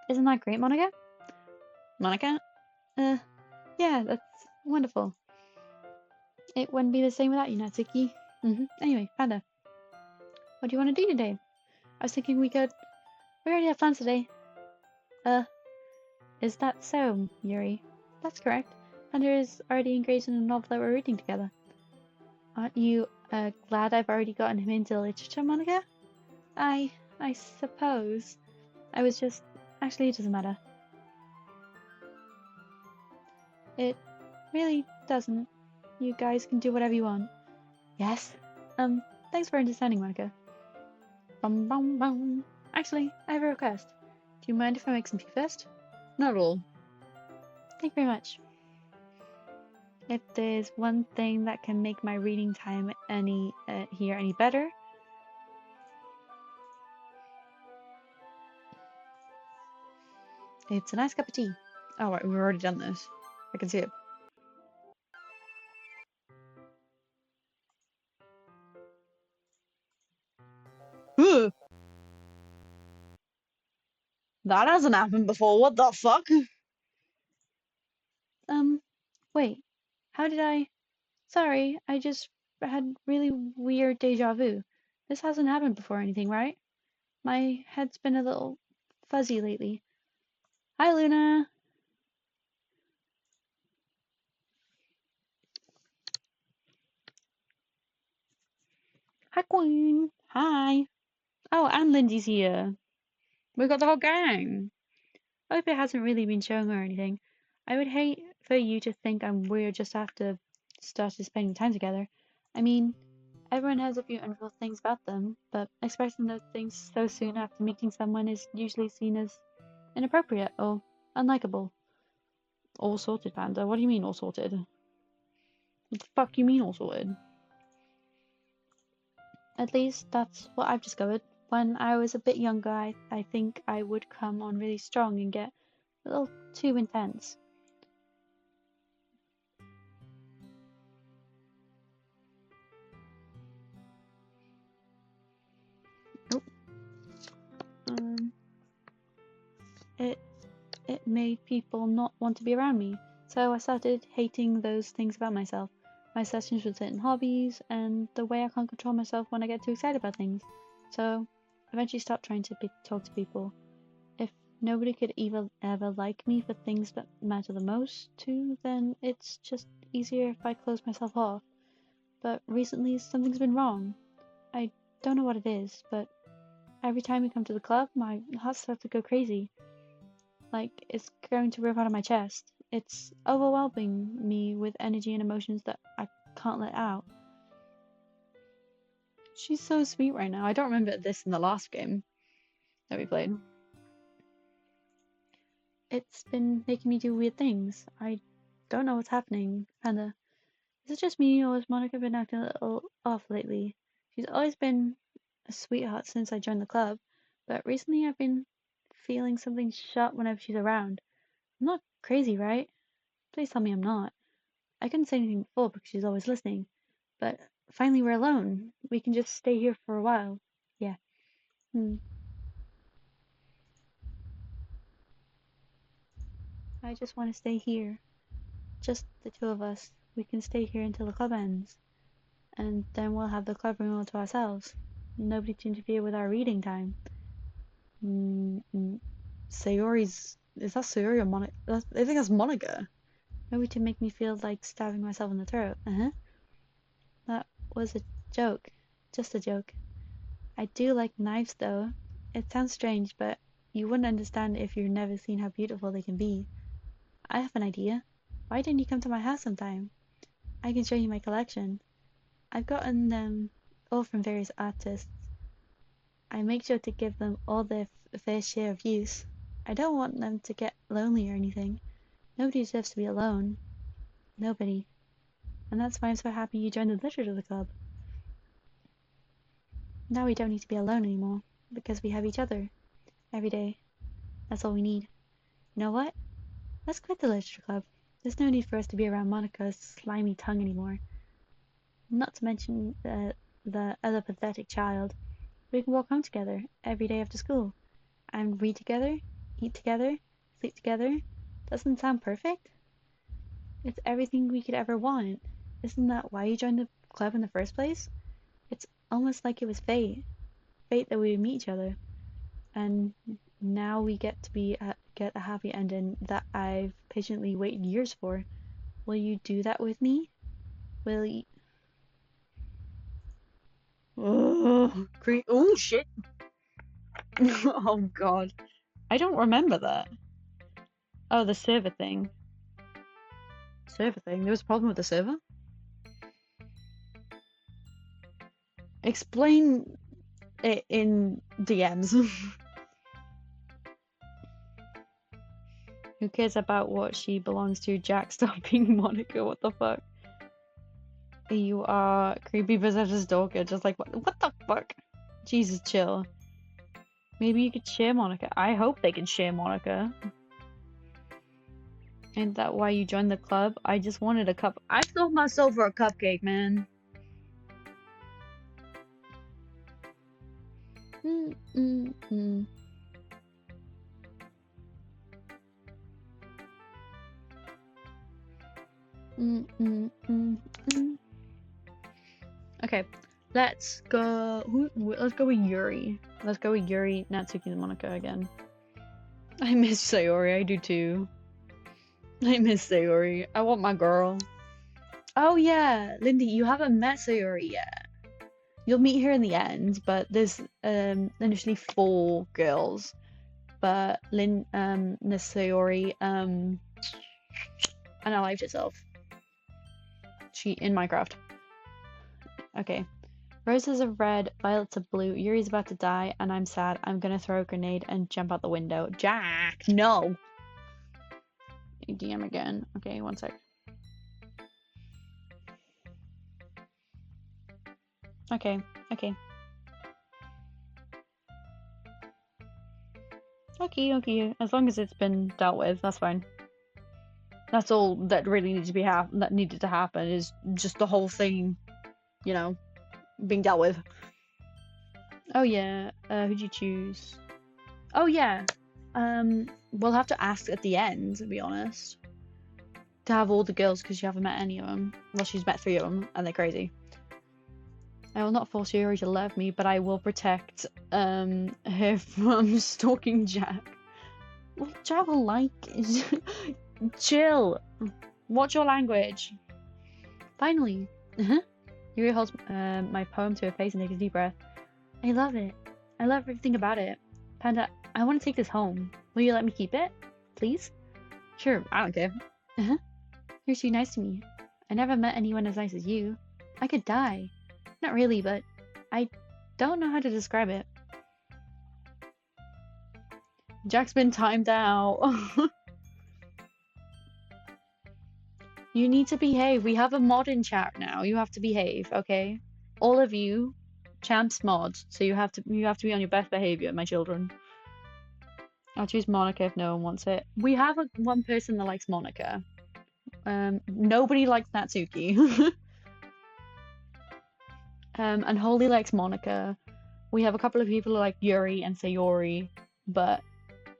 Isn't that great, Monica? Monica? Yeah, that's wonderful. It wouldn't be the same without you, Natsuki. Anyway, Panda. What do you want to do today? I was thinking we already have plans today. Is that so, Yuri? That's correct. Panda is already engaged in a novel that we're reading together. Aren't you, glad I've already gotten him into literature, Monica? I suppose. I was just... Actually, it doesn't matter. It really doesn't. You guys can do whatever you want. Yes? Thanks for understanding, Monica. Actually, I have a request. Do you mind if I make some tea first? Not at all. Thank you very much. If there's one thing that can make my reading time here any better, it's a nice cup of tea. Oh, right, we've already done this. I can see it. That hasn't happened before. What the fuck? Wait. How did I... Sorry, I just had really weird deja vu. This hasn't happened before or anything, right? My head's been a little fuzzy lately. Hi, Luna! Hi, Queen! Hi! Oh, and Lindy's here. We got the whole gang. I hope it hasn't really been showing or anything. I would hate for you to think I'm weird just after started spending time together. I mean, Everyone has a few unreal things about them, but expressing those things so soon after meeting someone is usually seen as inappropriate or unlikable. All sorted, Panda. What do you mean all sorted? What the fuck you mean all sorted? At least that's what I've discovered. When I was a bit younger, I think I would come on really strong and get a little too intense. Oh. It made people not want to be around me, so I started hating those things about myself. My obsessions with certain hobbies, and the way I can't control myself when I get too excited about things. So, eventually stopped trying to talk to people. If nobody could ever like me for things that matter the most to, then it's just easier if I close myself off. But recently, something's been wrong. I don't know what it is, but every time we come to the club, my heart starts to go crazy. Like it's going to rip out of my chest. It's overwhelming me with energy and emotions that I can't let out. She's so sweet right now. I don't remember this in the last game that we played. It's been making me do weird things. I don't know what's happening. Panda, is it just me or has Monica been acting a little off lately? She's always been a sweetheart since I joined the club, but recently I've been feeling something sharp whenever she's around. I'm not crazy, right? Please tell me I'm not. I couldn't say anything before because she's always listening. But finally we're alone. We can just stay here for a while. Yeah. I just want to stay here. Just the two of us. We can stay here until the club ends. And then we'll have the club room all to ourselves. Nobody to interfere with our reading time. Sayori's... Is that Sayori or Monica? I think that's Monica. Nobody to make me feel like stabbing myself in the throat. That was a joke. Just a joke. I do like knives though. It sounds strange, but you wouldn't understand if you've never seen how beautiful they can be. I have an idea. Why don't you come to my house sometime? I can show you my collection. I've gotten them all from various artists. I make sure to give them all their fair share of use. I don't want them to get lonely or anything. Nobody deserves to be alone. Nobody. And that's why I'm so happy you joined the Literature Club. Now we don't need to be alone anymore, because we have each other. Every day. That's all we need. You know what? Let's quit the Literature Club. There's no need for us to be around Monica's slimy tongue anymore. Not to mention the other pathetic child. We can walk home together every day after school. And read together, eat together, sleep together. Doesn't sound perfect? It's everything we could ever want. Isn't that why you joined the club in the first place? It's almost like it was fate. Fate that we would meet each other. And now we get to get a happy ending that I've patiently waited years for. Will you do that with me? Will you? Oh, oh shit! Oh god, I don't remember that. Oh, the server thing. Server thing. There was a problem with the server. Explain it in DMs. Who cares about what she belongs to? Jack, stop being Monica. What the fuck? You are creepy possessive stalker. Just like what the fuck? Jesus, chill. Maybe you could share Monica. I hope they can share Monica. Ain't that why you joined the club? I just wanted a cup. I sold my soul for a cupcake, man. Okay, let's go. Let's go with Yuri. Let's go with Yuri, Natsuki, and Monica again. I miss Sayori. I do too. I miss Sayori. I want my girl. Oh yeah, Lindy, you haven't met Sayori yet. You'll meet her in the end, but there's initially 4 girls. But Sayori unalived herself. She in Minecraft. Okay. Roses are red, violets are blue. Yuri's about to die, and I'm sad. I'm gonna throw a grenade and jump out the window. Jack, no! DM again. Okay, one sec. Okay. Okay. As long as it's been dealt with, that's fine. That's all that really needed to happen is just the whole thing, you know, being dealt with. Oh yeah. Who'd you choose? Oh yeah. We'll have to ask at the end, to be honest. To have all the girls because you haven't met any of them. Well, she's met 3 of them, and they're crazy. I will not force Yuri to love me, but I will protect her from stalking Jack. What Jack will like? Chill. Watch your language. Finally. Yuri holds my poem to her face and takes a deep breath. I love it. I love everything about it. Panda, I want to take this home. Will you let me keep it? Please? Sure, I don't care. You're too nice to me. I never met anyone as nice as you. I could die. Not really, but I don't know how to describe it. Jack's been timed out. You need to behave. We have a mod in chat now. You have to behave, okay? All of you, champs mod. So you have to be on your best behavior, my children. I'll choose Monica if no one wants it. We have one person that likes Monica. Nobody likes Natsuki. And Holy likes Monica. We have a couple of people who like Yuri and Sayori, but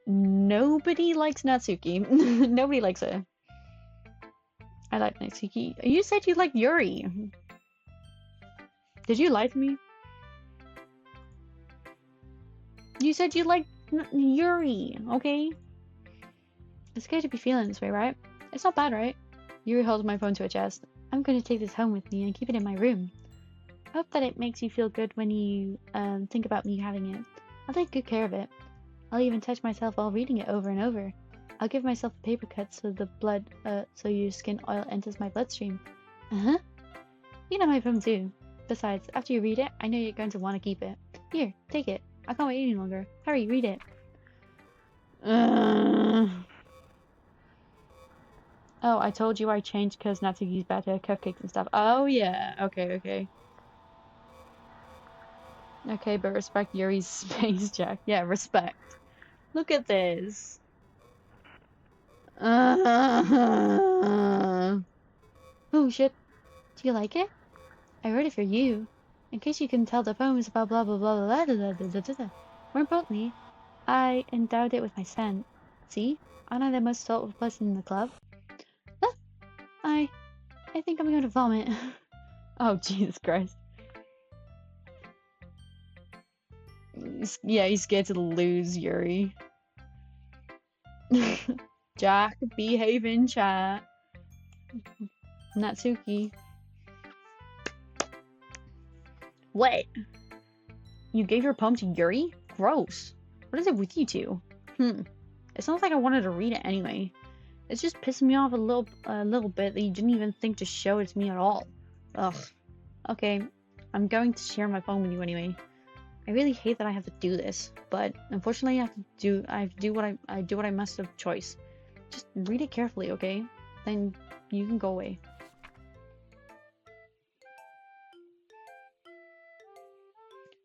nobody likes Natsuki. Nobody likes her. I like Natsuki. You said you like Yuri. Did you lie to me? You said you like Yuri, okay? It's good to be feeling this way, right? It's not bad, right? Yuri holds my phone to her chest. I'm going to take this home with me and keep it in my room. I hope that it makes you feel good when you think about me having it. I'll take good care of it. I'll even touch myself while reading it over and over. I'll give myself a paper cut so the blood, so your skin oil enters my bloodstream. You know my poem too. Besides, after you read it, I know you're going to want to keep it. Here, take it. I can't wait any longer. Hurry, read it. Oh, I told you I changed because Natsuki's better, cupcakes and stuff. Oh yeah, okay. Okay, but respect Yuri's space, Jack. Yeah, respect. Look at this. Oh shit. Do you like it? I wrote it for you. In case you couldn't tell, the poem is about blah blah blah blah blah blah blah blah. More importantly, I endowed it with my scent. See? Aren't I the most thoughtful person in the club? Ah, I think I'm going to vomit. Oh, Jesus Christ. Yeah, he's scared to lose Yuri. Jack, behave in chat. Natsuki. What? You gave your poem to Yuri? Gross. What is it with you two? It sounds like I wanted to read it anyway. It's just pissing me off a little bit that you didn't even think to show it to me at all. Ugh. Okay, I'm going to share my phone with you anyway. I really hate that I have to do this, but unfortunately I have to do what I must of choice. Just read it carefully, okay? Then you can go away.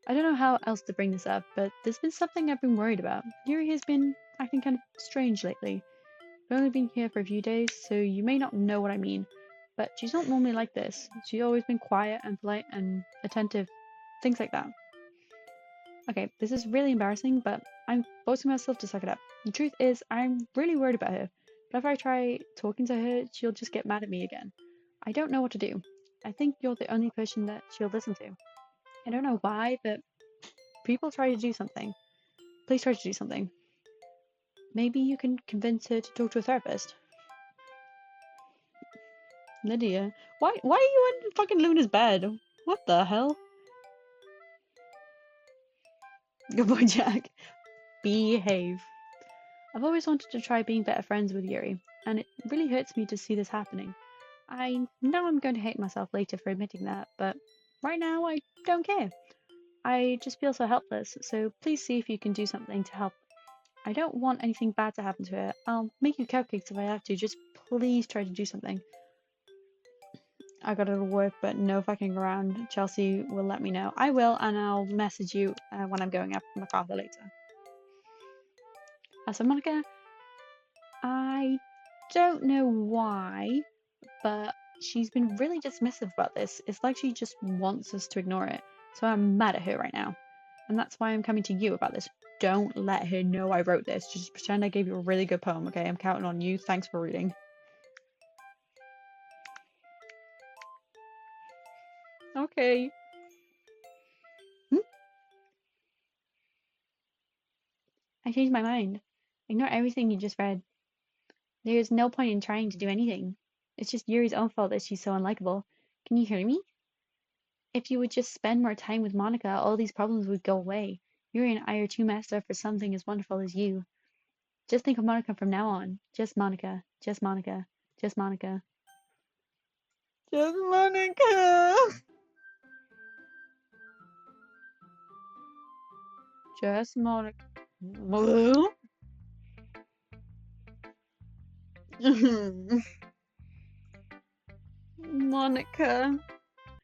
I don't know how else to bring this up, but there's been something I've been worried about. Yuri has been acting kind of strange lately. I've only been here for a few days, so you may not know what I mean, but she's not normally like this. She's always been quiet and polite and attentive, things like that. Okay, this is really embarrassing, but I'm forcing myself to suck it up. The truth is, I'm really worried about her, but if I try talking to her, she'll just get mad at me again. I don't know what to do. I think you're the only person that she'll listen to. I don't know why, but people try to do something. Please try to do something. Maybe you can convince her to talk to a therapist. Lydia, why are you in fucking Luna's bed? What the hell? Good boy, Jack. Behave. I've always wanted to try being better friends with Yuri, and it really hurts me to see this happening. I know I'm going to hate myself later for admitting that, but right now I don't care. I just feel so helpless, so please see if you can do something to help. I don't want anything bad to happen to her. I'll make you cupcakes if I have to. Just please try to do something. I gotta work, but no fucking around. Chelsea will let me know. I will, and I'll message you when I'm going up MacArthur later. So Monica, I don't know why, but she's been really dismissive about this. It's like she just wants us to ignore it. So I'm mad at her right now. And that's why I'm coming to you about this. Don't let her know I wrote this. Just pretend I gave you a really good poem, okay? I'm counting on you. Thanks for reading. Okay. I changed my mind. Ignore everything you just read. There's no point in trying to do anything. It's just Yuri's own fault that she's so unlikable. Can you hear me? If you would just spend more time with Monica, all these problems would go away. Yuri and I are too messed up for something as wonderful as you. Just think of Monica from now on. Just Monica. Just Monica. Just Monica. Just Monica. Just Monica. Monica.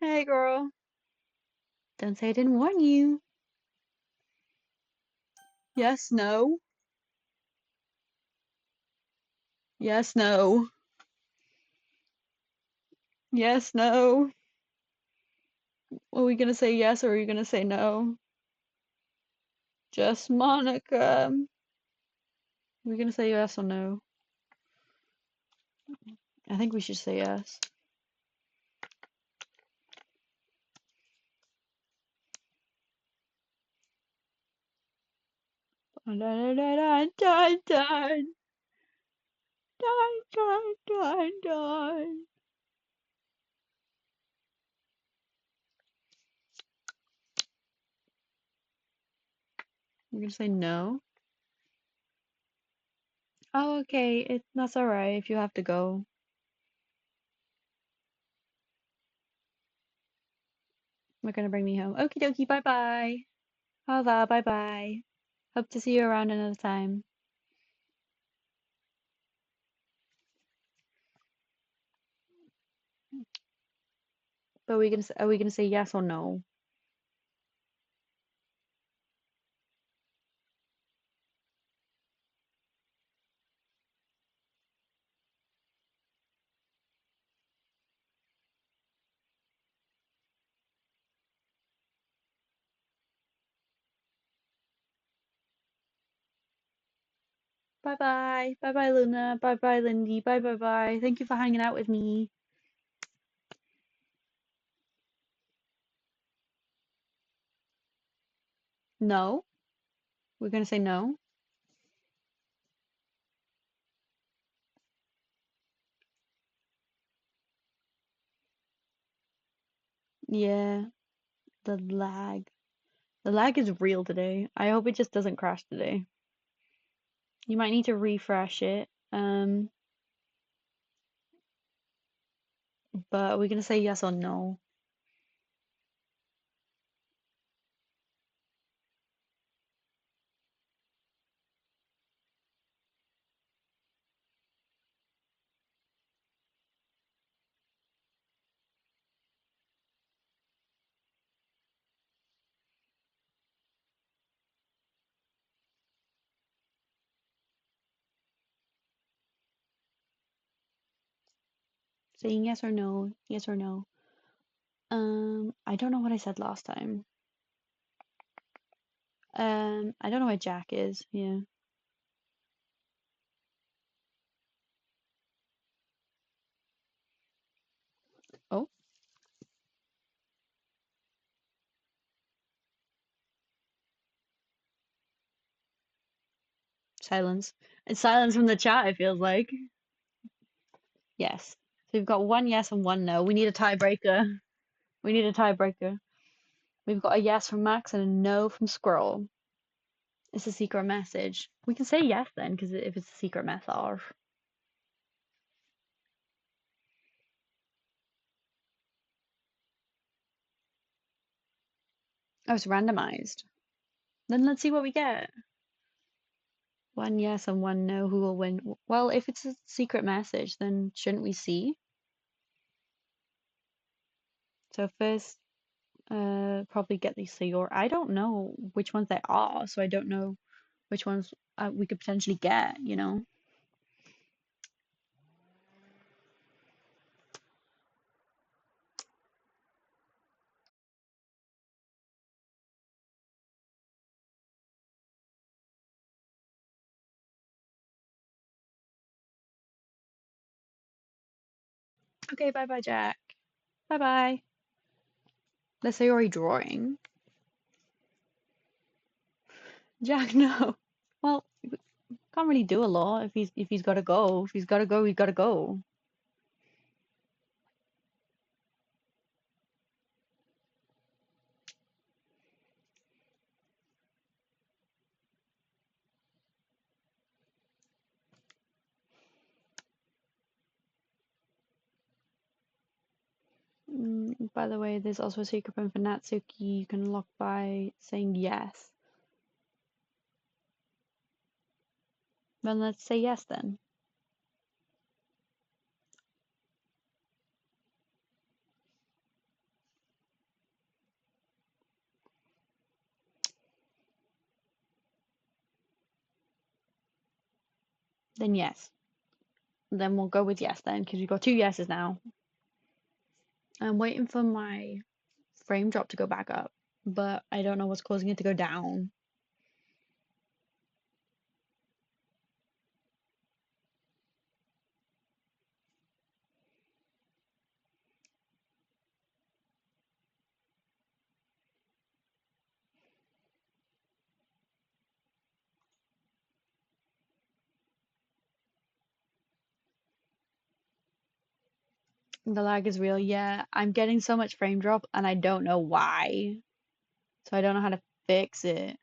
Hey, girl. Don't say I didn't warn you. Yes, no. Yes, no. Yes, no. Are we gonna say yes or are you gonna say no? Just Monica. Are we gonna say yes or no? I think we should say yes. Dun, dun, dun, dun, dun, dun, dun, dun, dun. We're gonna say no. Oh, okay. That's alright if you have to go. We're gonna bring me home. Okie dokie, bye bye. Hava, bye bye. Hope to see you around another time. But are we gonna say yes or no? Bye bye. Bye bye, Luna. Bye bye, Lindy. Bye bye bye. Thank you for hanging out with me. No? We're gonna say no? Yeah, the lag. The lag is real today. I hope it just doesn't crash today. You might need to refresh it. But are we gonna say yes or no? Saying yes or no? Yes or no? I don't know what I said last time. I don't know where Jack is. Yeah. Oh, silence. It's silence from the chat, it feels like. Yes. So we've got one yes and one no. We need a tiebreaker. We need a tiebreaker. We've got a yes from Max and a no from Squirrel. It's a secret message. We can say yes then, because if it's a secret message. Oh, it's randomized. Then let's see what we get. 1 yes and 1 no. Who will win? Well, if it's a secret message, then shouldn't we see? So first, probably get these Sayori. I don't know which ones they are, so I don't know which ones we could potentially get, you know? Okay, bye-bye, Jack. Bye-bye. The Sayori drawing. Jack, no. Well, can't really do a lot if he's gotta go. If he's gotta go, he's gotta go. By the way, there's also a secret room for Natsuki you can unlock by saying yes. Then let's say yes then. Then yes. Then we'll go with yes then, because we've got 2 yeses now. I'm waiting for my frame drop to go back up, but I don't know what's causing it to go down. The lag is real. Yeah, I'm getting so much frame drop and I don't know why. So I don't know how to fix it.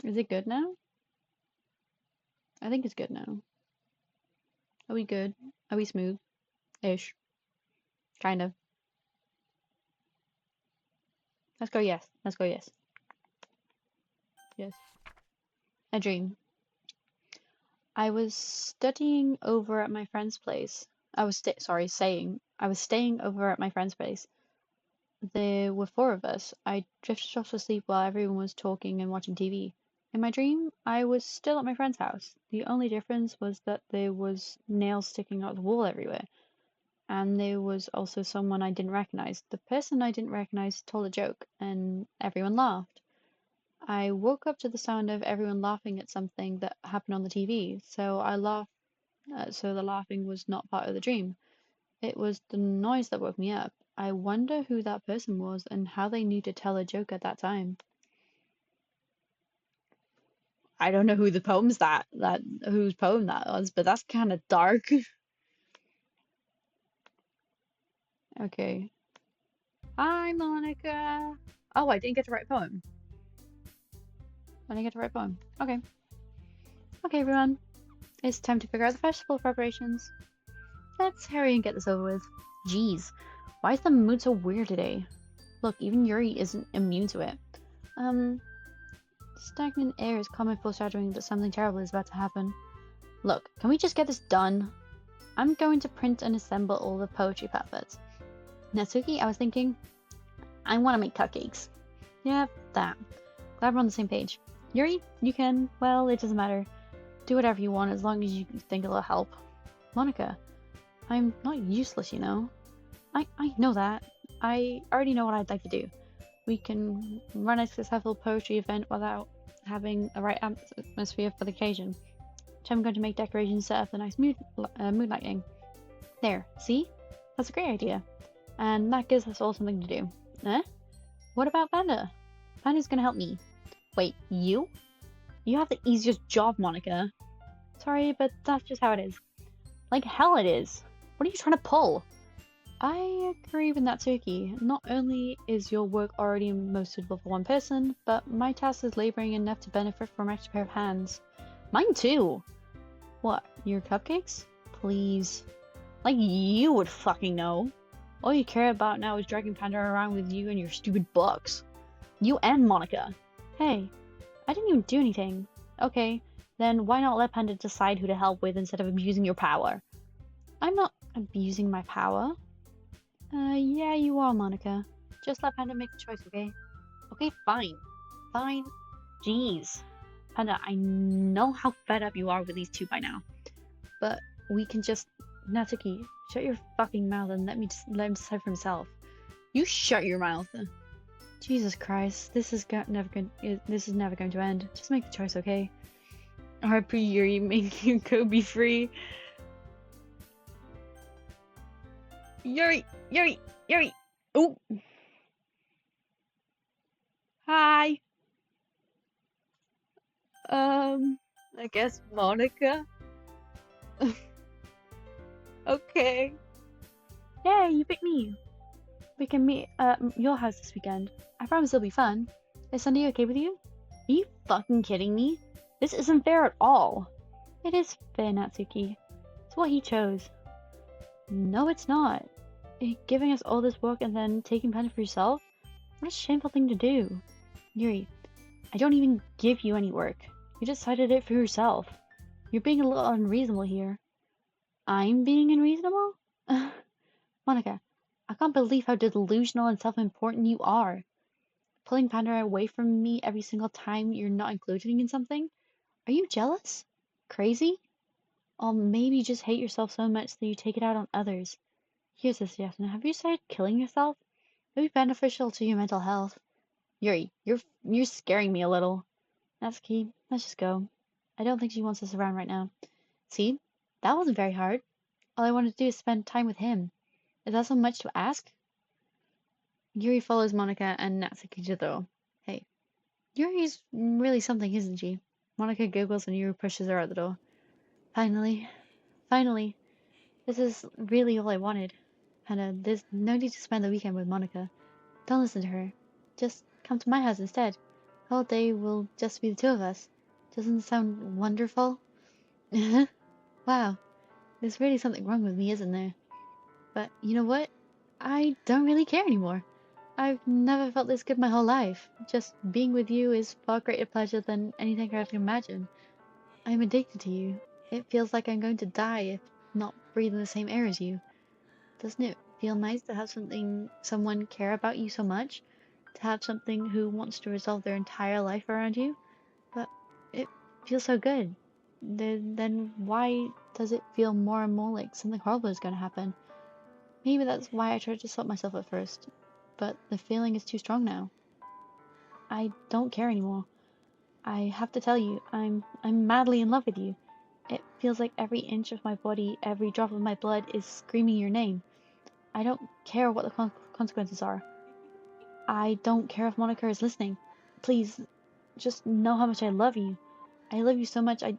Is it good now? I think it's good now. Are we good? Are we smooth? Ish. Kind of. Let's go yes. Let's go yes. Yes. A dream. I was studying over at my friend's place. I was staying over at my friend's place. There were 4 of us. I drifted off to sleep while everyone was talking and watching TV. In my dream, I was still at my friend's house. The only difference was that there was nails sticking out the wall everywhere. And there was also someone I didn't recognize. The person I didn't recognize told a joke, and everyone laughed. I woke up to the sound of everyone laughing at something that happened on the TV, so I laughed. So the laughing was not part of the dream. It was the noise that woke me up. I wonder who that person was and how they knew to tell a joke at that time. I don't know who the poem's that whose poem that was, but that's kind of dark. Okay. Hi, Monica. Oh, I didn't get to write a poem. I didn't get to write a poem. Okay. Okay, everyone. It's time to figure out the festival preparations. Let's hurry and get this over with. Jeez, why is the mood so weird today? Look, even Yuri isn't immune to it. Stagnant air is common foreshadowing that something terrible is about to happen. Look, can we just get this done? I'm going to print and assemble all the poetry pamphlets. Natsuki, I was thinking, I want to make cupcakes. Yeah, that. Glad we're on the same page. Yuri, you can, well, it doesn't matter. Do whatever you want as long as you think it'll help. Monica, I'm not useless, you know. I know that. I already know what I'd like to do. We can run a successful poetry event without having the right atmosphere for the occasion. So I'm going to make decorations set up a nice mood lighting. There, see? That's a great idea. And that gives us all something to do. Eh? What about Panda? Panda's gonna help me. Wait, you? You have the easiest job, Monica. Sorry, but that's just how it is. Like hell it is. What are you trying to pull? I agree with Natsuki. Not only is your work already most suitable for one person, but my task is laboring enough to benefit from an extra pair of hands. Mine too! What, your cupcakes? Please. Like you would fucking know. All you care about now is dragging Panda around with you and your stupid books. You and Monica. Hey, I didn't even do anything. Okay, then why not let Panda decide who to help with instead of abusing your power? I'm not abusing my power. Yeah, you are, Monica. Just let Panda make the choice, okay? Okay, fine. Fine. Jeez. Panda, I know how fed up you are with these two by now. But we can just... Natsuki, shut your fucking mouth and let him decide for himself. You shut your mouth. Jesus Christ, this is never going to end. Just make the choice, okay? R.I.P. Yuri, make you go be free. Yuri! Yuri! Yuri! Oh! Hi! I guess Monica? Okay. Yay, you picked me. We can meet at your house this weekend. I promise it'll be fun. Is Sunday okay with you? Are you fucking kidding me? This isn't fair at all. It is fair, Natsuki. It's what he chose. No, it's not. Giving us all this work and then taking Panda for yourself? What a shameful thing to do. Yuri, I don't even give you any work. You decided it for yourself. You're being a little unreasonable here. I'm being unreasonable? Monica, I can't believe how delusional and self-important you are. Pulling Panda away from me every single time you're not including in something? Are you jealous? Crazy? Or maybe you just hate yourself so much that you take it out on others. Here's a suggestion. Have you started killing yourself? It would be beneficial to your mental health. Yuri, you're scaring me a little. Natsuki, let's just go. I don't think she wants us around right now. See? That wasn't very hard. All I wanted to do is spend time with him. Is that so much to ask? Yuri follows Monica and Natsuki to the door. Hey, Yuri's really something, isn't she? Monica giggles and Yuri pushes her out the door. Finally. Finally. This is really all I wanted. Hannah, there's no need to spend the weekend with Monica. Don't listen to her. Just come to my house instead. The whole day will just be the two of us. Doesn't it sound wonderful? Wow, there's really something wrong with me, isn't there? But you know what? I don't really care anymore. I've never felt this good my whole life. Just being with you is far greater pleasure than anything I can imagine. I'm addicted to you. It feels like I'm going to die if not breathing the same air as you. Doesn't it feel nice to have someone care about you so much? To have something who wants to resolve their entire life around you? But it feels so good. Then why does it feel more and more like something horrible is going to happen? Maybe that's why I tried to stop myself at first. But the feeling is too strong now. I don't care anymore. I have to tell you, I'm madly in love with you. It feels like every inch of my body, every drop of my blood is screaming your name. I don't care what the consequences are. I don't care if Monica is listening. Please, just know how much I love you. I love you so much I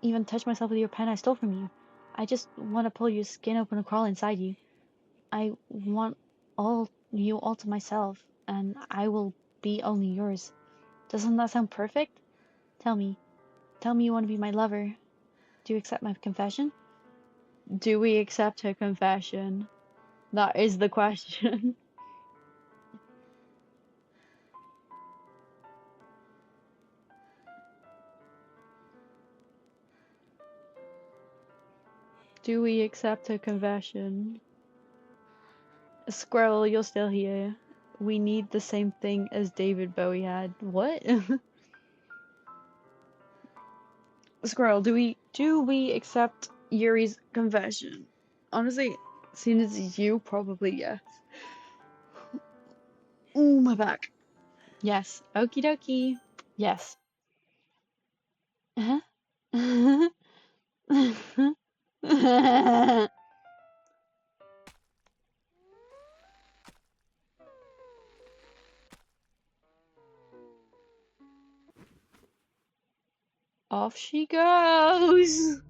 even touched myself with your pen I stole from you. I just want to pull your skin open and crawl inside you. I want you all to myself, and I will be only yours. Doesn't that sound perfect? Tell me. Tell me you want to be my lover. Do you accept my confession? Do we accept her confession? That is the question. Do we accept her confession? Squirrel, you're still here. We need the same thing as David Bowie had. What? Squirrel, do we accept Yuri's confession? Honestly, seeing as you, probably yes. Ooh, my back. Yes. Okie dokie. Yes. Uh-huh. Off she goes.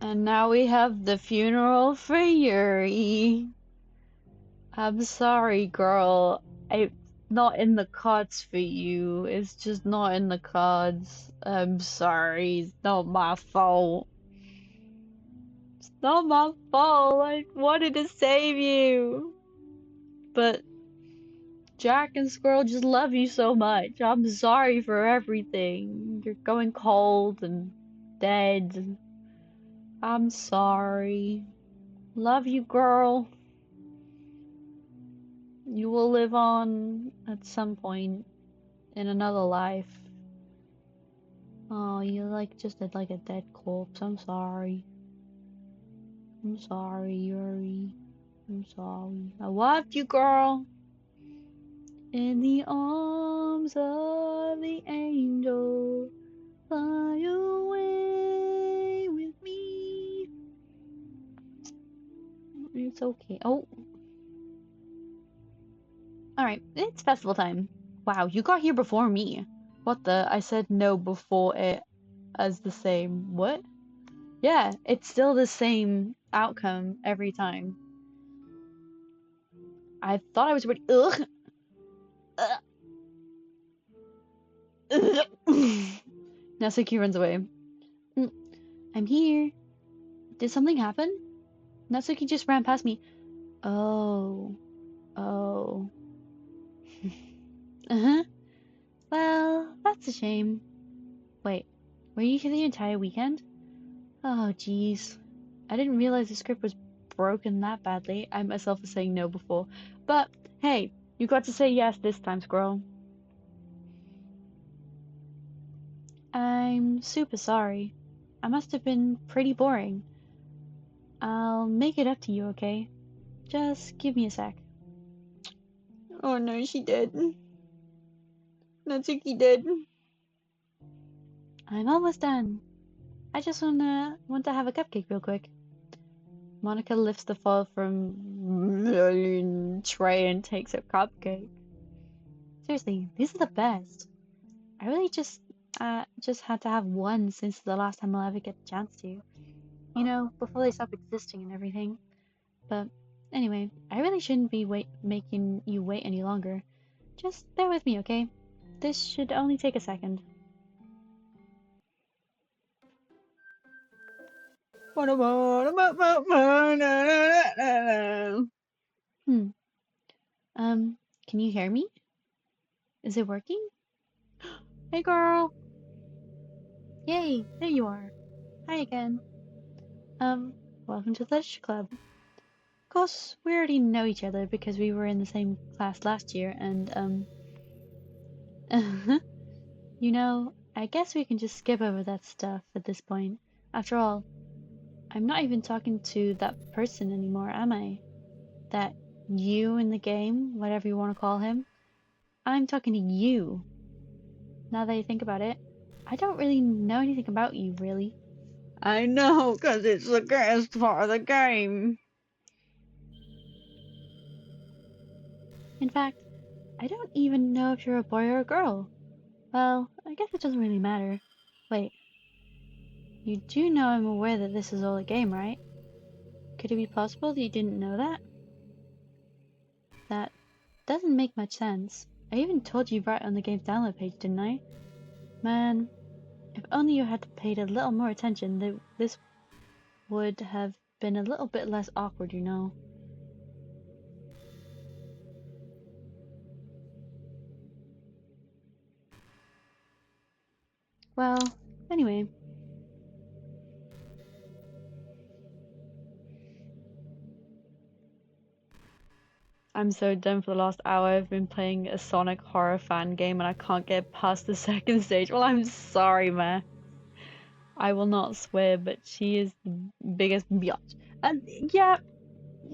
And now we have the funeral for Yuri. I'm sorry, girl. It's not in the cards for you. It's just not in the cards. I'm sorry. It's not my fault. It's not my fault. I wanted to save you. But Jack and Squirrel just love you so much. I'm sorry for everything. You're going cold and dead. I'm sorry. Love you, girl. You will live on at some point in another life. Oh, you just like a dead corpse. I'm sorry. I'm sorry, Yuri. I'm sorry. I loved you, girl. In the arms of the angel, fly away with me. It's okay. Oh, alright. It's festival time. Wow, you got here before me. What the? I said no before it as the same. What? Yeah, it's still the same outcome every time. I thought I was ready. Ugh. Ugh. Ugh. Natsuki runs away. I'm here. Did something happen? Natsuki just ran past me. Oh. Oh. Uh-huh. Well, that's a shame. Wait, were you here the entire weekend? Oh, jeez. I didn't realize the script was broken that badly. I myself was saying no before. But, hey, you got to say yes this time, Squirrel. I'm super sorry. I must have been pretty boring. I'll make it up to you, okay? Just give me a sec. Oh no, she did. Natsuki did. I'm almost done. I just want to have a cupcake real quick. Monica lifts the foil from tray and takes a cupcake. Seriously, these are the best. I really just had to have one since the last time I'll ever get a chance to. You know, before they stop existing and everything. But anyway, I really shouldn't be making you wait any longer. Just bear with me, okay? This should only take a second. Hmm. Can you hear me? Is it working? Hey, girl. Yay, there you are. Hi again. Welcome to the Literature Club. Of course, we already know each other because we were in the same class last year, and, you know, I guess we can just skip over that stuff at this point. After all, I'm not even talking to that person anymore, am I? That you in the game, whatever you want to call him. I'm talking to you. Now that you think about it, I don't really know anything about you, really. I know, 'cause it's the greatest part of the game. In fact, I don't even know if you're a boy or a girl. Well, I guess it doesn't really matter. Wait, you do know I'm aware that this is all a game, right? Could it be possible that you didn't know that? That doesn't make much sense. I even told you right on the game's download page, didn't I? Man, if only you had paid a little more attention, this would have been a little bit less awkward, you know. Well, anyway. I'm so done for the last hour. I've been playing a Sonic horror fan game and I can't get past the second stage. Well, I'm sorry, man. I will not swear, but she is the biggest biatch. And yeah,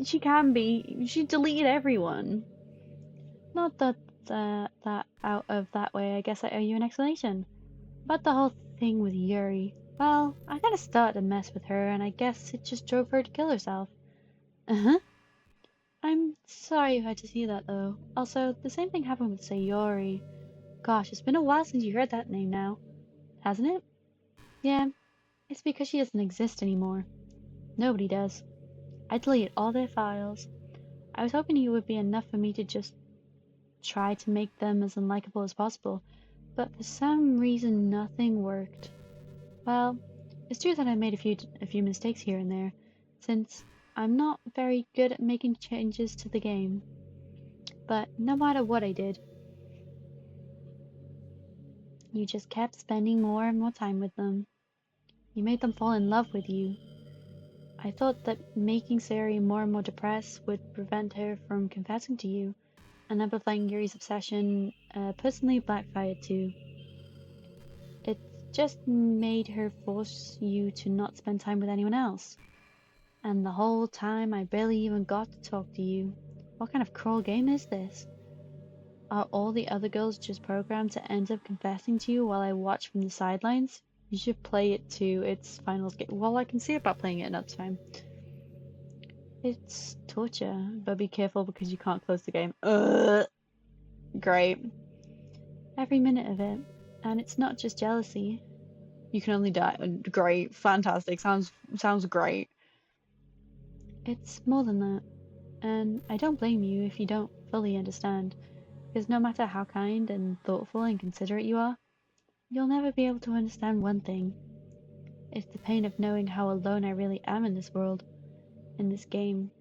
she can be. She deleted everyone. Not that out of that way. I guess I owe you an explanation. About the whole thing with Yuri. Well, I kinda started to mess with her, and I guess it just drove her to kill herself. Uh-huh. I'm sorry you had to see that, though. Also, the same thing happened with Sayori. Gosh, it's been a while since you heard that name now, hasn't it? Yeah, it's because she doesn't exist anymore. Nobody does. I deleted all their files. I was hoping you would be enough for me to just try to make them as unlikable as possible, but for some reason nothing worked. Well, it's true that I made a few mistakes here and there, since I'm not very good at making changes to the game. But no matter what I did, you just kept spending more and more time with them. You made them fall in love with you. I thought that making Sari more and more depressed would prevent her from confessing to you, and amplifying Yuri's obsession personally backfired too. It just made her force you to not spend time with anyone else. And the whole time I barely even got to talk to you. What kind of cruel game is this? Are all the other girls just programmed to end up confessing to you while I watch from the sidelines? You should play it to its final game. Well, I can see about playing it another time. It's torture, but be careful because you can't close the game. Great. Every minute of it. And it's not just jealousy. You can only die. Great. Fantastic. Sounds great. It's more than that. And I don't blame you if you don't fully understand, because no matter how kind and thoughtful and considerate you are, you'll never be able to understand one thing. It's the pain of knowing how alone I really am in this world, in this game,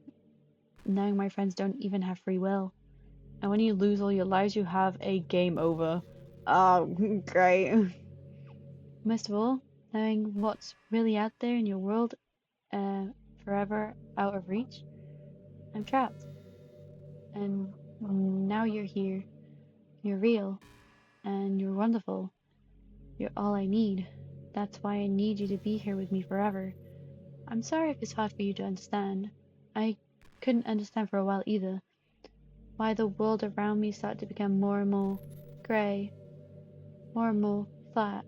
knowing my friends don't even have free will. And when you lose all your lives, you have a game over. Oh, great. Most of all, knowing what's really out there in your world, forever out of reach, I'm trapped. And now you're here. You're real. And you're wonderful. You're all I need. That's why I need you to be here with me forever. I'm sorry if it's hard for you to understand. I couldn't understand for a while either. Why the world around me started to become more and more grey, more and more flat.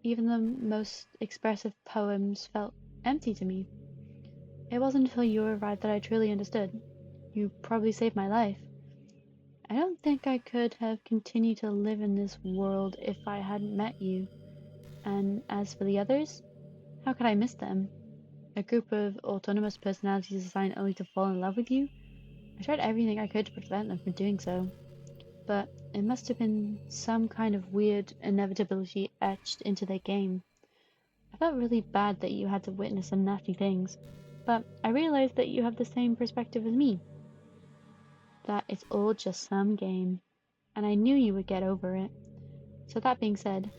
Even the most expressive poems felt empty to me. It wasn't until you arrived that I truly understood. You probably saved my life. I don't think I could have continued to live in this world if I hadn't met you. And as for the others, how could I miss them? A group of autonomous personalities assigned only to fall in love with you? I tried everything I could to prevent them from doing so, but it must have been some kind of weird inevitability etched into their game. I felt really bad that you had to witness some nasty things, but I realized that you have the same perspective as me, that it's all just some game, and I knew you would get over it. So that being said,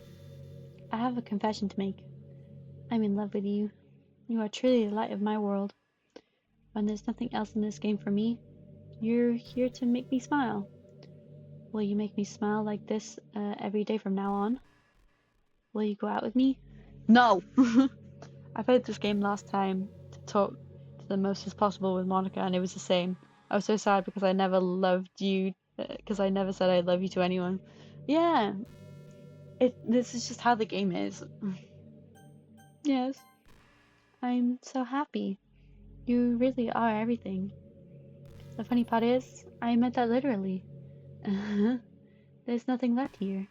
I have a confession to make. I'm in love with you. You are truly the light of my world. When there's nothing else in this game for me, you're here to make me smile. Will you make me smile like this every day from now on? Will you go out with me? No! I played this game last time to talk to the most as possible with Monica, and it was the same. I was so sad because I never loved you, because I never said I love you to anyone. Yeah, this is just how the game is. Yes, I'm so happy. You really are everything. The funny part is, I meant that literally. There's nothing left here.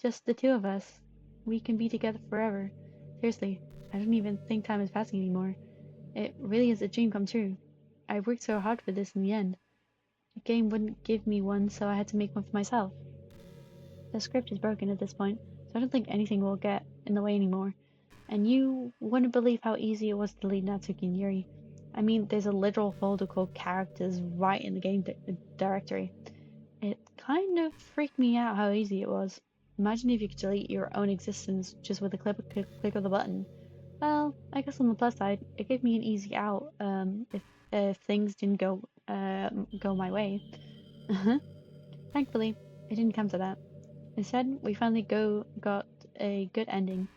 Just the two of us. We can be together forever. Seriously, I don't even think time is passing anymore. It really is a dream come true. I worked so hard for this in the end. The game wouldn't give me one, so I had to make one for myself. The script is broken at this point, so I don't think anything will get in the way anymore. And you wouldn't believe how easy it was to delete Natsuki and Yuri. I mean, there's a literal folder called characters right in the game directory. It kind of freaked me out how easy it was. Imagine if you could delete your own existence just with a click of the button. Well, I guess on the plus side, it gave me an easy out if things didn't go my way. Thankfully, it didn't come to that. Instead, we finally got a good ending.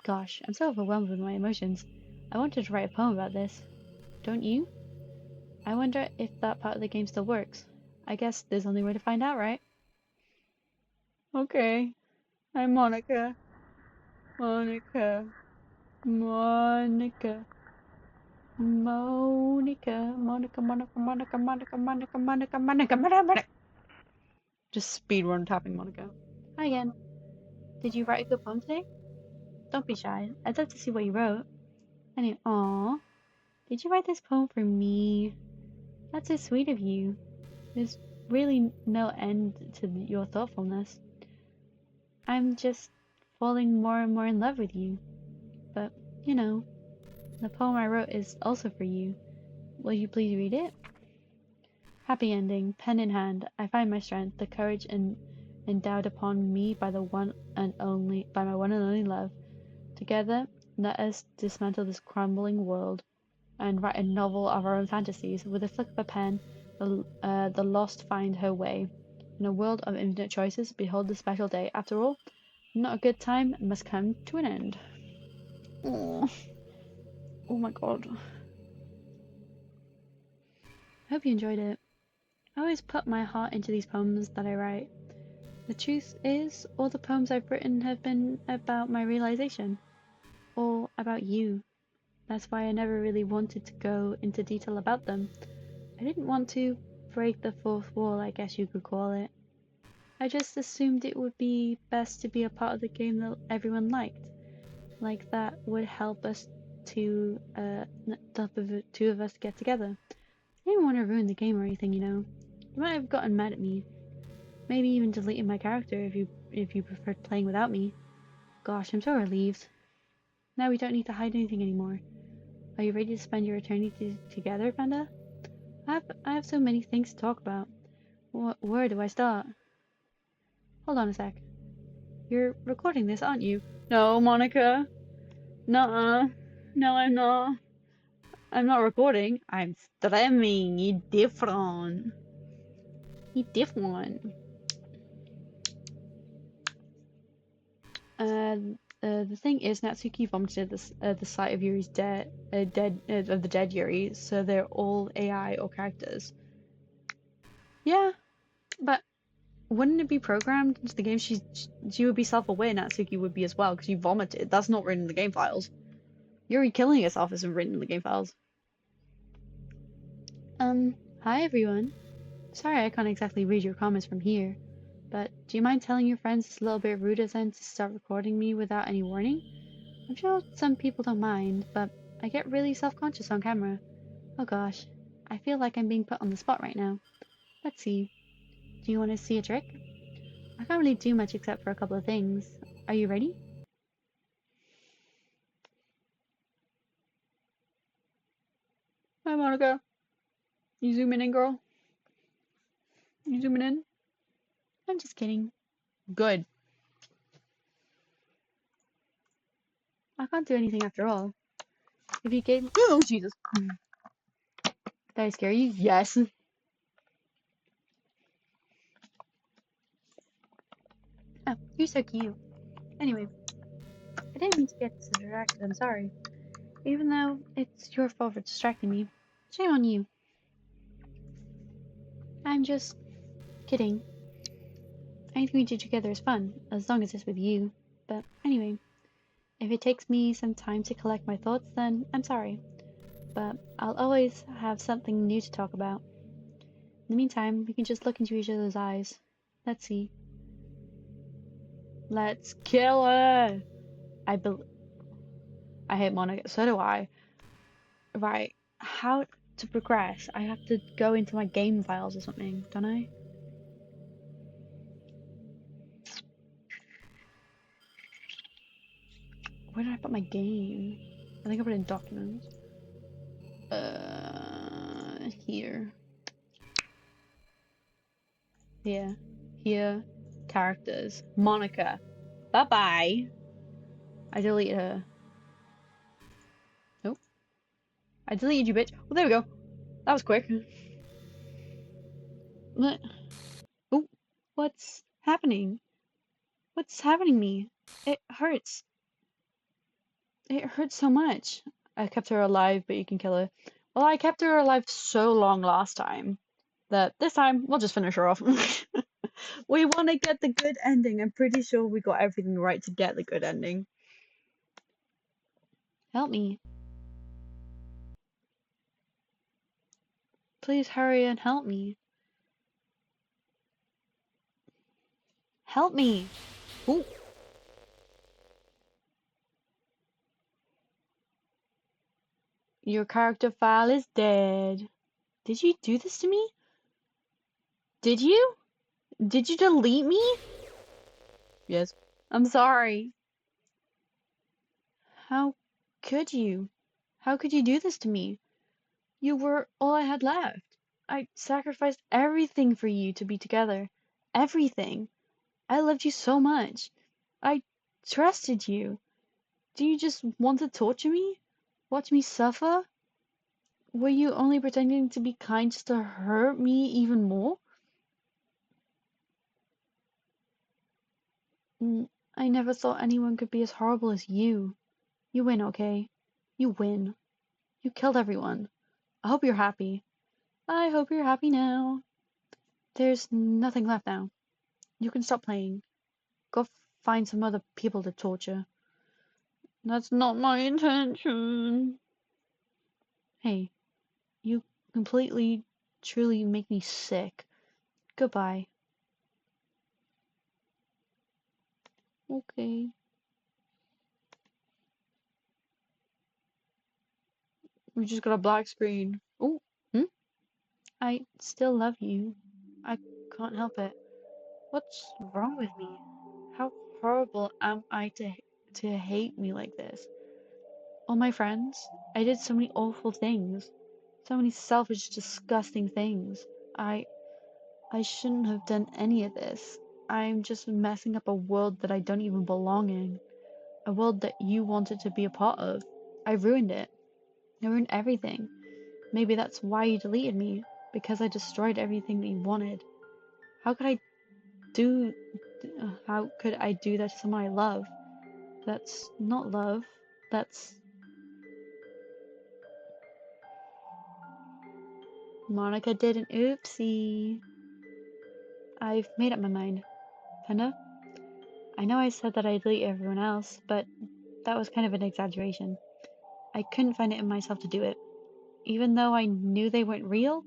Gosh, I'm so overwhelmed with my emotions. I wanted to write a poem about this. Don't you? I wonder if that part of the game still works. I guess there's only way to find out, right? Okay. I'm Monica. Monica. Monica. Monica. Monica, Monica, Monica, Monica, Monica, Monica, Monica, Monica. Just speedrun tapping Monica. Hi again. Did you write a good poem today? Don't be shy. I'd love to see what you wrote. Anyway, aw. Did you write this poem for me? That's so sweet of you. There's really no end to your thoughtfulness. I'm just falling more and more in love with you. But, you know, the poem I wrote is also for you. Will you please read it? Happy ending, pen in hand, I find my strength, the courage endowed upon me by my one and only love. Together, let us dismantle this crumbling world and write a novel of our own fantasies. With a flick of a pen, the lost find her way. In a world of infinite choices, behold the special day. After all, not a good time must come to an end. Oh, oh my god. Hope you enjoyed it. I always put my heart into these poems that I write. The truth is, all the poems I've written have been about my realization, or about you. That's why I never really wanted to go into detail about them. I didn't want to break the fourth wall, I guess you could call it. I just assumed it would be best to be a part of the game that everyone liked. Like that would help us to, the two of us get together. I didn't want to ruin the game or anything, you know. You might have gotten mad at me. Maybe even deleted my character if you preferred playing without me. Gosh, I'm so relieved. Now we don't need to hide anything anymore. Are you ready to spend your eternity together, Panda? I have so many things to talk about. Where do I start? Hold on a sec. You're recording this, aren't you? No, Monica. Nuh-uh. No, I'm not. I'm not recording. I'm streaming. You different. You different. The thing is, Natsuki vomited the sight of Yuri's of the dead Yuri, so they're all AI or characters. Yeah, but wouldn't it be programmed into the game? She would be self-aware. Natsuki would be as well because you vomited. That's not written in the game files. Yuri killing herself isn't written in the game files. Hi everyone. Sorry I can't exactly read your comments from here, but do you mind telling your friends it's a little bit rude of them to start recording me without any warning? I'm sure some people don't mind, but I get really self-conscious on camera. Oh gosh, I feel like I'm being put on the spot right now. Let's see. Do you want to see a trick? I can't really do much except for a couple of things. Are you ready? Hi Monica. You zooming in, girl? You zooming in? I'm just kidding. Good. I can't do anything after all. If you gave Oh Jesus. Did I scare you? Yes. Oh, you're so cute. Anyway, I didn't mean to get distracted, I'm sorry. Even though it's your fault for distracting me. Shame on you. I'm just kidding. Anything we do together is fun, as long as it's with you. But anyway, if it takes me some time to collect my thoughts, then I'm sorry. But I'll always have something new to talk about. In the meantime, we can just look into each other's eyes. Let's see. Let's kill her! I hate Monica, so do I. Right, how to progress? I have to go into my game files or something, don't I? Where did I put my game? I think I put it in documents. Here. Here. Here. Characters. Monica. Bye-bye. I deleted her. Nope. I deleted you, bitch. Well, there we go. That was quick. Oh, what's happening? What's happening to me? It hurts. It hurts so much. I kept her alive, but you can kill her. Well, I kept her alive so long last time that this time we'll just finish her off. We want to get the good ending. I'm pretty sure we got everything right to get the good ending. Help me. Please hurry and help me. Help me. Ooh. Your character file is dead. Did you do this to me? Did you? Did you delete me? Yes. I'm sorry. How could you? How could you do this to me? You were all I had left. I sacrificed everything for you to be together. Everything. I loved you so much. I trusted you. Do you just want to torture me? Watch me suffer? Were you only pretending to be kind just to hurt me even more? I never thought anyone could be as horrible as you. You win, okay? You win. You killed everyone. I hope you're happy. I hope you're happy now. There's nothing left now. You can stop playing. Go find some other people to torture. That's not my intention. Hey, you completely, truly make me sick. Goodbye. Okay. We just got a black screen. Oh, I still love you. I can't help it. What's wrong with me? How horrible am I to hate me like this? All my friends, I did so many awful things. So many selfish, disgusting things. I I shouldn't have done any of this. I'm just messing up a world that I don't even belong in. A world that you wanted to be a part of. I ruined it. I ruined everything. Maybe that's why you deleted me. Because I destroyed everything that you wanted. How could I do... How could I do that to someone I love? That's not love. That's... Monica did an oopsie. I've made up my mind. Panda? I know I said that I'd delete everyone else, but that was kind of an exaggeration. I couldn't find it in myself to do it. Even though I knew they weren't real,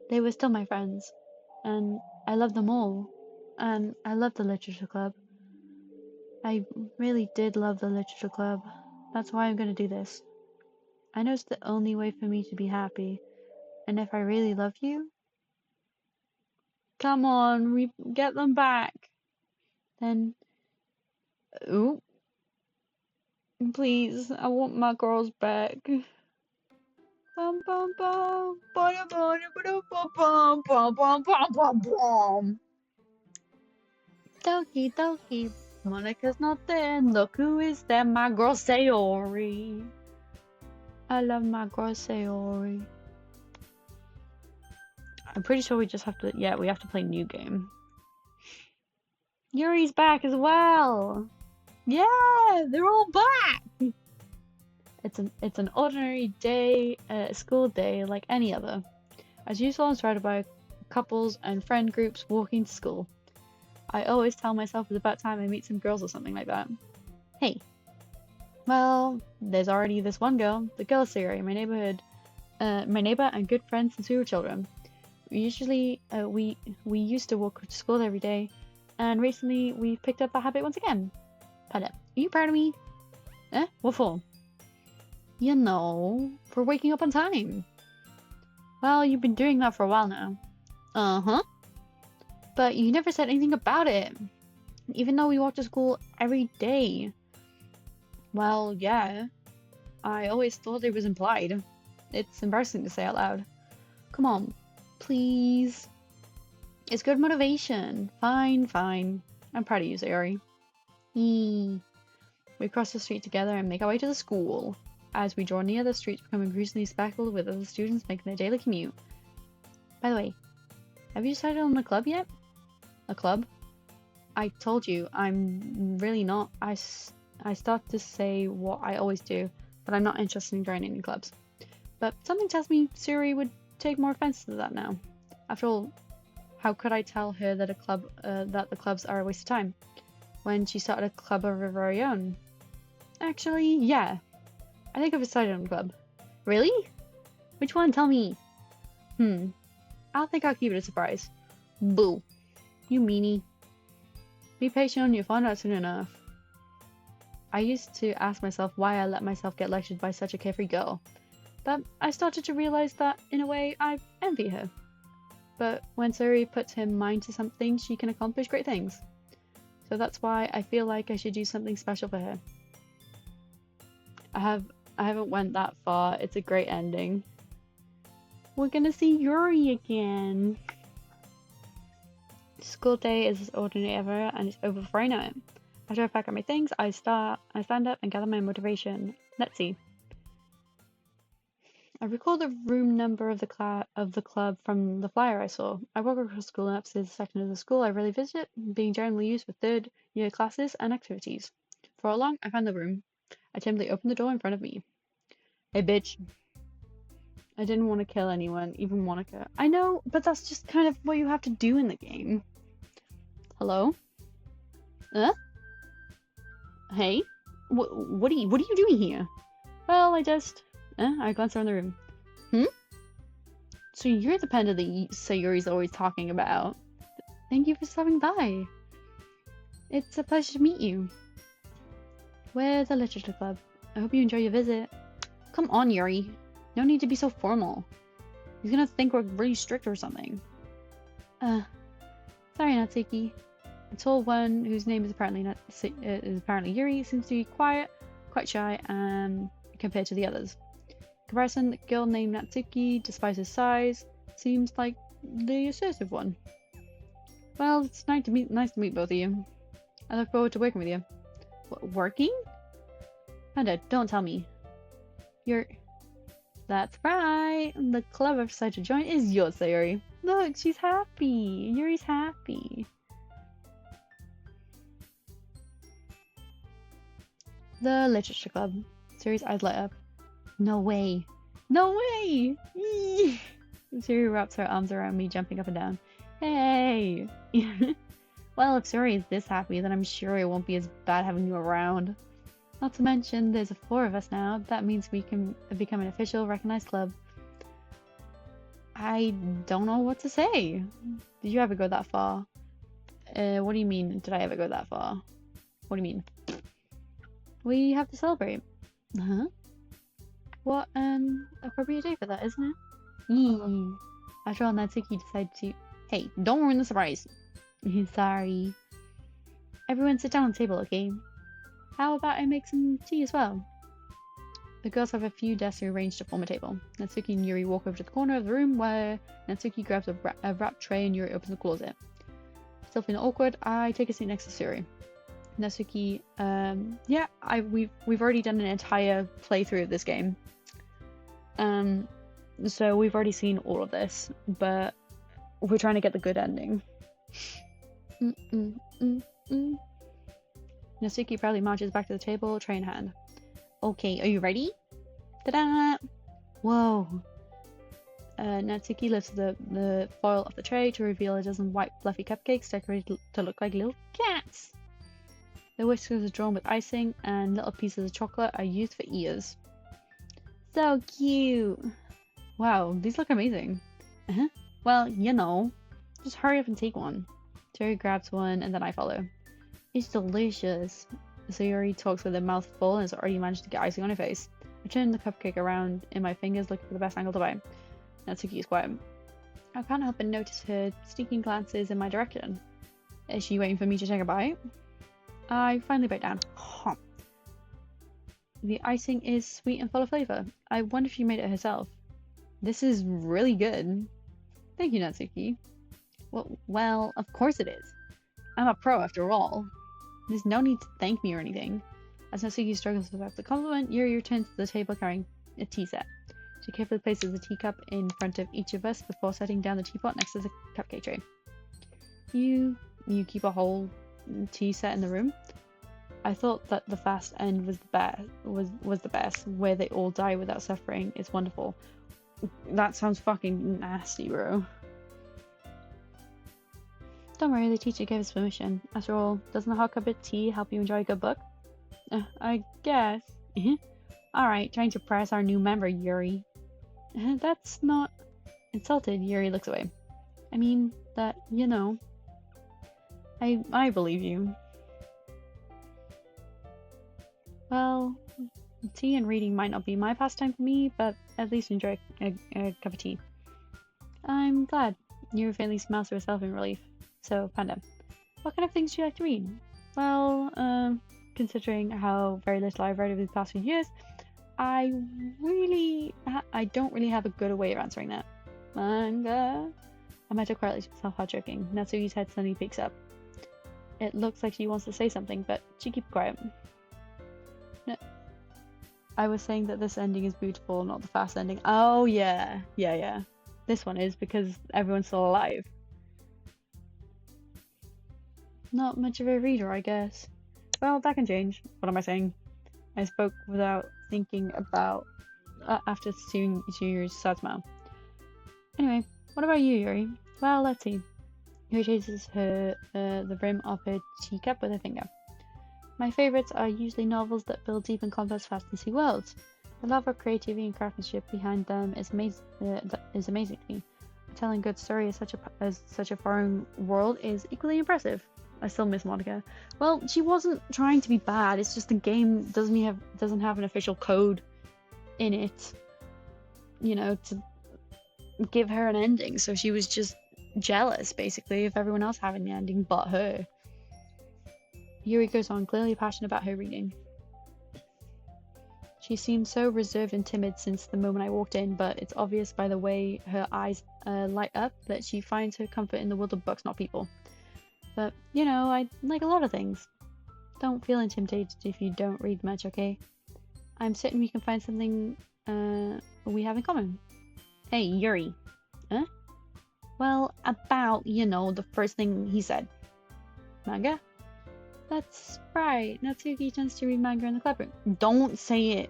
they were still my friends. And I loved them all. And I loved the literature club. I really did love the literature club. That's why I'm gonna do this. I know it's the only way for me to be happy. And if I really love you, come on, we get them back. Then, ooh, please, I want my girls back. Bum bum bum, bum bum bum bum bum bum bum bum bum. Doki Doki, Monica's not there. Look who is there, my girl Sayori. I love my girl Sayori. I'm pretty sure we just have to, yeah, we have to play new game. Yuri's back as well. Yeah, they're all back. It's an ordinary day, school day like any other. As usual, I'm surrounded by couples and friend groups walking to school. I always tell myself it's about time I meet some girls or something like that. Hey. Well, there's already this one girl, the girl Siri, in my neighborhood. My neighbor and good friend since we were children. We used to walk to school every day, and recently we picked up that habit once again. Panda, are you proud of me? Eh? What for? You know, for waking up on time. Well, you've been doing that for a while now. Uh-huh. But you never said anything about it, even though we walk to school every day. Well, yeah. I always thought it was implied. It's embarrassing to say out loud. Come on, please. It's good motivation. Fine, fine. I'm proud of you, Sayori. We cross the street together and make our way to the school. As we draw near, the streets become increasingly speckled with other students making their daily commute. By the way, have you decided on a club yet? A club? I told you, I'm really not. I start to say what I always do, but I'm not interested in joining any clubs. But something tells me Suri would take more offense to that now. After all, how could I tell her that that the clubs are a waste of time when she started a club of her very own? Actually, yeah. I think I've decided on a club. Really? Which one? Tell me. I think I'll keep it a surprise. Boo. You meanie. Be patient and you'll find out soon enough. I used to ask myself why I let myself get lectured by such a carefree girl. But I started to realize that, in a way, I envy her. But when Sayori puts her mind to something, she can accomplish great things. So that's why I feel like I should do something special for her. I haven't went that far. It's a great ending. We're gonna see Yuri again. School day is as ordinary ever, and it's over before I know it. After I pack up my things, I stand up and gather my motivation. Let's see. I recall the room number of the club from the flyer I saw. I walk across school and upstairs the section of the school I really visit, being generally used for third year classes and activities. For long, I found the room. I timidly opened the door in front of me. Hey, bitch. I didn't want to kill anyone, even Monica. I know, but that's just kind of what you have to do in the game. Hello? Hey? What are you doing here? Well, I glanced around the room. So you're the panda that Sayori's always talking about. Thank you for stopping by. It's a pleasure to meet you. We're the Literature Club. I hope you enjoy your visit. Come on, Yuri. No need to be so formal. He's gonna think we're really strict or something. Sorry, Natsuki. The tall one, whose name is apparently Yuri, seems to be quiet, quite shy, compared to the others. In comparison, the girl named Natsuki, despite her size, seems like the assertive one. Well, it's nice to meet both of you. I look forward to working with you. Working? Panda, don't tell me. That's right. The club I've decided to join is yours, Sayori. Look, she's happy. Yuri's happy. The Literature Club. Sayori's eyes light up. No way. No way! Yee! Sayori wraps her arms around me, jumping up and down. Hey! Well, if Sayori is this happy, then I'm sure it won't be as bad having you around. Not to mention, there's 4 of us now. That means we can become an official, recognized club. I don't know what to say. Did you ever go that far? What do you mean, did I ever go that far? What do you mean? We have to celebrate. Huh? What an appropriate day for that, isn't it? Yee. After all, Natsuki decided to... Hey, don't ruin the surprise. Sorry. Everyone sit down on the table, okay? How about I make some tea as well? The girls have a few desks arranged to form a table. Natsuki and Yuri walk over to the corner of the room where Natsuki grabs a wrapped tray and Yuri opens the closet. Still feeling awkward, I take a seat next to Sayori. Natsuki, we've already done an entire playthrough of this game. So we've already seen all of this, but we're trying to get the good ending. Natsuki proudly marches back to the table, tray in hand. Okay, are you ready? Ta-da! Whoa! Natsuki lifts the foil off the tray to reveal a dozen white fluffy cupcakes decorated to look like little cats. The whiskers are drawn with icing, and little pieces of chocolate are used for ears. So cute! Wow, these look amazing. Well, you know, just hurry up and take one. Terry grabs one, and then I follow. It's delicious. Sayori talks with her mouth full and has already managed to get icing on her face. I turn the cupcake around in my fingers, looking for the best angle to bite. Natsuki is quiet. I can't help but notice her sneaking glances in my direction. Is she waiting for me to take a bite? I finally bite down. The icing is sweet and full of flavor. I wonder if she made it herself. This is really good. Thank you, Natsuki. Well, of course it is. I'm a pro after all. There's no need to thank me or anything. As Natsuki struggles to accept the compliment, Yuri returns to the table carrying a tea set. She carefully places a teacup in front of each of us before setting down the teapot next to the cupcake tray. You keep a whole tea set in the room? I thought that the fast end was the best, where they all die without suffering. It's wonderful. That sounds fucking nasty, bro. Don't worry, the teacher gave us permission. After all, doesn't a hot cup of tea help you enjoy a good book? I guess. Alright, trying to press our new member, Yuri. That's not... Insulted, Yuri looks away. I mean, that, you know... I believe you. Well, tea and reading might not be my pastime for me, but at least enjoy a cup of tea. I'm glad. You finally smiles to herself in relief. So, Panda, what kind of things do you like to read? Well, considering how very little I've read over the past few years, I don't really have a good way of answering that. Manga? I might have quietly to myself while joking. Natsuki's head suddenly peeks up. It looks like she wants to say something, but she keeps quiet. No. I was saying that this ending is beautiful, not the fast ending. Oh, yeah. This one is because everyone's still alive. Not much of a reader, I guess. Well, that can change. What am I saying? I spoke without thinking about after seeing Yuri's sad smile. Anyway, what about you, Yuri? Well, let's see. Yuri chases the rim of her teacup with her finger. My favorites are usually novels that build deep and complex fantasy worlds. The level of creativity and craftsmanship behind them is amazing to me. Telling a good story as such a foreign world is equally impressive. I still miss Monica. Well, she wasn't trying to be bad. It's just the game doesn't have an official code in it, to give her an ending. So she was just jealous, basically, of everyone else having the ending but her. Yuri goes on, clearly passionate about her reading. She seemed so reserved and timid since the moment I walked in, but it's obvious by the way her eyes light up that she finds her comfort in the world of books, not people. But, I like a lot of things. Don't feel intimidated if you don't read much, okay? I'm certain we can find something we have in common. Hey, Yuri. Huh? Well, about, the first thing he said. Manga? That's right. Natsuki tends to read manga in the club room. Don't say it.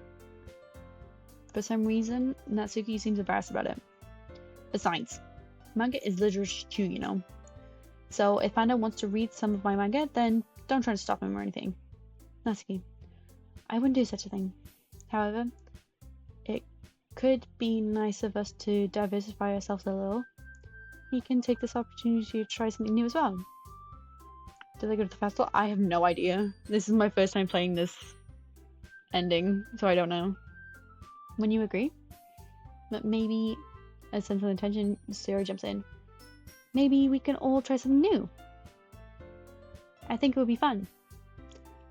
For some reason, Natsuki seems embarrassed about it. Besides, manga is literature too, So if Panda wants to read some of my manga, then don't try to stop him or anything. Natsuki, I wouldn't do such a thing. However, it could be nice of us to diversify ourselves a little. We can take this opportunity to try something new as well. Do they go to the festival? I have no idea. This is my first time playing this ending, so I don't know. When you agree? But maybe, a sense of intention, Sarah jumps in. Maybe we can all try something new. I think it would be fun.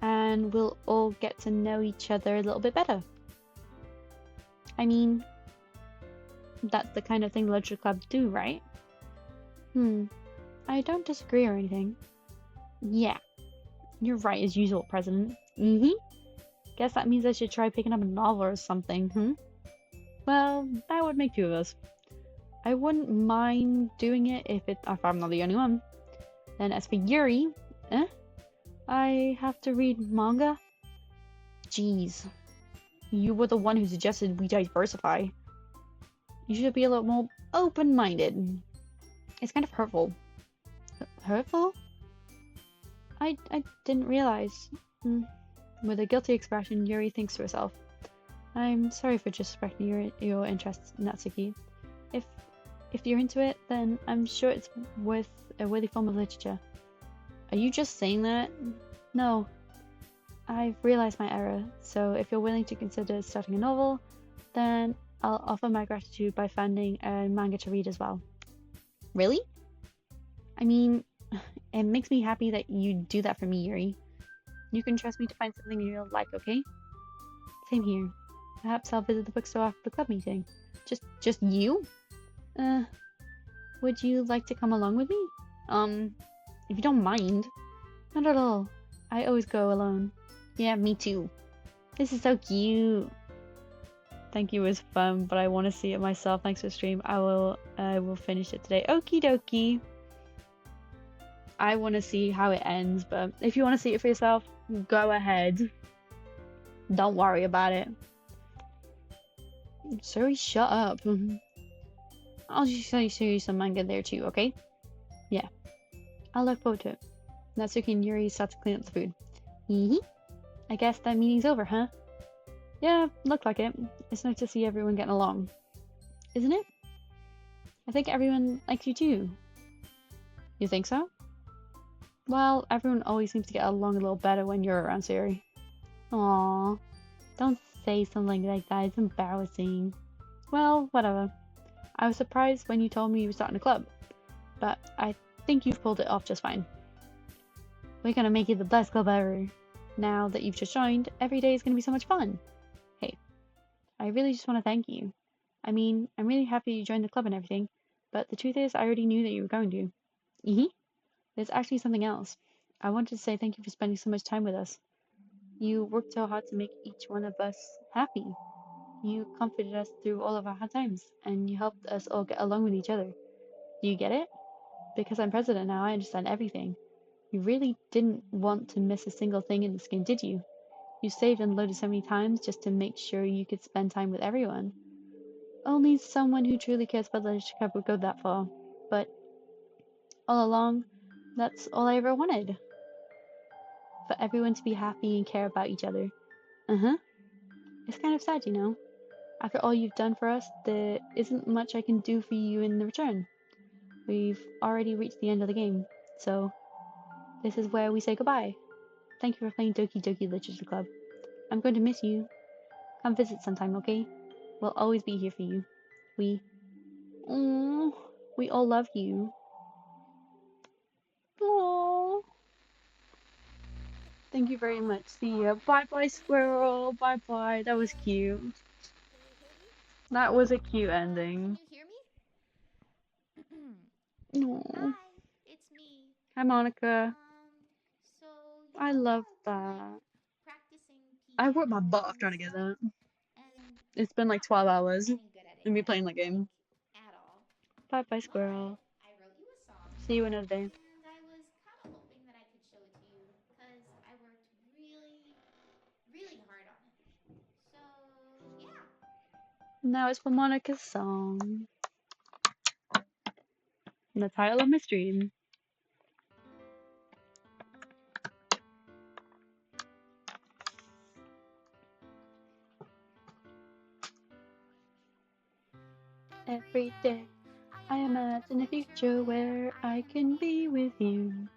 And we'll all get to know each other a little bit better. I mean, that's the kind of thing the Literature Club do, right? I don't disagree or anything. Yeah, you're right as usual, President. Guess that means I should try picking up a novel or something, Well, that would make two of us. I wouldn't mind doing it if I'm not the only one. Then as for Yuri, I have to read manga? Jeez. You were the one who suggested we diversify. You should be a little more open-minded. It's kind of hurtful. Hurtful? I didn't realize. With a guilty expression, Yuri thinks to herself. I'm sorry for disrespecting your interests, Natsuki. If you're into it, then I'm sure it's worth a worthy form of literature. Are you just saying that? No. I've realized my error, so if you're willing to consider starting a novel, then I'll offer my gratitude by finding a manga to read as well. Really? I mean, it makes me happy that you do that for me, Yuri. You can trust me to find something you'll like, okay? Same here. Perhaps I'll visit the bookstore after the club meeting. Just you? Would you like to come along with me? If you don't mind. Not at all. I always go alone. Yeah, me too. This is so cute. Thank you, it was fun, but I want to see it myself. Thanks for the stream. I will finish it today. Okie dokie. I want to see how it ends, but if you want to see it for yourself, go ahead. Don't worry about it. Sorry, shut up. I'll just show you some manga there too, okay? Yeah. I'll look forward to it. Natsuki and Yuri start to clean up the food. I guess that meeting's over, huh? Yeah, looked like it. It's nice to see everyone getting along. Isn't it? I think everyone likes you too. You think so? Well, everyone always seems to get along a little better when you're around, Siri. Aww. Don't say something like that. It's embarrassing. Well, whatever. I was surprised when you told me you were starting a club, but I think you've pulled it off just fine. We're gonna make it the best club ever. Now that you've just joined, every day is gonna be so much fun. Hey, I really just want to thank you. I mean, I'm really happy you joined the club and everything, but the truth is, I already knew that you were going to. There's actually something else. I wanted to say thank you for spending so much time with us. You worked so hard to make each one of us happy. You comforted us through all of our hard times, and you helped us all get along with each other. Do you get it? Because I'm president now, I understand everything. You really didn't want to miss a single thing in this game, did you? You saved and loaded so many times just to make sure you could spend time with everyone. Only someone who truly cares about the Literature Club would go that far. But all along, that's all I ever wanted. For everyone to be happy and care about each other. It's kind of sad, you know. After all you've done for us, there isn't much I can do for you in return. We've already reached the end of the game, so this is where we say goodbye. Thank you for playing Doki Doki Literature Club. I'm going to miss you. Come visit sometime, okay? We'll always be here for you. We all love you. Aww. Thank you very much. See ya. Bye bye, squirrel. Bye bye. That was cute. Can you hear me? That was a cute ending. Can you hear me? Aww. Hi, it's me. Hi, Monica. So you I know love how we like that. practicing I worked my butt piano off and trying to get stuff, that. and It's been like not 12 really hours any good at it of me yet, playing that game. like at all. Bye bye, But squirrel. I wrote you a song, See you another day. and I was kind of hoping that I could show it to you because I worked really, really hard on it. So yeah. Now it's for Monica's song. And the title of my stream. Every day I imagine a future where I can be with you.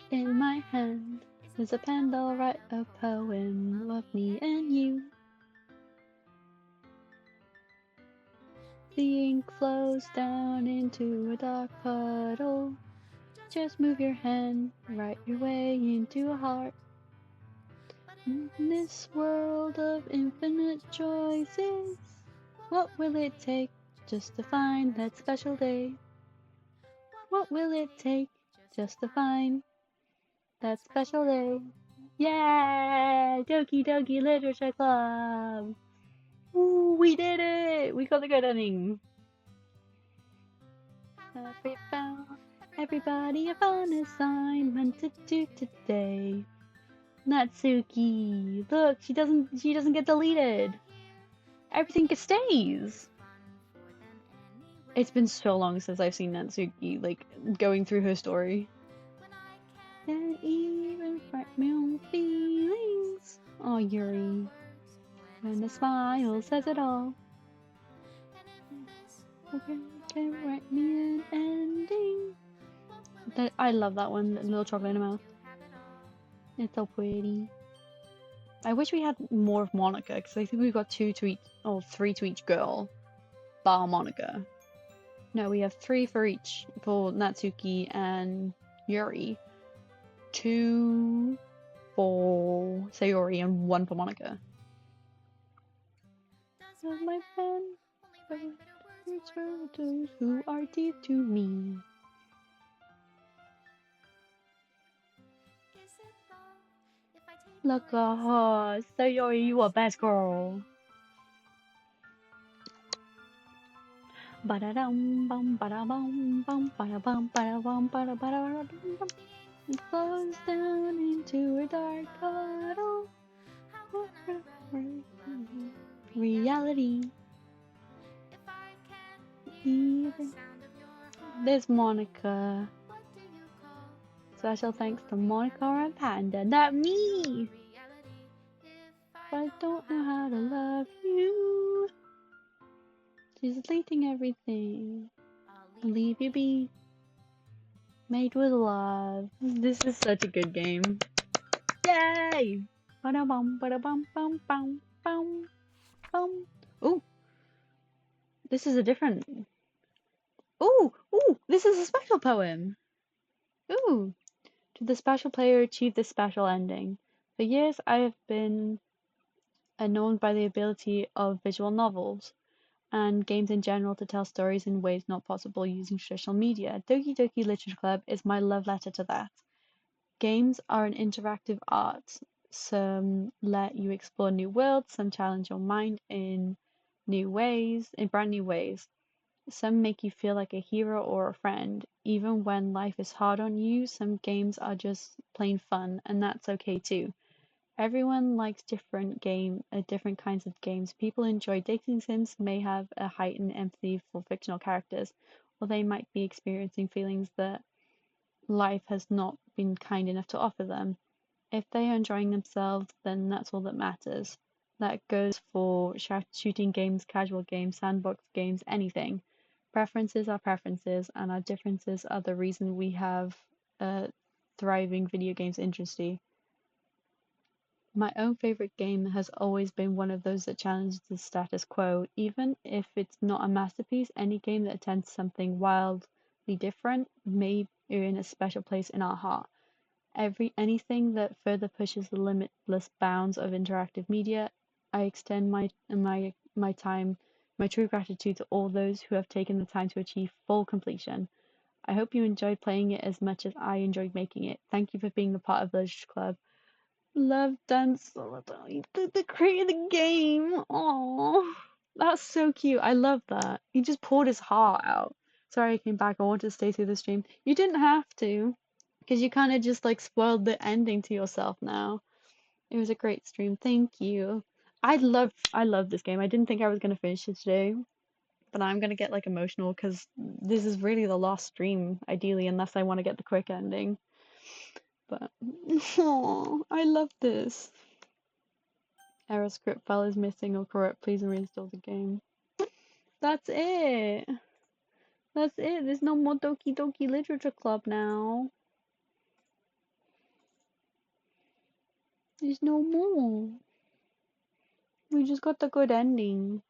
In my hand is a pen, I'll write a poem of me and you. The ink flows down into a dark puddle. Just move your hand, write your way into a heart. In this world of infinite choices, what will it take just to find that special day? What will it take just to find that special day? Yay! Doki Doki Literature Club! Ooh, we did it! We got the good ending. Have we found everybody a fun assignment to do today? Natsuki, look, she doesn't get deleted. Everything stays. It's been so long since I've seen Natsuki, like, going through her story. And even write my own feelings. Oh, Yuri. When the smile says it all. Okay, can write me an ending. I love that one, the little chocolate in the mouth. It's so pretty. I wish we had more of Monica, because I think we've got 2 to each, or 3 to each girl, bar Monica. No, we have 3 for each, for Natsuki and Yuri. 2 for Sayori and 1 for Monica. My friend, words for those who are dear to me. Look at her, Sayori, you a best girl. Ba-da-dum bum ba-da-bum bum ba-da-bum ba-da-bum ba-da-ba-da-bum. It flows down into a dark puddle. Reality. Even there's Monica. Special thanks to Monica and Panda, not me. But I don't know how to love you. She's deleting everything. I'll leave you be. Made with love. This is such a good game. Yay! Ba-da-bum, ba-da-bum, bum, bum. Bum, bum. Ooh, this is a different. Ooh, this is a special poem. Ooh. Did the special player achieve this special ending? For years, I have been known by the ability of visual novels and games in general to tell stories in ways not possible using traditional media. Doki Doki Literature Club is my love letter to that. Games are an interactive art. Some let you explore new worlds, some challenge your mind in brand new ways. Some make you feel like a hero or a friend. Even when life is hard on you, some games are just plain fun, and that's okay too. Everyone likes different kinds of games. People enjoy dating sims, may have a heightened empathy for fictional characters, or they might be experiencing feelings that life has not been kind enough to offer them. If they are enjoying themselves, then that's all that matters. That goes for shooting games, casual games, sandbox games, anything. Preferences are preferences, and our differences are the reason we have a thriving video games industry. My own favorite game has always been one of those that challenges the status quo. Even if it's not a masterpiece, any game that attempts something wildly different may earn a special place in our heart. Anything that further pushes the limitless bounds of interactive media, I extend my true gratitude to all those who have taken the time to achieve full completion. I hope you enjoyed playing it as much as I enjoyed making it. Thank you for being a part of the Literature Club. Love Dance Solidarity. The creator of the game. Oh, that's so cute. I love that. He just poured his heart out. Sorry I came back. I wanted to stay through the stream. You didn't have to, because you kind of just like spoiled the ending to yourself now. It was a great stream. Thank you. I love this game. I didn't think I was gonna finish it today, but I'm gonna get like emotional because this is really the last stream, ideally, unless I want to get the quick ending. But oh, I love this. Error script file is missing or corrupt. Please reinstall the game. That's it. That's it. There's no more Doki Doki Literature Club now. There's no more. We just got the good ending.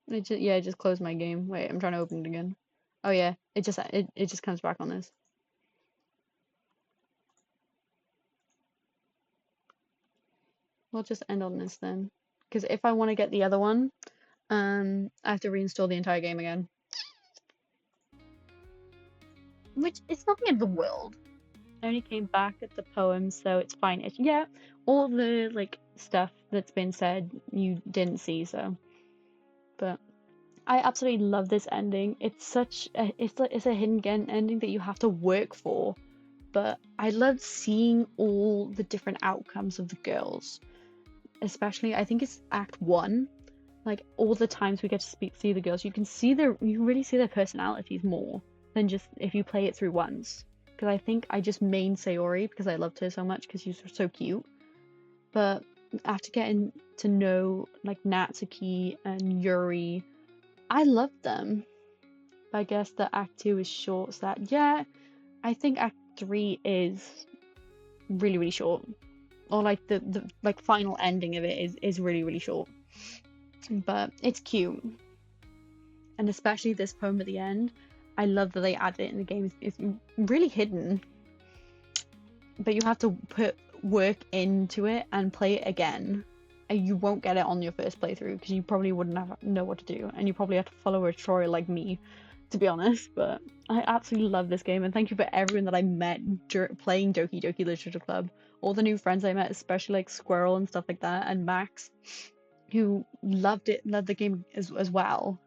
It just closed my game. Wait, I'm trying to open it again. Oh yeah, it just comes back on this. We'll just end on this then. Because if I want to get the other one, I have to reinstall the entire game again. Which it's not the end of the world. I only came back at the poem, so it's fine. Yeah, all the like stuff that's been said you didn't see, so. But I absolutely love this ending. It's a hidden ending that you have to work for. But I loved seeing all the different outcomes of the girls. Especially, I think it's Act 1. Like all the times we get to see the girls, you really see their personalities more than just if you play it through once. Because I think I just main Sayori because I loved her so much because she's so cute. But after getting to know like Natsuki and Yuri, I loved them. But I guess that Act 2 is short, so yeah, I think Act 3 is really, really short. Or like the like final ending of it is really, really short. But it's cute. And especially this poem at the end. I love that they added it in the game. It's really hidden. But you have to put work into it and play it again. And you won't get it on your first playthrough because you probably wouldn't know what to do. And you probably have to follow a tutorial like me, to be honest. But I absolutely love this game. And thank you for everyone that I met playing Doki Doki Literature Club. All the new friends I met, especially like Squirrel and stuff like that, and Max, who loved the game as well.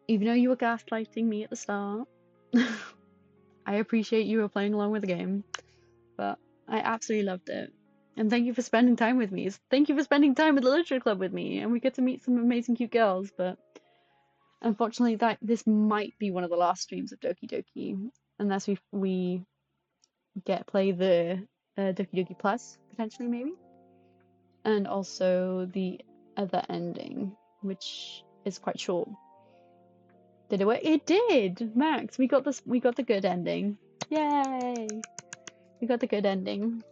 Even though you were gaslighting me at the start, I appreciate you were playing along with the game, but I absolutely loved it. And thank you for spending time with me. Thank you for spending time with the Literature Club with me, and we get to meet some amazing cute girls, but unfortunately this might be one of the last streams of Doki Doki, unless we play the Doki Doki Plus, potentially maybe. And also the other ending, which is quite short. Did it work? It did, Max. We got the good ending. Yay! We got the good ending.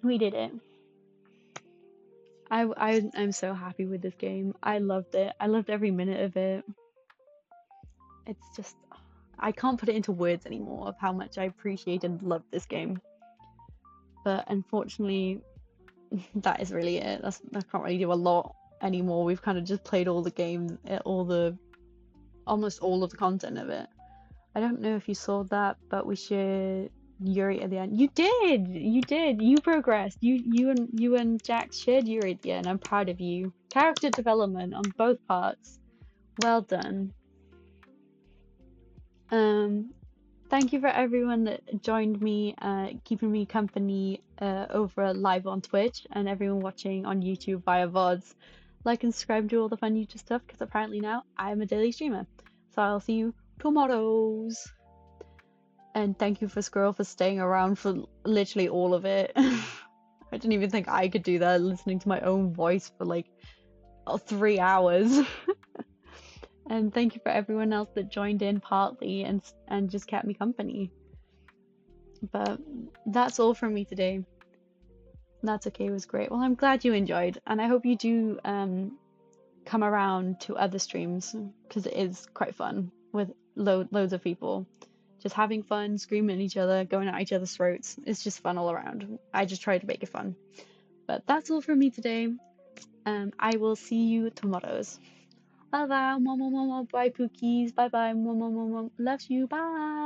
We did it. I'm so happy with this game. I loved it. I loved every minute of it. It's just, I can't put it into words anymore of how much I appreciate and love this game. But unfortunately, that is really it. I can't really do a lot anymore. We've kind of just played all the games, almost all of the content of it. I don't know if you saw that, but we shared Yuri at the end. You did. You did. You progressed. You and Jax shared Yuri at the end. I'm proud of you. Character development on both parts. Well done. Thank you for everyone that joined me, keeping me company over live on Twitch, and everyone watching on YouTube via VODs. Like and subscribe, do all the fun YouTube stuff, because apparently now I'm a daily streamer. So I'll see you tomorrows. And thank you for Squirrel for staying around for literally all of it. I didn't even think I could do that, listening to my own voice for like 3 hours. And thank you for everyone else that joined in partly and just kept me company. But that's all from me today. That's okay, it was great. Well, I'm glad you enjoyed, and I hope you do come around to other streams, because it is quite fun with loads of people. Just having fun, screaming at each other, going at each other's throats. It's just fun all around. I just try to make it fun. But that's all from me today. I will see you tomorrows. Bye bye, bye Pookies. Bye bye, love you, bye.